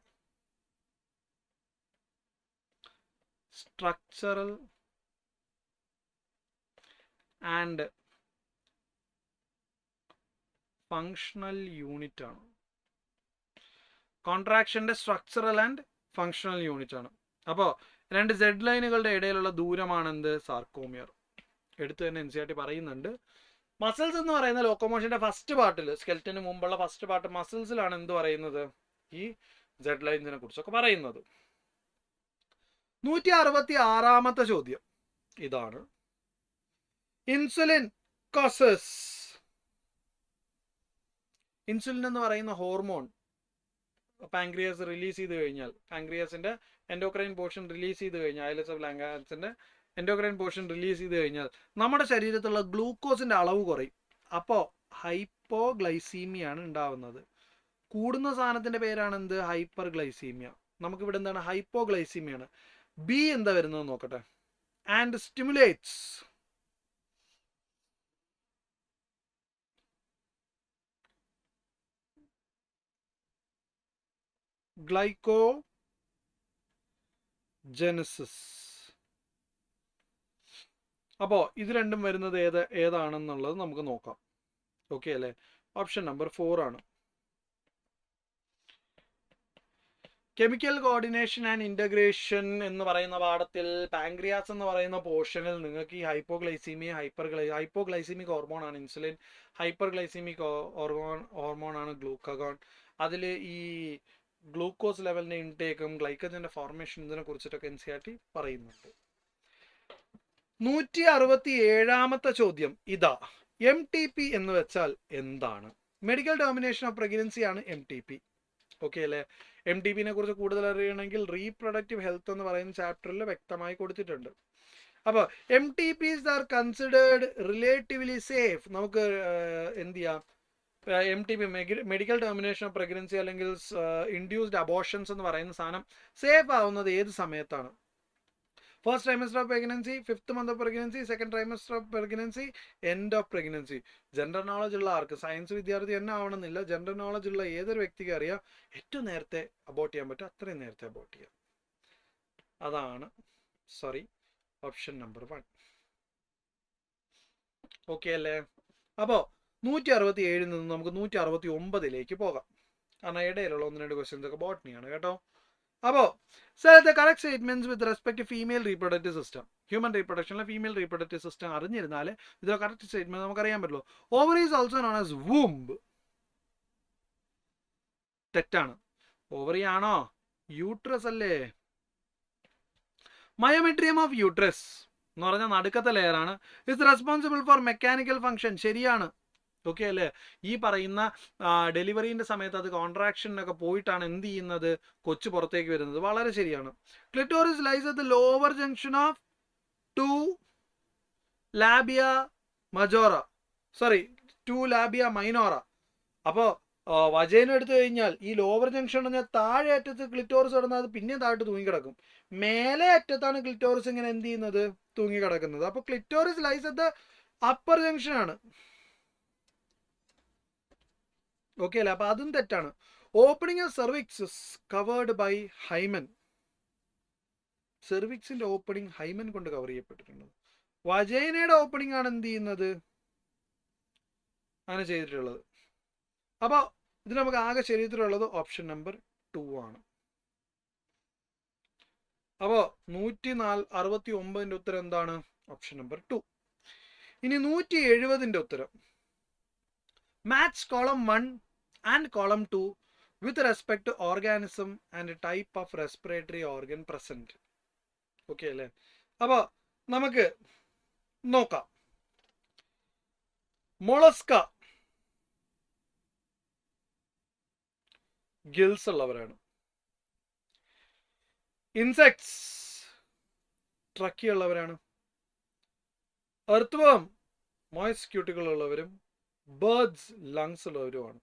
സ്ട്രക്ചറൽ ആൻഡ് ഫങ്ഷണൽ യൂണിറ്റ് ആണ്. കോൺട്രാക്ഷൻ്റെ സ്ട്രക്ചറൽ ആൻഡ് ഫങ്ഷണൽ യൂണിറ്റ് ആണ്. അപ്പോൾ 2 Z ലൈനുകളുടെ ഇടയിലുള്ള ദൂരമാണ് എന്ത്, സാർക്കോമിയർ. എടുത്ത് തന്നെ NCERT പറയുന്നുണ്ട്. മസിൽസ് എന്ന് പറയുന്ന ലോക്കോമോഷന്റെ ഫസ്റ്റ് പാർട്ടിൽ, സ്കെൽറ്റന് മുമ്പുള്ള ഫസ്റ്റ് പാർട്ട് മസിൽസിലാണ് എന്ത് പറയുന്നത്, ഈ ജെഡ് ലൈൻസിനെ കുറിച്ചൊക്കെ പറയുന്നത്. 166ാമത്തെ ചോദ്യം ഇതാണ്. Insulin causes. ഇൻസുലിൻ എന്ന് പറയുന്ന ഹോർമോൺ പാൻക്രിയാസ് റിലീസ് ചെയ്ത് കഴിഞ്ഞാൽ, പാൻക്രിയാസിന്റെ എൻഡോക്രൈൻ പോർഷൻ റിലീസ് ചെയ്ത് കഴിഞ്ഞാൽ, ഐലസ് ഓഫ് ലാംഗാർഹാൻസിന്റെ എൻഡോക്രൈൻ പോർഷൻ റിലീസ് ചെയ്ത് കഴിഞ്ഞാൽ നമ്മുടെ ശരീരത്തിലുള്ള ഗ്ലൂക്കോസിന്റെ അളവ് കുറയും. അപ്പോൾ ഹൈപ്പോഗ്ലൈസീമിയാണ് ഉണ്ടാവുന്നത്. കൂടുന്ന സാധനത്തിന്റെ പേരാണ് എന്ത്, ഹൈപ്പർ ഗ്ലൈസീമിയ. നമുക്കിവിടെ എന്താണ്, ഹൈപ്പോഗ്ലൈസീമിയാണ്. ബി എന്താ വരുന്നത് നോക്കട്ടെ. And stimulates glycogenesis. അപ്പോൾ ഇത് രണ്ടും വരുന്നത് ഏതാണെന്നുള്ളത് നമുക്ക് നോക്കാം. ഓക്കെ അല്ലേ? ഓപ്ഷൻ നമ്പർ 4 ആണ്. കെമിക്കൽ കോർഡിനേഷൻ ആൻഡ് ഇൻ്റഗ്രേഷൻ എന്ന് പറയുന്ന പാഠത്തിൽ പാൻക്രിയാസ് എന്ന് പറയുന്ന പോർഷനിൽ നിങ്ങൾക്ക് ഈ ഹൈപ്പോഗ്ലൈസീമിക് ഹോർമോണാണ് ഇൻസുലിൻ, ഹൈപ്പർഗ്ലൈസീമിക് ഹോർമോണാണ് ഗ്ലൂക്കഗോൺ. അതിൽ ഈ ഗ്ലൂക്കോസ് ലെവലിൻ്റെ ഇൻടേക്കും ഗ്ലൈക്കജൻ്റെ ഫോർമേഷൻ ഇതിനെ കുറിച്ചിട്ടൊക്കെ NCERT പറയുന്നുണ്ട്. 167ാമത്തെ ചോദ്യം ഇതാ. MTP എന്ന് വെച്ചാൽ എന്താണ്? മെഡിക്കൽ ടെർമിനേഷൻ ഓഫ് പ്രഗ്നൻസി ആണ് MTP. ഓക്കെ അല്ലേ? MTPനെ കുറിച്ച് കൂടുതൽ അറിയണമെങ്കിൽ റീപ്രൊഡക്റ്റീവ് ഹെൽത്ത് എന്ന് പറയുന്ന ചാപ്റ്ററിൽ വ്യക്തമായി കൊടുത്തിട്ടുണ്ട്. അപ്പോൾ MTPs are considered relatively safe. നമുക്ക് എന്ത് ചെയ്യാം, MTP medical termination of pregnancy അല്ലെങ്കിൽ ഇൻഡ്യൂസ്ഡ് അബോർഷൻസ് എന്ന് പറയുന്ന സാധനം സേഫ് ആവുന്നത് ഏത് സമയത്താണ്? First trimester of pregnancy, 5th month of pregnancy, second trimester of pregnancy, end of pregnancy. General knowledge ഉള്ള ആർക്ക്, സയൻസ് വിദ്യാർത്ഥി തന്നെ ആവണമെന്നില്ല, ജനറൽ നോളജ് ഉള്ള ഏതൊരു വ്യക്തിക്ക് അറിയാം ഏറ്റവും നേരത്തെ അബോർട്ട് ചെയ്യാൻ പറ്റും അത്രയും നേരത്തെ അബോർട്ട് ചെയ്യാം. അതാണ് ഓപ്ഷൻ നമ്പർ 1. ഓക്കെ അല്ലേ? അപ്പോൾ 167 നിന്ന് നമുക്ക് 169 പോകാം. കാരണം ഇടയിലുള്ള 1-2 ക്വസ്റ്റ്യൻസ് ഒക്കെ ബോട്ടണിയാണ് കേട്ടോ. അപ്പോൾ the correct statements with respect to female reproductive system. Human റീപ്രൊഡക്ഷനിലെ ഫീമെയിൽ റീപ്രൊഡക്റ്റീവ് സിസ്റ്റം അറിഞ്ഞിരുന്നാൽ ഇതിലെ കറക്റ്റ് സ്റ്റേറ്റ്മെന്റ് നമുക്ക് അറിയാൻ പറ്റുള്ളൂ. Ovary is also known as womb. തെറ്റാണ്. ഓവറി ആണോ? യൂട്രസ് അല്ലേ? മയോമെട്രിയം ഓഫ് യൂട്രസ് എന്ന് പറഞ്ഞാൽ നടുക്കത്തെ ലെയർ ആണ്. It's responsible for mechanical function. ശരിയാണ്. ഓക്കെ അല്ലേ? ഈ പറയുന്ന ഡെലിവറീൻ്റെ സമയത്ത് അത് കോൺട്രാക്ഷനൊക്കെ പോയിട്ടാണ് എന്ത് ചെയ്യുന്നത്, കൊച്ചു പുറത്തേക്ക് വരുന്നത്. വളരെ ശരിയാണ്. Clitoris lies at the lower junction of 2 labia minora. അപ്പോൾ വജൈന എടുത്തു കഴിഞ്ഞാൽ ഈ ലോവർ ജംഗ്ഷൻ പറഞ്ഞാൽ താഴെ അറ്റത്ത് ക്ലിറ്റോറിസ് കിടന്നാൽ അത് പിന്നെ താഴോട്ട് തൂങ്ങിക്കിടക്കും. മേലെ അറ്റത്താണ് ക്ലിറ്റോറിസ് ഇങ്ങനെ എന്ത് ചെയ്യുന്നത്, തൂങ്ങിക്കിടക്കുന്നത്. അപ്പോൾ clitoris lies at the upper junction ആണ്. ഓക്കെ അല്ലേ? അപ്പൊ അതും തെറ്റാണ്. Opening of cervix covered by hymen. സെർവിക്സിന്റെ ഓപ്പണിംഗ് ഹൈമൻ കൊണ്ട് കവർ ചെയ്യപ്പെട്ടിട്ടുണ്ട്. വജൈനയുടെ ഓപ്പണിംഗ് ആണ് എന്ത് ചെയ്യുന്നത്, അങ്ങനെ ചെയ്തിട്ടുള്ളത്. അപ്പോൾ ഇത് നമുക്ക് ആകെ ശരീരത്തിലുള്ളത് ഓപ്ഷൻ നമ്പർ 2 ആണ്. അപ്പോൾ 169ന്റെ ഉത്തരം എന്താണ്? Option number 2. ഇനി 170ന്റെ ഉത്തരം. Match column 1 and column 2 with respect to organism and type of respiratory organ present. Okay അല്ലേ? അപ്പോൾ നമുക്ക് നോക്കാം. മൊളസ്ക ഗിൽസ് ഉള്ളവരാണ്. ഇൻസെക്ട്സ് ട്രക്കി ഉള്ളവരാണ്. എർത്ത് വേം മോയ്സ് ക്യൂട്ടിക്കൽ ഉള്ളവരും ബേർഡ്സ് ലങ്സ് ഉള്ളവരുമാണ്.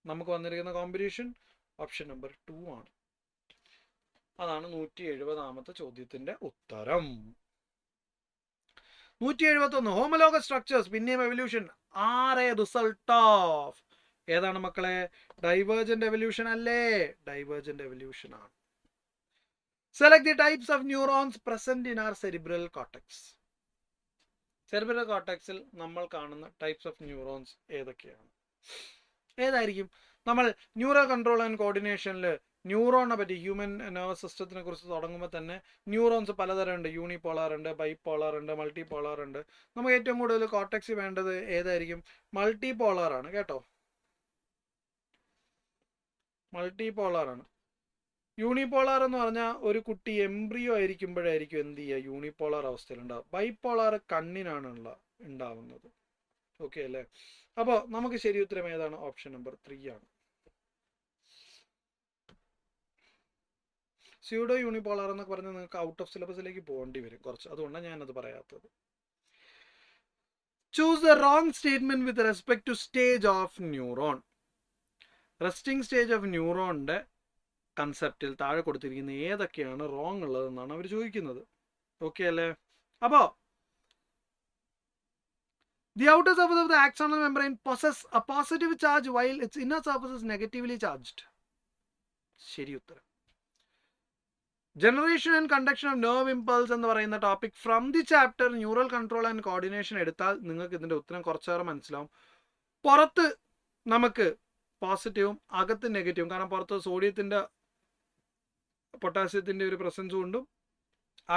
നമുക്ക് വന്നിരിക്കുന്ന കോമ്പിനേഷൻ ഓപ്ഷൻ നമ്പർ 2 ആണ്. അതാണ് 170ാമത്തെ ചോദ്യത്തിന്റെ ഉത്തരം. 171 ഹോമോലോഗസ് സ്ട്രക്ചേഴ്സ് പിന്നെയും evolution are a result of. ഏതാണ് മക്കളെ? ഡൈവേർജന്റ് എവല്യൂഷൻ അല്ലേ? ഡൈവേർജന്റ് എവല്യൂഷൻ ആണ്. Select the types of neurons present in our cerebral cortex. Cerebral കോർട്ടെക്സിൽ നമ്മൾ കാണുന്ന ടൈപ്സ് ഓഫ് ന്യൂറോൺസ് ഏതൊക്കെയാണ്? ഏതായിരിക്കും? നമ്മൾ ന്യൂറോ കൺട്രോൾ ആൻഡ് കോർഡിനേഷനിൽ ന്യൂറോണിനെ പറ്റി, ഹ്യൂമൻ നെർവസ് സിസ്റ്റത്തിനെ കുറിച്ച് തുടങ്ങുമ്പോൾ തന്നെ ന്യൂറോൺസ് പലതരം ഉണ്ട്. യൂണിപോളാർ ഉണ്ട്, ബൈപോളാർ ഉണ്ട്, മൾട്ടിപോളാർ ഉണ്ട്. നമുക്ക് ഏറ്റവും കൂടുതൽ കോർട്ടെക്സ് വേണ്ടത് ഏതായിരിക്കും? മൾട്ടിപോളാർ ആണ് കേട്ടോ, മൾട്ടിപോളാർ ആണ്. യൂണിപോളാർ എന്ന് പറഞ്ഞാൽ ഒരു കുട്ടി എംബ്രിയോ ആയിരിക്കുമ്പോഴായിരിക്കും എന്ത് ചെയ്യുക, യൂണിപോളാർ അവസ്ഥയിൽ ഉണ്ടാവും. ബൈപോളാർ കണ്ണിനാണ് ഉണ്ടാവുന്നത്. ഓക്കെ അല്ലേ? അപ്പോൾ നമുക്ക് ശരി ഉത്തരം ഏതാണ്? ഓപ്ഷൻ നമ്പർ 3 ആണ്. സ്യൂഡോ യൂണിപോളാർ എന്നൊക്കെ പറഞ്ഞാൽ നിങ്ങൾക്ക് ഔട്ട് ഓഫ് സിലബസിലേക്ക് പോകേണ്ടി വരും കുറച്ച്, അതുകൊണ്ടാണ് ഞാനത് പറയാത്തത്. Choose the wrong statement with respect to stage of neuron. Resting stage of ന്യൂറോണിന്റെ കൺസെപ്റ്റിൽ താഴെ കൊടുത്തിരിക്കുന്ന ഏതൊക്കെയാണ് റോങ് ഉള്ളതെന്നാണ് അവർ ചോദിക്കുന്നത്. ഓക്കെ അല്ലേ? അപ്പോൾ the outer surface of the axonal membrane possess a positive charge while its inner surface is negatively charged. ശരി ഉത്തരം. Generation and conduction of nerve impulse എന്ന് പറയുന്ന topic from the chapter neural control and coordination എടുത്താൽ നിങ്ങൾക്ക് ഇതിന്റെ ഉത്തരം കുറച്ചേറെ മനസ്സിലാവും. പുറത്ത് നമുക്ക് പോസിറ്റീവും അകത്ത് നെഗറ്റീവും, കാരണം പുറത്ത് സോഡിയത്തിന്റെ പൊട്ടാസ്യത്തിന്റെ ഒരു പ്രസൻസ് കൊണ്ടും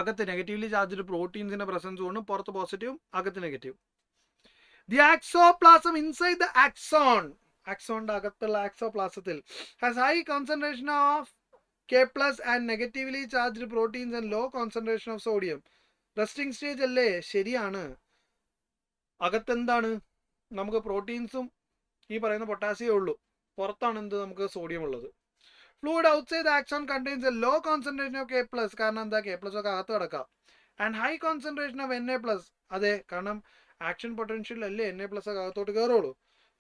അകത്ത് നെഗറ്റീവ്ലി ചാർജ്ഡ് പ്രോട്ടീൻസിന്റെ പ്രസൻസ് കൊണ്ടും പുറത്ത് പോസിറ്റീവും അകത്ത് നെഗറ്റീവും. The axoplasm inside the axon, axonന്റെ അകത്തുള്ള ആക്സോപ്ലാസത്തിൽ has high concentration of K+ and negatively charged proteins and low concentration of sodium. Resting stage അല്ലേ? ശരിയാണ്. അകത്തെന്താണ്? നമുക്ക് പ്രോട്ടീൻസും ഈ പറയുന്ന പൊട്ടാസ്യം ഉള്ളൂ, പുറത്താണ് എന്ത് നമുക്ക് സോഡിയം ഉള്ളത്. Fluid outside the axon contains a low concentration of K+, കാരണം എന്താ? K+ ഒക്കെ അകത്ത് കിടക്കാം. And high concentration of Na+, അതെ, കാരണം ആക്ഷൻ പൊട്ടൻഷ്യൽ അല്ലേ Na+ അകത്തോട്ട് കയറുള്ളൂ.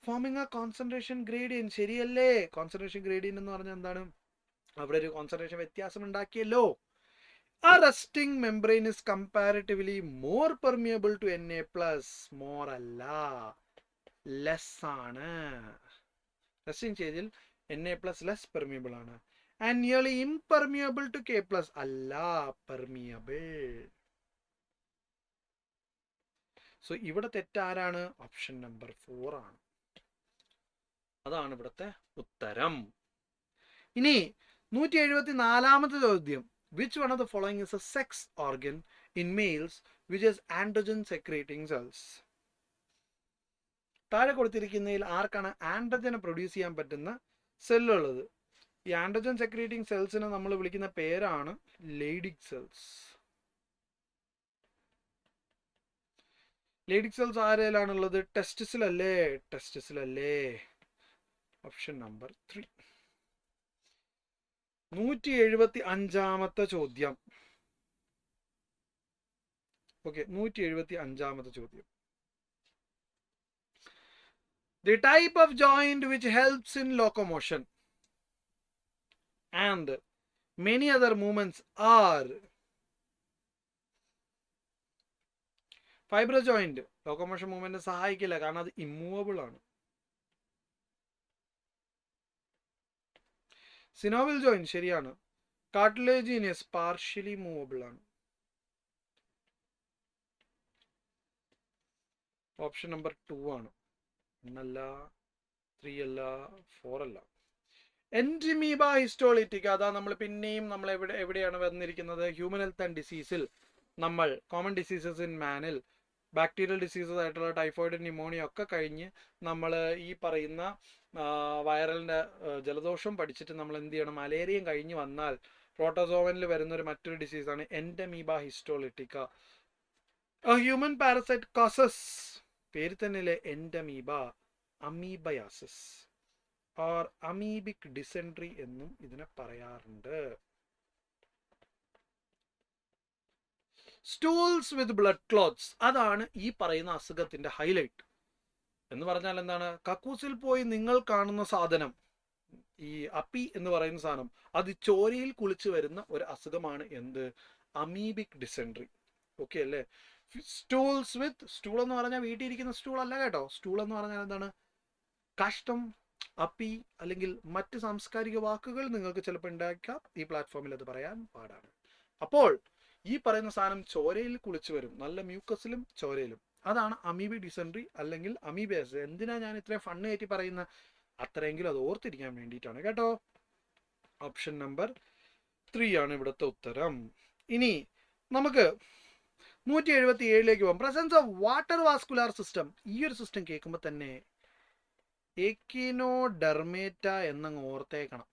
ഫോമിങ് എ കോൺസെൻട്രേഷൻ ഗ്രേഡിയന്റ്, ശരിയല്ലേ? കോൺസെൻട്രേഷൻ ഗ്രേഡിയന്റ് എന്ന് പറഞ്ഞാൽ എന്താണ്? അവിടെ ഒരു കോൺസെൻട്രേഷൻ വ്യത്യാസം ഉണ്ടാക്കിയല്ലോ. ആ resting membrane is comparatively more permeable to Na+, more അല്ല, ലെസ് ആണ്. റെസ്റ്റിംഗ് സ്റ്റേജിൽ Na+ ലെസ് പെർമിയബിൾ ആണ്. And nearly impermeable to K+, അല്ല, പെർമിയബിൾ. സോ ഇവിടെ തെറ്റാരാണ്? ഓപ്ഷൻ നമ്പർ 4 ആണ്. അതാണ് ഇവിടുത്തെ ഉത്തരം. ഇനി 174ാമത്തെ ചോദ്യം. Which one of the following is a sex organ in males which is androgen secreting cells? താഴെ കൊടുത്തിരിക്കുന്നതിൽ ആർക്കാണ് ആൻഡ്രോജനെ പ്രൊഡ്യൂസ് ചെയ്യാൻ പറ്റുന്ന സെല്ലുള്ളത്? ഈ ആൻഡ്രോജൻ സെക്രീറ്റിംഗ് സെൽസിനെ നമ്മൾ വിളിക്കുന്ന പേരാണ് ലെയ്ഡിക് സെൽസ്. ലെയ്ഡിക് സെൽസ് ആരേലാണുള്ളത്? ടെസ്റ്റിസിലല്ലേ? ടെസ്റ്റിസിലല്ലേ? Option number 3. 175ാമത്തെ ചോദ്യം. ഓക്കെ, 175ാമത്തെ ചോദ്യം. The type of joint which helps in locomotion and many other movements are fibro joint. Locomotion movement സഹായിക്കില്ല, കാരണം അത് ഇമ്മൂവബിൾ ആണ്. സിനോവിൽ ജോയിന്റ് ശരിയാണ്. കാർട്ടിലേജിനിയസ് പാർഷ്യലി മൂവബിൾ ആണ്. ഓപ്ഷൻ നമ്പർ 2 ആണ്. 1 അല്ല, 3 അല്ല, 4 അല്ല. എൻഡമീബ ഹിസ്റ്റോളിറ്റിക്ക, അതാ നമ്മൾ പിന്നെയും നമ്മൾ എവിടെയാണ് വന്നിരിക്കുന്നത്? ഹ്യൂമൻ ഹെൽത്ത് ആൻഡ് ഡിസീസിൽ നമ്മൾ കോമൺ ഡിസീസസ് ഇൻ മാനിൽ ബാക്ടീരിയൽ ഡിസീസസ് ആയിട്ടുള്ള ടൈഫോയിഡ്, ന്യൂമോണിയ ഒക്കെ കഴിഞ്ഞ് നമ്മൾ ഈ പറയുന്ന വൈറലിൻ്റെ ജലദോഷം പഠിച്ചിട്ട് നമ്മൾ എന്ത് ചെയ്യണം? മലേറിയയും കഴിഞ്ഞ് വന്നാൽ പ്രോട്ടോസോവനിൽ വരുന്നൊരു മറ്റൊരു ഡിസീസാണ് Entamoeba histolytica. Human parasite causes, പേര് തന്നെയല്ലേ എൻഡമീബ, അമീബയാസിസ് ഓർ അമീബിക് ഡിസെൻട്രി എന്നും ഇതിനെ പറയാറുണ്ട്. സ്റ്റൂൾസ് വിത്ത് ബ്ലഡ് ക്ലോട്ട്സ്, അതാണ് ഈ പറയുന്ന അസുഖത്തിന്റെ ഹൈലൈറ്റ്. എന്ന് പറഞ്ഞാൽ എന്താണ്? കക്കൂസിൽ പോയി നിങ്ങൾ കാണുന്ന സാധനം, ഈ അപ്പി എന്ന് പറയുന്ന സാധനം, അത് ചോരയിൽ കുളിച്ച് വരുന്ന ഒരു അസുഖമാണ് എന്ത്? Amoebic dysentery. ഓക്കെ അല്ലേ? സ്റ്റൂൾസ് വിത്ത്, സ്റ്റൂൾ എന്ന് പറഞ്ഞാൽ വീട്ടിൽ ഇരിക്കുന്ന സ്റ്റൂൾ അല്ല കേട്ടോ. സ്റ്റൂൾ എന്ന് പറഞ്ഞാൽ എന്താണ്? കാഷ്ടം, അപ്പി അല്ലെങ്കിൽ മറ്റ് സാംസ്കാരിക വാക്കുകൾ നിങ്ങൾക്ക് ചിലപ്പോൾ ഉണ്ടാക്കാം. ഈ പ്ലാറ്റ്ഫോമിൽ അത് പറയാൻ പാടാണ്. അപ്പോൾ ഈ പറയുന്ന സാധനം ചോരയിൽ കുളിച്ചു വരും, നല്ല മ്യൂക്കസിലും ചോരയിലും. അതാണ് അമീബിക് ഡിസെൻട്രി അല്ലെങ്കിൽ അമീബിയാസിസ്. എന്തിനാ ഞാൻ ഇത്രയും ഫണ്ണ് കയറ്റി പറയുന്നത്? അത്രയെങ്കിലും അത് ഓർത്തിരിക്കാൻ വേണ്ടിയിട്ടാണ് കേട്ടോ. ഓപ്ഷൻ നമ്പർ 3 ആണ് ഇവിടുത്തെ ഉത്തരം. ഇനി നമുക്ക് 177ലേക്ക് പോകാം. Presence of water vascular system. ഈ ഒരു സിസ്റ്റം കേൾക്കുമ്പോൾ തന്നെ എക്കിനോഡെർമേറ്റ എന്നങ്ങ് ഓർത്തേക്കണം.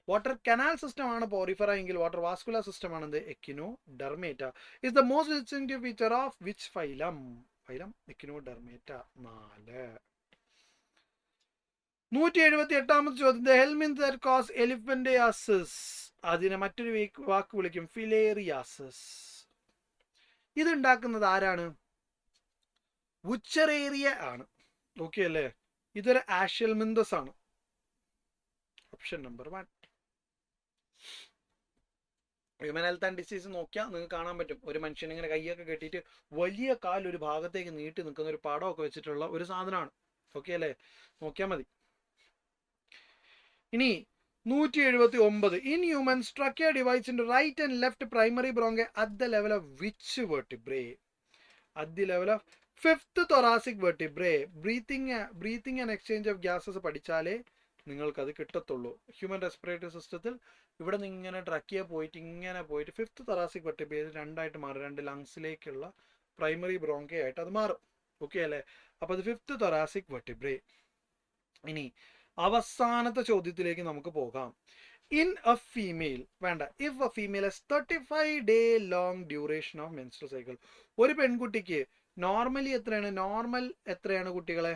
വാട്ടർ കനാൽ സിസ്റ്റം ആണ് പോറിഫറ എങ്കിൽ വാട്ടർ വാസ്കുലാർ സിസ്റ്റം ആണെന്ത് Echinodermata. Is the most distinctive feature of which phylum? Phylum Echinodermata. 4. 178ാമത്തെ ചോദ്യം. The helminths that cause elephantiasis. അതിനെ മറ്റൊരു വാക്ക് വിളിക്കും ഫിലേറിയാസിസ്. ഇത് ഉണ്ടാക്കുന്നത് ആരാണ്? വുച്ചറേറിയ ആണ്. ഓക്കെ അല്ലേ? ഇതൊരു ആഷ്യൽമിന്തസ് ആണ്. Option number 1. Human health and disease നോക്കിയാൽ നിങ്ങൾക്ക് കാണാൻ പറ്റും. ഒരു മനുഷ്യൻ ഇങ്ങനെ കൈയൊക്കെ കെട്ടിയിട്ട് വലിയ കാൽ ഒരു ഭാഗത്തേക്ക് നീട്ടി നിൽക്കുന്ന ഒരു പടമൊക്കെ വെച്ചിട്ടുള്ള ഒരു സാധനമാണ്. ഓക്കെ അല്ലേ? നോക്കിയാൽ മതി. ഇനി 179. In humans trachea divides into right and left primary bronchi at the level of which vertebrae? At the level of 5th thoracic vertebrae. Breathing and exchange of gases പഠിച്ചാലേ നിങ്ങൾക്കത് കിട്ടത്തുള്ളൂ. ഹ്യൂമൻ റെസ്പിറേറ്ററി സിസ്റ്റത്തിൽ ഇവിടെ നിന്ന് ഇങ്ങനെ ട്രക്കിയ പോയിട്ട് ഇങ്ങനെ പോയിട്ട് 5th thoracic vertebrae 2ആയിട്ട് മാറും. 2 ലങ്സിലേക്കുള്ള പ്രൈമറി ബ്രോങ്കെ ആയിട്ട് അത് മാറും. ഓക്കെ അല്ലേ? അപ്പോൾ അത് 5th thoracic vertebrae. ഇനി അവസാനത്തെ ചോദ്യത്തിലേക്ക് നമുക്ക് പോകാം. ഇൻ എ ഫീമെയിൽ വേണ്ട if A female has 35 day long duration of menstrual cycle. ഒരു പെൺകുട്ടിക്ക് നോർമലി എത്രയാണ്? നോർമൽ എത്രയാണ് കുട്ടികളെ?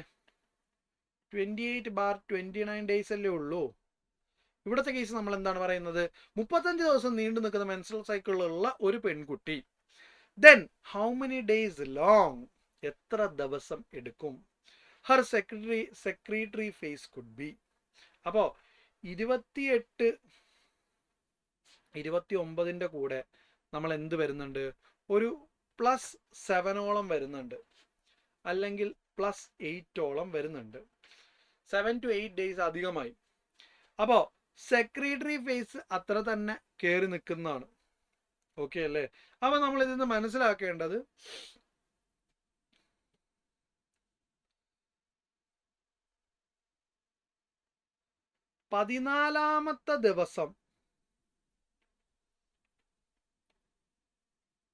28/29 ഡേയ്സ് അല്ലേ ഉള്ളൂ. ഇവിടുത്തെ കേസ് നമ്മൾ എന്താണ് പറയുന്നത്? 35 ദിവസം നീണ്ടു നിൽക്കുന്ന മെൻസ്ട്രൽ സൈക്കിളുള്ള ഒരു പെൺകുട്ടി. Then how many days long? എത്ര ദിവസം എടുക്കും? Her secretory phase could be. അപ്പോൾ 28 29ന്റെ കൂടെ നമ്മൾ എന്ത് വരുന്നുണ്ട്? ഒരു +7 വരുന്നുണ്ട്, അല്ലെങ്കിൽ +8 വരുന്നുണ്ട്. 7 to 8 ഡേയ്സ് അധികമായി. അപ്പോൾ സെക്രീറ്ററി ഫേസ് അത്ര തന്നെ കയറി നിൽക്കുന്നതാണ്. ഓക്കെ അല്ലേ? അപ്പോൾ നമ്മൾ ഇതിന്ന് മനസ്സിലാക്കേണ്ടത് 14ാമത്തെ ദിവസം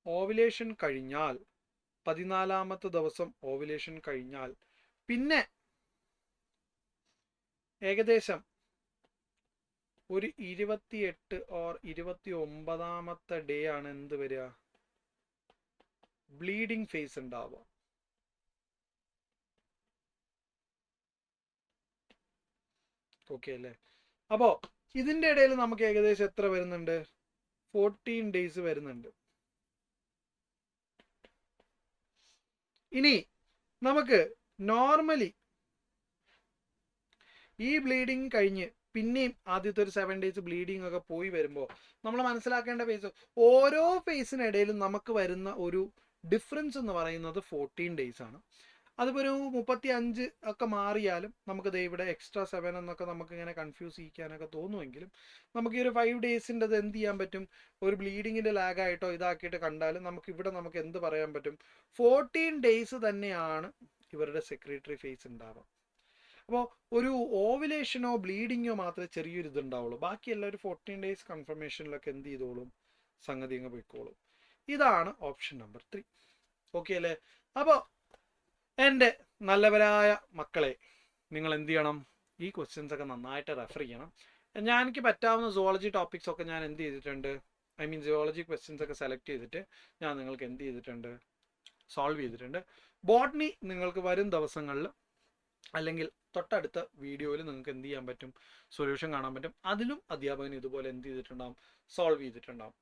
ഓവുലേഷൻ കഴിഞ്ഞാൽ 14ാമത്തെ ദിവസം ഓവുലേഷൻ കഴിഞ്ഞാൽ പിന്നെ ഏകദേശം ഒരു 28 or 29ാമത്തെ ഡേ ആണ് എന്ത് വരിക? ബ്ലീഡിങ് ഫേസ് ഉണ്ടാവുക. ഓക്കെ അല്ലേ? അപ്പോൾ ഇതിൻ്റെ ഇടയിൽ നമുക്ക് ഏകദേശം എത്ര വരുന്നുണ്ട്? 14 ഡേയ്സ് വരുന്നുണ്ട്. ഇനി നമുക്ക് നോർമലി ഈ ബ്ലീഡിങ് കഴിഞ്ഞ് പിന്നെയും ആദ്യത്തെ ഒരു 7 ഡേയ്സ് ബ്ലീഡിങ് ഒക്കെ പോയി വരുമ്പോൾ നമ്മൾ മനസ്സിലാക്കേണ്ട ഫേസ്, ഓരോ ഫേസിനിടയിലും നമുക്ക് വരുന്ന ഒരു ഡിഫറൻസ് എന്ന് പറയുന്നത് 14 ഡേയ്സ് ആണ്. അതിപ്പോൾ ഒരു 35 ഒക്കെ മാറിയാലും നമുക്ക് ഇവിടെ എക്സ്ട്രാ 7 എന്നൊക്കെ നമുക്ക് ഇങ്ങനെ കൺഫ്യൂസ് ചെയ്യിക്കാനൊക്കെ തോന്നുമെങ്കിലും നമുക്ക് ഈ ഒരു 5 ഡേയ്സിൻ്റെ അത് എന്ത് ചെയ്യാൻ പറ്റും? ഒരു ബ്ലീഡിങ്ങിൻ്റെ ലാഗായിട്ടോ ഇതാക്കിയിട്ട് കണ്ടാലും നമുക്ക് ഇവിടെ നമുക്ക് എന്ത് പറയാൻ പറ്റും? 14 ഡേയ്സ് തന്നെയാണ് ഇവരുടെ സെക്രീറ്ററി ഫേസ് ഉണ്ടാവുക. അപ്പോൾ ഒരു ഓവുലേഷനോ ബ്ലീഡിങ്ങോ മാത്രമേ ചെറിയൊരു ഇതുണ്ടാവുള്ളൂ. ബാക്കി എല്ലാവരും 14 ഡേയ്സ് കൺഫർമേഷനിലൊക്കെ എന്ത് ചെയ്തോളും? സംഗതി അങ്ങ് പോയിക്കോളും. ഇതാണ് ഓപ്ഷൻ നമ്പർ 3. ഓക്കെ അല്ലേ? അപ്പോൾ എൻ്റെ നല്ലവരായ മക്കളെ, നിങ്ങൾ എന്ത് ചെയ്യണം? ഈ ക്വസ്റ്റ്യൻസ് ഒക്കെ നന്നായിട്ട് റെഫർ ചെയ്യണം. എനിക്ക് പറ്റാവുന്ന സുവോളജി ടോപ്പിക്സ് ഒക്കെ ഞാൻ എന്ത് ചെയ്തിട്ടുണ്ട്? സുവോളജി ക്വസ്റ്റ്യൻസ് ഒക്കെ സെലക്ട് ചെയ്തിട്ട് ഞാൻ നിങ്ങൾക്ക് എന്ത് ചെയ്തിട്ടുണ്ട്? സോൾവ് ചെയ്തിട്ടുണ്ട്. ബോട്ടണി നിങ്ങൾക്ക് വരും ദിവസങ്ങളിൽ അല്ലെങ്കിൽ തൊട്ടടുത്ത വീഡിയോയിൽ നിങ്ങൾക്ക് എന്ത് ചെയ്യാൻ പറ്റും? സൊല്യൂഷൻ കാണാൻ പറ്റും. അതിലും അധ്യാപകൻ ഇതുപോലെ എന്ത് ചെയ്തിട്ടുണ്ടാവും? സോൾവ് ചെയ്തിട്ടുണ്ടാവും.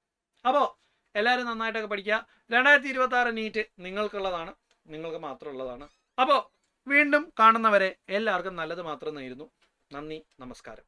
അപ്പോൾ എല്ലാവരും നന്നായിട്ടൊക്കെ പഠിക്കുക. 2026 നീറ്റ് നിങ്ങൾക്കുള്ളതാണ്, നിങ്ങൾക്ക് മാത്രമുള്ളതാണ്. അപ്പോൾ വീണ്ടും കാണുന്നവരെ എല്ലാവർക്കും നല്ലത് മാത്രം നേരുന്നു. നന്ദി, നമസ്കാരം.